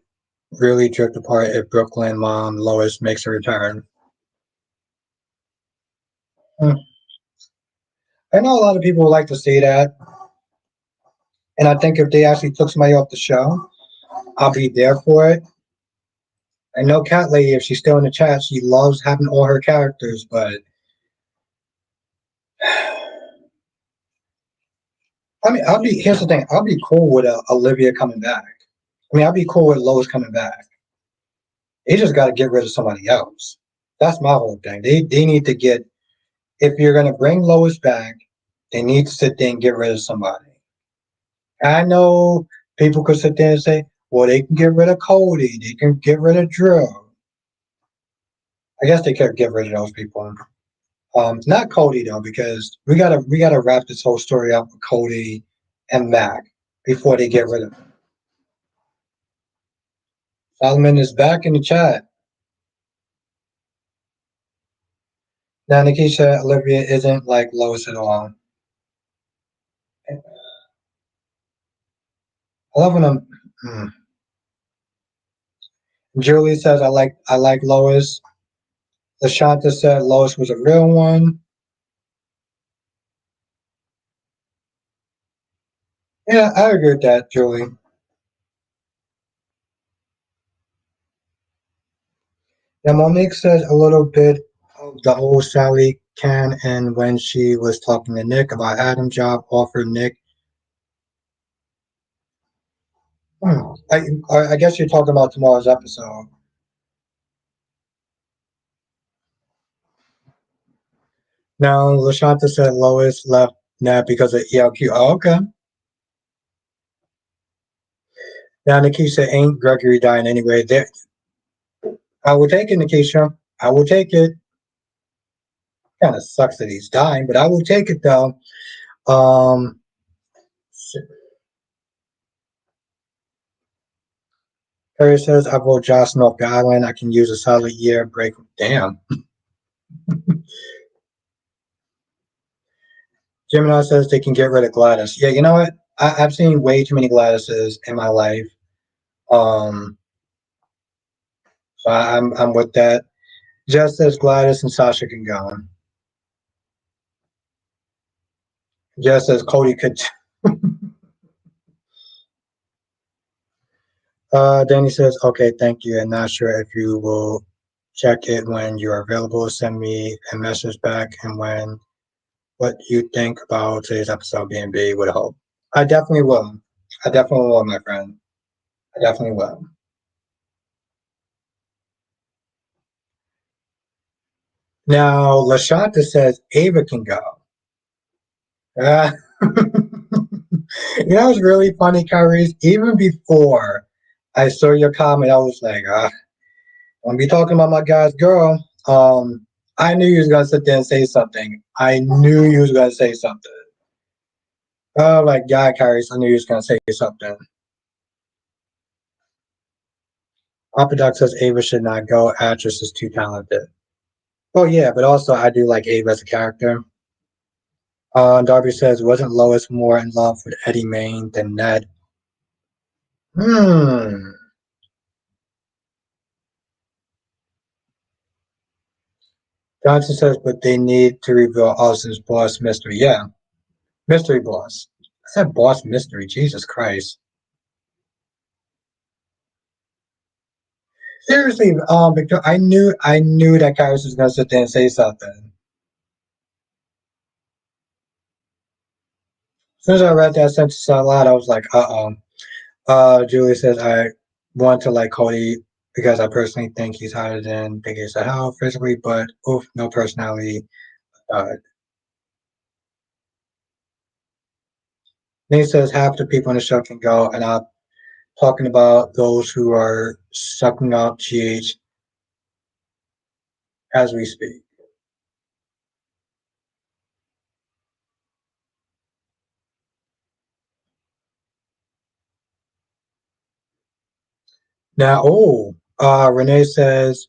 really drift apart if Brooklyn mom Lois makes a return. Hmm. I know a lot of people would like to see that, and I think if they actually took somebody off the show, I'll be there for it. I know Cat Lady, if she's still in the chat, she loves having all her characters, but I mean, here's the thing, I'll be cool with Olivia coming back. I mean, I'll be cool with Lois coming back. They just got to get rid of somebody else. That's my whole thing. They need to get if you're gonna bring Lois back, they need to sit there and get rid of somebody. I know people could sit there and say, well, they can get rid of Cody, they can get rid of Drew. I guess they could get rid of those people. Not Cody though, because we gotta wrap this whole story up with Cody and Mac before they get rid of him. Solomon is back in the chat. Now Nikisha Olivia isn't like Lois at all. I love when I'm Julie says I like Lois. Lashanta said Lois was a real one. Yeah, I agree with that, Julie. Now, Monique said a little bit of the old Sally can, and when she was talking to Nick about Adam job offer, Nick. I guess you're talking about tomorrow's episode. Now, Lashanta said Lois left Nat because of ELQ. Oh, okay. Now, Nikisha ain't Gregory dying anyway. There, I will take it, Nikisha. I will take it. Kind of sucks that he's dying, but I will take it though. Um, Harry says I vote Jocelyn off the island. I can use a solid year break. Damn. Gemini says they can get rid of Gladys. Yeah, you know what? I've seen way too many Gladyses in my life. Um, so I'm with that. Just as Gladys and Sasha can go. Just as Cody could. Danny says, okay, thank you. And not sure if you will check it when you're available. Send me a message back and when what you think about today's episode being B with hope. I definitely will. I definitely will, my friend. I definitely will. Now, Lashanta says Ava can go. Uh, you know, it's really funny, Kyrie. Even before I saw your comment, I was like, I'm be talking about my guy's girl. I knew you was gonna sit there and say something. I knew you was gonna say something. Oh my God, Kyrie, I knew you was gonna say something. Upper Duck says Ava should not go. Actress is too talented. Oh yeah, but also I do like Ava as a character. Darby says, wasn't Lois more in love with Eddie Main than Ned? Hmm. Johnson says, but they need to reveal Austin's boss mystery. Yeah, mystery boss. I said boss mystery. Jesus Christ. Seriously, Victor, I knew that Kyrus was gonna sit there and say something. As soon as I read that sentence out loud, I was like, uh-oh. Julie says, I want to like Cody because I personally think he's hotter than Big Ace Hell physically, but oof, no personality. Uh, Nate says half the people in the show can go, and I'm talking about those who are sucking up GH as we speak. Now, Renee says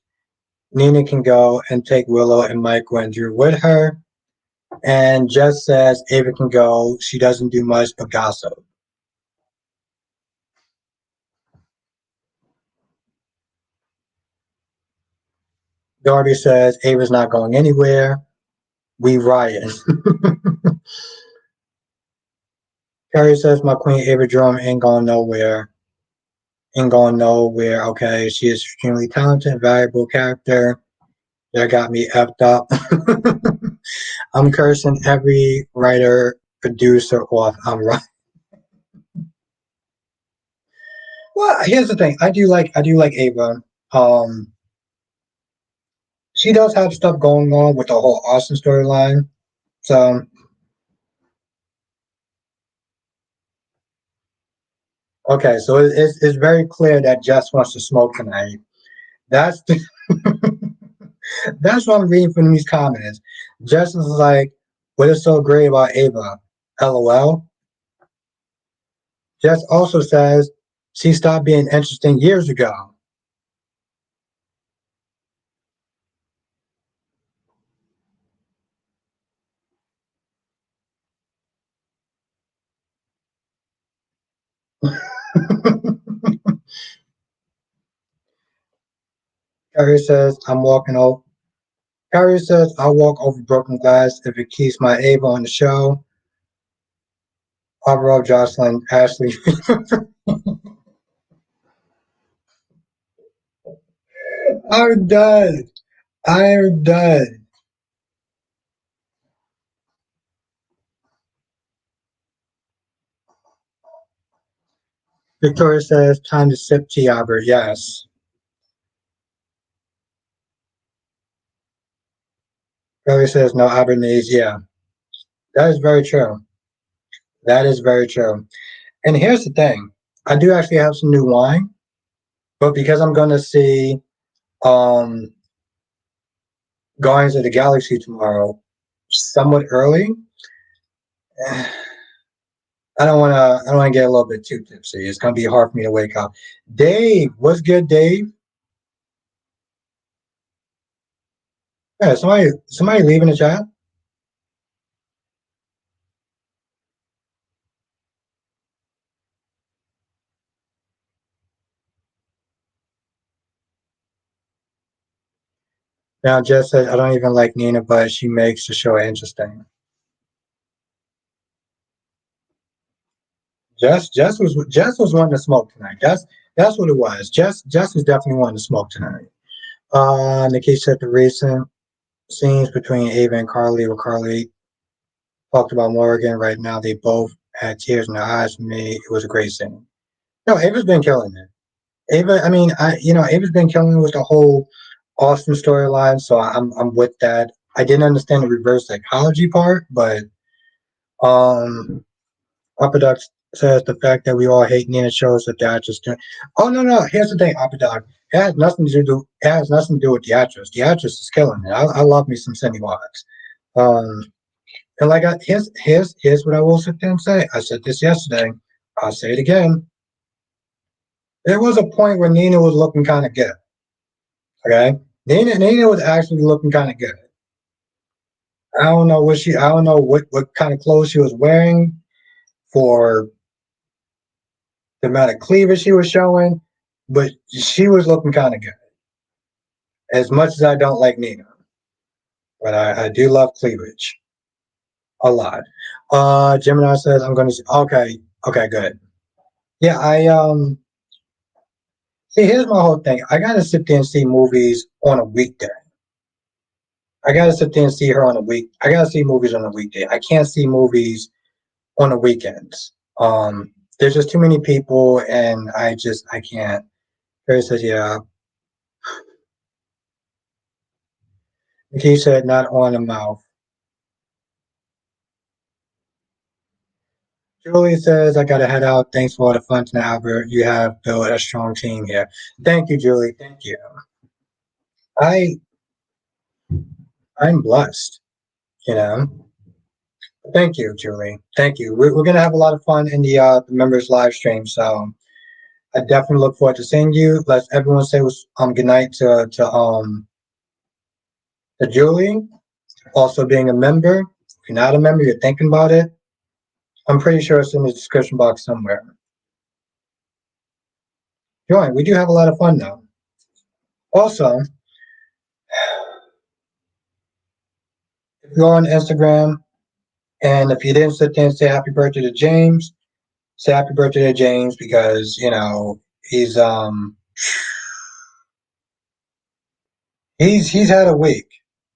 Nina can go and take Willow and Michael and Drew with her. And Jess says Ava can go. She doesn't do much but gossip. Darby says Ava's not going anywhere. We riot. Carrie says my queen Ava Drum ain't going nowhere. Ain't going nowhere. Okay, she is extremely talented, valuable character. That got me effed up. I'm cursing every writer, producer off. I'm right. Well, here's the thing. I do like Ava. Um, she does have stuff going on with the whole Austin storyline. So okay, so it's very clear that Jess wants to smoke tonight. That's the, that's what I'm reading from these comments. Jess is like, "What is so great about Ava?" LOL. Jess also says she stopped being interesting years ago. Carrie says, "I'm walking over." Carrie says, "I'll walk over broken glass if it keeps my Ava on the show." Overall, Jocelyn, Ashley. I'm done. I'm done. Victoria says, time to sip tea, Albert. Yes. Billy says, no, Albert needs. Yeah, that is very true. That is very true. And here's the thing, I do actually have some new wine, but because I'm going to see um, Guardians of the Galaxy tomorrow, somewhat early, I don't want to. I don't want to get a little bit too tipsy. It's going to be hard for me to wake up. Dave, what's good, Dave? Yeah, somebody leaving the chat. Now Jess said, I don't even like Nina, but she makes the show interesting. Jess was wanting to smoke tonight. That's what it was. Jess was definitely wanting to smoke tonight. Nikki said the recent scenes between Ava and Carly, where Carly talked about Morgan. Right now, they both had tears in their eyes. For me, it was a great scene. No, Ava's been killing it. Ava, I mean, Ava's been killing it with the whole Austin storyline. So I'm with that. I didn't understand the reverse psychology part, but um, Upper Duck says the fact that we all hate Nina shows that the actress. Oh no! Here's the thing, Upper Duck. It has nothing to do. It has nothing to do with the actress. The actress is killing it. I love me some Cindy Watts. Um, and like here's what I will sit there and say. I said this yesterday. I'll say it again. There was a point where Nina was looking kind of good. Okay, Nina was actually looking kind of good. I don't know what kind of clothes she was wearing for the amount of cleavage she was showing, but she was looking kind of good. As much as I don't like Nina, but I do love cleavage a lot. Gemini says I'm going to. Okay, okay, good. Yeah, I see. Here's my whole thing. I gotta sit there and see movies on a weekday. I gotta sit there and see her on a week. I gotta see movies on a weekday. I can't see movies on the weekends. There's just too many people, and I can't. Harry says, yeah. He said, not on the mouth. Julie says, I gotta head out. Thanks for all the fun tonight, Albert. You have built a strong team here. Thank you, Julie. Thank you. I I'm blessed, you know. Thank you, Julie. Thank you. We're gonna have a lot of fun in the members live stream. So I definitely look forward to seeing you. Let everyone say good night to Julie. Also being a member. If you're not a member, you're thinking about it. I'm pretty sure it's in the description box somewhere. Join. We do have a lot of fun now. Also, if you're on Instagram and if you didn't sit there and say happy birthday to James, say happy birthday to James because he's had a week.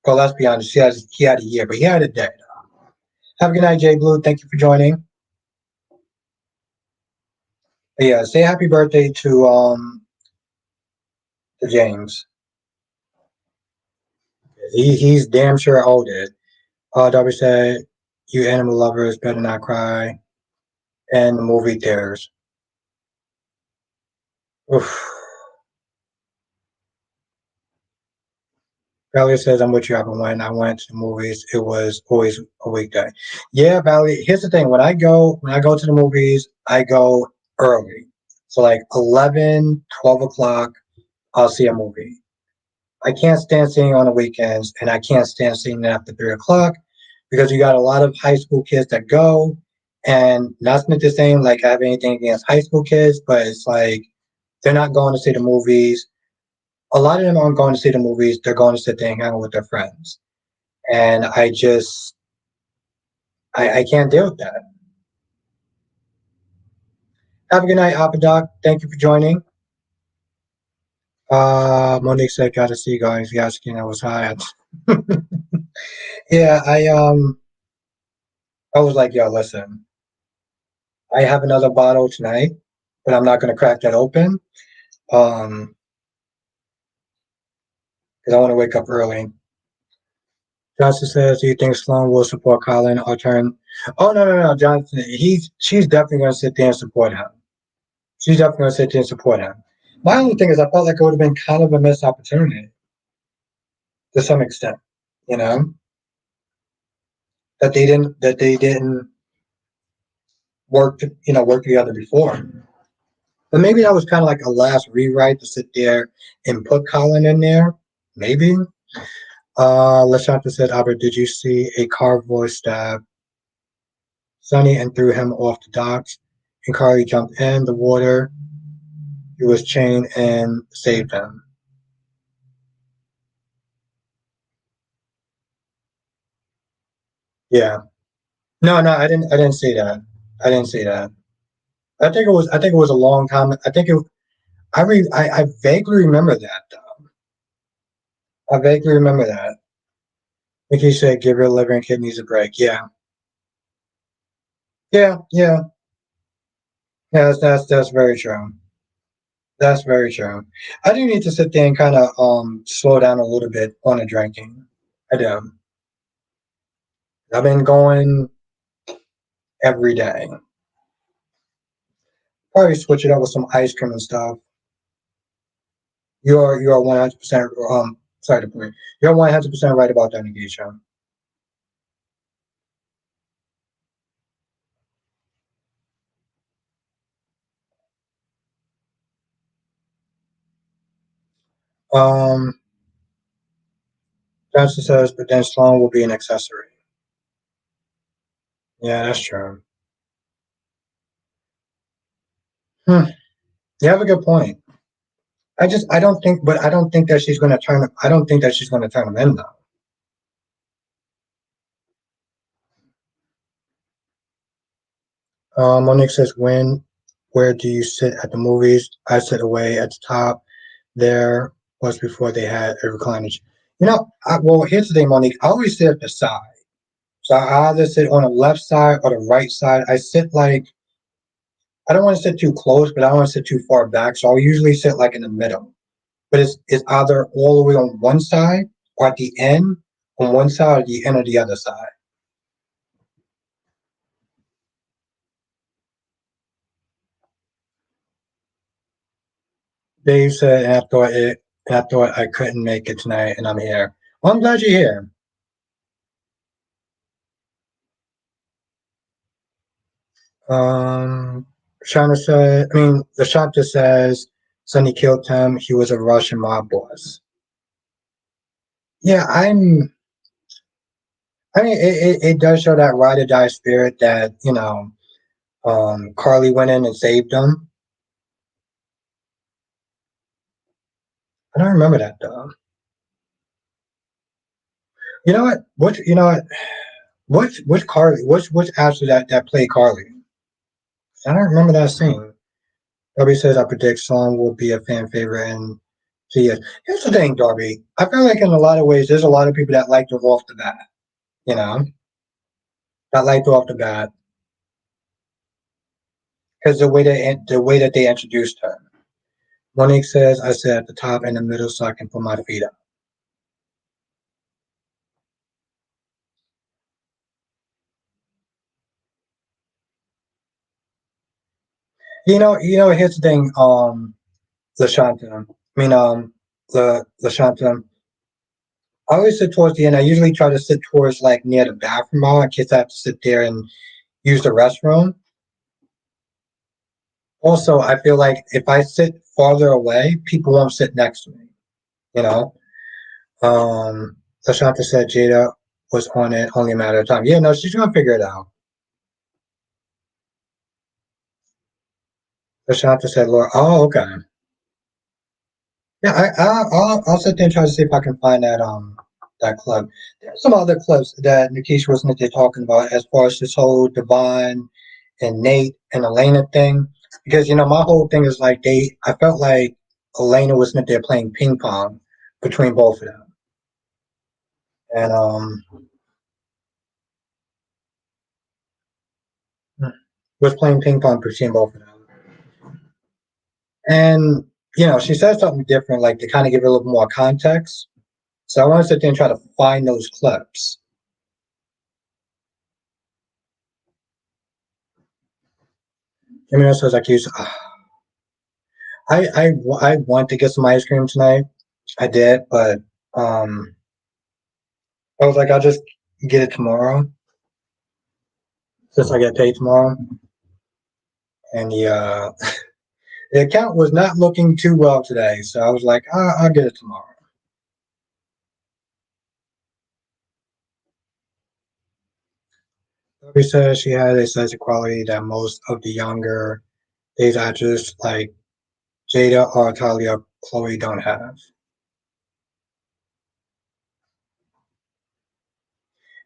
Well, let's be honest, he had a year, but he had a day. Have a good night, Jay Blue. Thank you for joining. But yeah, say happy birthday to James. He's damn sure owed it. Darby said, "You animal lovers better not cry." And the movie theaters. Oof. Valerie says, I'm with you, Albert. When I went to the movies, it was always a weekday. Yeah, Valerie, here's the thing. When I go to the movies, I go early. So like 11, 12 o'clock, I'll see a movie. I can't stand seeing on the weekends, and I can't stand seeing it after 3 o'clock because you got a lot of high school kids that go, and not the same like I have anything against high school kids, but it's like they're not going to see the movies. A lot of them aren't going to see the movies. They're going to sit there and hang out with their friends. And I can't deal with that. Have a good night, Apadoc. Thank you for joining. Monique said, "Gotta see, guys. Yeah, skin I was high." Yeah, I was like, "Yo, listen, I have another bottle tonight, but I'm not gonna crack that open, um, because I want to wake up early." Johnson says, "Do you think Sloan will support Colin or turn?" Oh no, Johnson. She's definitely gonna sit there and support him. She's definitely gonna sit there and support him. My only thing is, I felt like it would have been kind of a missed opportunity to some extent. You know that they didn't work together before. But maybe that was kind of like a last rewrite to sit there and put Colin in there. Maybe. Lashanta said, Albert, did you see a car voice stab Sonny and threw him off the docks? And Carly jumped in the water. He was chained and saved him. Yeah. No, no, I didn't say that. I didn't say that. I think it was a long time. I vaguely remember that though. I vaguely remember that. Like you said, give your liver and kidneys a break. Yeah. Yeah. Yeah, that's very true. That's very true. I do need to sit there and kind of slow down a little bit on the drinking. I do. I've been going every day. Probably switch it up with some ice cream and stuff. You are 100% sorry to point. You're 100% right about that, Nagisha. Um, Johnson says, but then Sloan will be an accessory. Yeah, that's true. Hmm. You have a good point. I don't think that she's going to turn. I don't think that she's going to turn him in though. Monique says, where do you sit at the movies? I sit away at the top. There was before they had a recliner. Well, here's the thing, Monique. I always sit at the side. So I either sit on the left side or the right side. I don't want to sit too close, but I don't want to sit too far back. So I'll usually sit like in the middle. But it's either all the way on one side or at the end on one side or the end of the other side. Dave said, and I thought I couldn't make it tonight, and I'm here. Well, I'm glad you're here. Um, Shana said, the Shanta says, Sonny killed him. He was a Russian mob boss. Yeah, it does show that ride or die spirit that, Carly went in and saved him. I don't remember that though. You know what? You know what? Which Carly? Which actor that played Carly? I don't remember that scene. Darby says I predict Song will be a fan favorite in 2 years. Here's the thing, Darby. I feel like in a lot of ways, there's a lot of people that liked her off the bat. You know, that liked her off the bat because the way that they introduced her. Monique says I sit at the top and the middle so I can put my feet up. Here's the thing, Lashanta. Lashanta. I always sit towards the end. I usually try to sit towards like near the bathroom aisle in case I have to sit there and use the restroom. Also, I feel like if I sit farther away, people won't sit next to me. You know. Lashanta said Jada was on it, only a matter of time. Yeah, no, she's gonna figure it out. Lashanta said, Laura, oh, okay. Yeah, I'll sit there and try to see if I can find that club. There's some other clubs that Nikisha was there talking about as far as this whole Devon and Nate and Elena thing. Because my whole thing is like I felt like Elena was sitting there playing ping pong between both of them, and was playing ping pong between both of them. And she said something different, like to kind of give it a little more context. So I want to sit there and try to find those clips. I mean, so like, I want to get some ice cream tonight. I did, but um, I was like, I'll just get it tomorrow, since I get paid tomorrow. And the account was not looking too well today, so I was like, I'll get it tomorrow. Sophie says she had a sense of quality that most of the younger days actors like Jada or Talia Chloe don't have.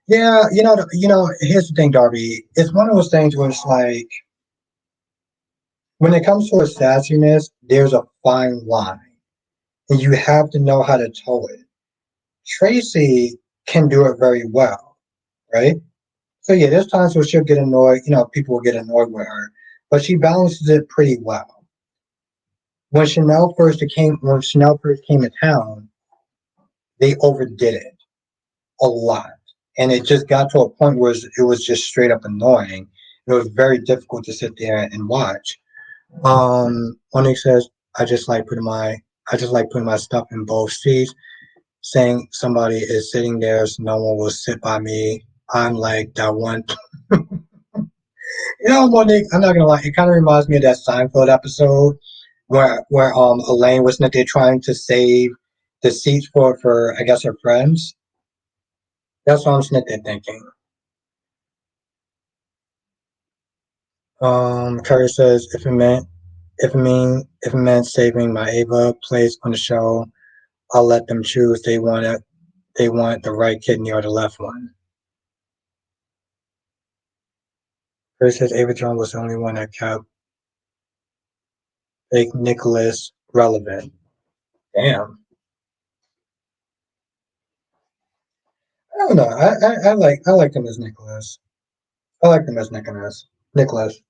Yeah, here's the thing, Darby. It's one of those things where it's like when it comes to a sassiness, there's a fine line, and you have to know how to toe it. Tracy can do it very well, right? So yeah, there's times where she'll get annoyed. People will get annoyed with her, but she balances it pretty well. When Chanel first came to town, they overdid it a lot, and it just got to a point where it was just straight up annoying. It was very difficult to sit there and watch. Onyx says, I just like putting my stuff in both seats, saying somebody is sitting there so no one will sit by me. I'm like that one. Monique, I'm not gonna lie, it kind of reminds me of that Seinfeld episode where Elaine was not there trying to save the seats for I guess her friends. That's what I'm sitting there thinking. Curry says if it meant saving my Ava place on the show, I'll let them choose. They want the right kidney or the left one. Curry says Ava Jones was the only one that kept fake Nicholas relevant. Damn. I don't know. I like him as Nicholas. I like him as Nicholas. Nicholas.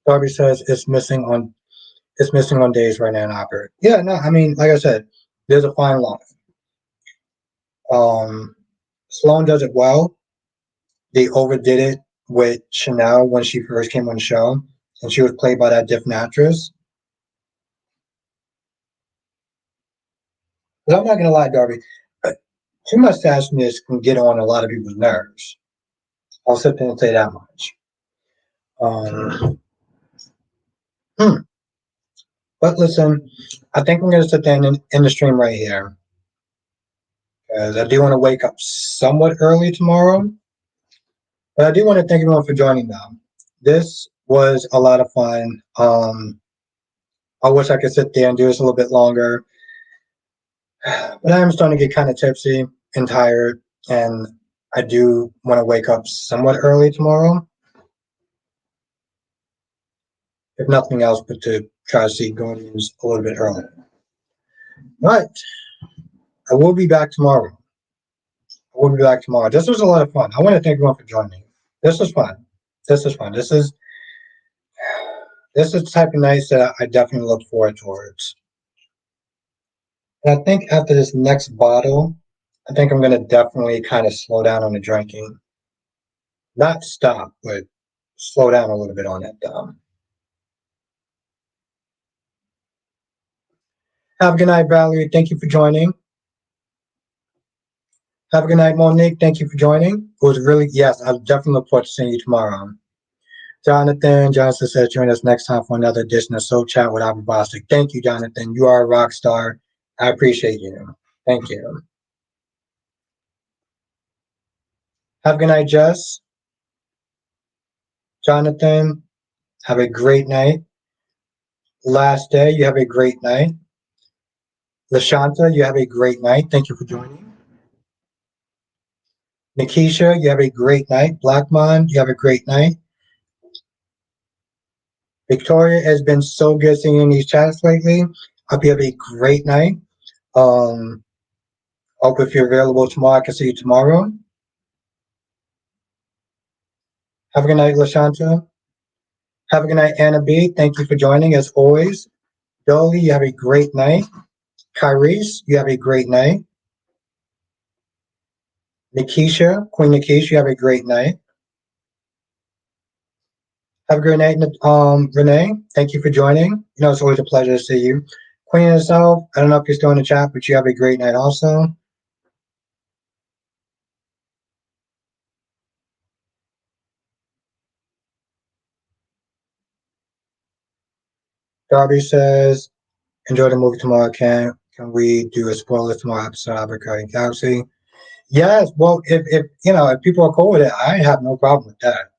Darby says it's missing on days right now in Opera. Yeah, no, I mean, like I said, there's a fine line. Um, Sloan does it well. They overdid it with Chanel when she first came on the show, and she was played by that different actress. But I'm not gonna lie, Darby, uh, too much sassiness can get on a lot of people's nerves. I'll sit there and say that much. Um, hmm. But listen, I think I'm gonna sit there and end the stream right here because I do want to wake up somewhat early tomorrow. But I do want to thank everyone for joining them. This was a lot of fun. I wish I could sit there and do this a little bit longer, but I am starting to get kind of tipsy and tired, and I do want to wake up somewhat early tomorrow, if nothing else, but to try to see Guardians a little bit earlier. But I will be back tomorrow. I will be back tomorrow. This was a lot of fun. I want to thank everyone for joining. This was fun. This is fun. This is the type of nights that I definitely look forward towards. And I think after this next bottle, I think I'm gonna definitely kind of slow down on the drinking. Not stop, but slow down a little bit on it. Have a good night, Valerie. Thank you for joining. Have a good night, Monique. Thank you for joining. It was really, yes, I definitely look forward to seeing you tomorrow. Jonathan says, join us next time for another edition of Soul Chat with Albert Bostic. Thank you, Jonathan. You are a rock star. I appreciate you. Thank you. Have a good night, Jess. Jonathan, have a great night. Last day, you have a great night. Lashanta, you have a great night. Thank you for joining. Nikisha, you have a great night. Blackmon, you have a great night. Victoria, has been so good seeing you in these chats lately. Hope you have a great night. Um, Hope if you're available tomorrow, I can see you tomorrow. Have a good night, Lashanta. Have a good night, Anna B. Thank you for joining as always. Dolly, you have a great night. Kyrese, you have a great night. Nikisha, Queen Nikisha, you have a great night. Have a great night, Renee. Thank you for joining. You know, it's always a pleasure to see you. Queen herself, I don't know if you're still in the chat, but you have a great night also. Darby says, enjoy the movie tomorrow. Can we do a spoiler tomorrow episode of Recurring Galaxy? Yes. Well, if you know if people are cool with it, I have no problem with that.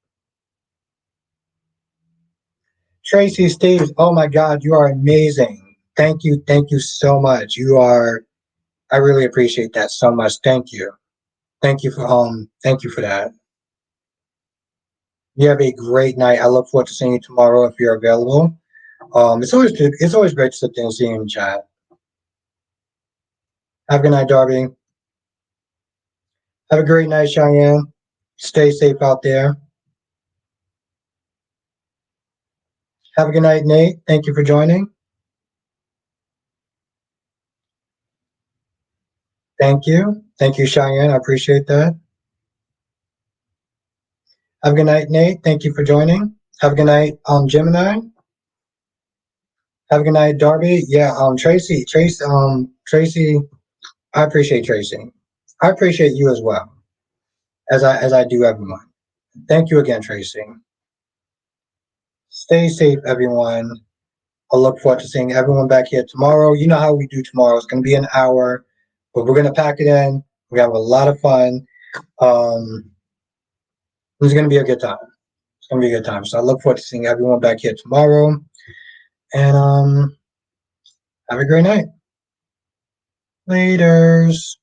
Tracy Steves, oh my God, you are amazing. Thank you so much. You are. I really appreciate that so much. Thank you. Thank you for that. You have a great night. I look forward to seeing you tomorrow if you're available. It's always great to sit there and see you in chat. Have a good night, Darby. Have a great night, Cheyenne. Stay safe out there. Have a good night, Nate. Thank you for joining. Thank you. Thank you, Cheyenne. I appreciate that. Have a good night, Nate. Thank you for joining. Have a good night, Gemini. Have a good night, Darby. Yeah, Tracy. I appreciate Tracy. I appreciate you as well, as I do everyone. Thank you again, Tracy. Stay safe, everyone. I look forward to seeing everyone back here tomorrow. You know how we do tomorrow. It's going to be an hour, but we're going to pack it in. We have a lot of fun. Um, it's going to be a good time. It's going to be a good time. So I look forward to seeing everyone back here tomorrow. And have a great night. Laters.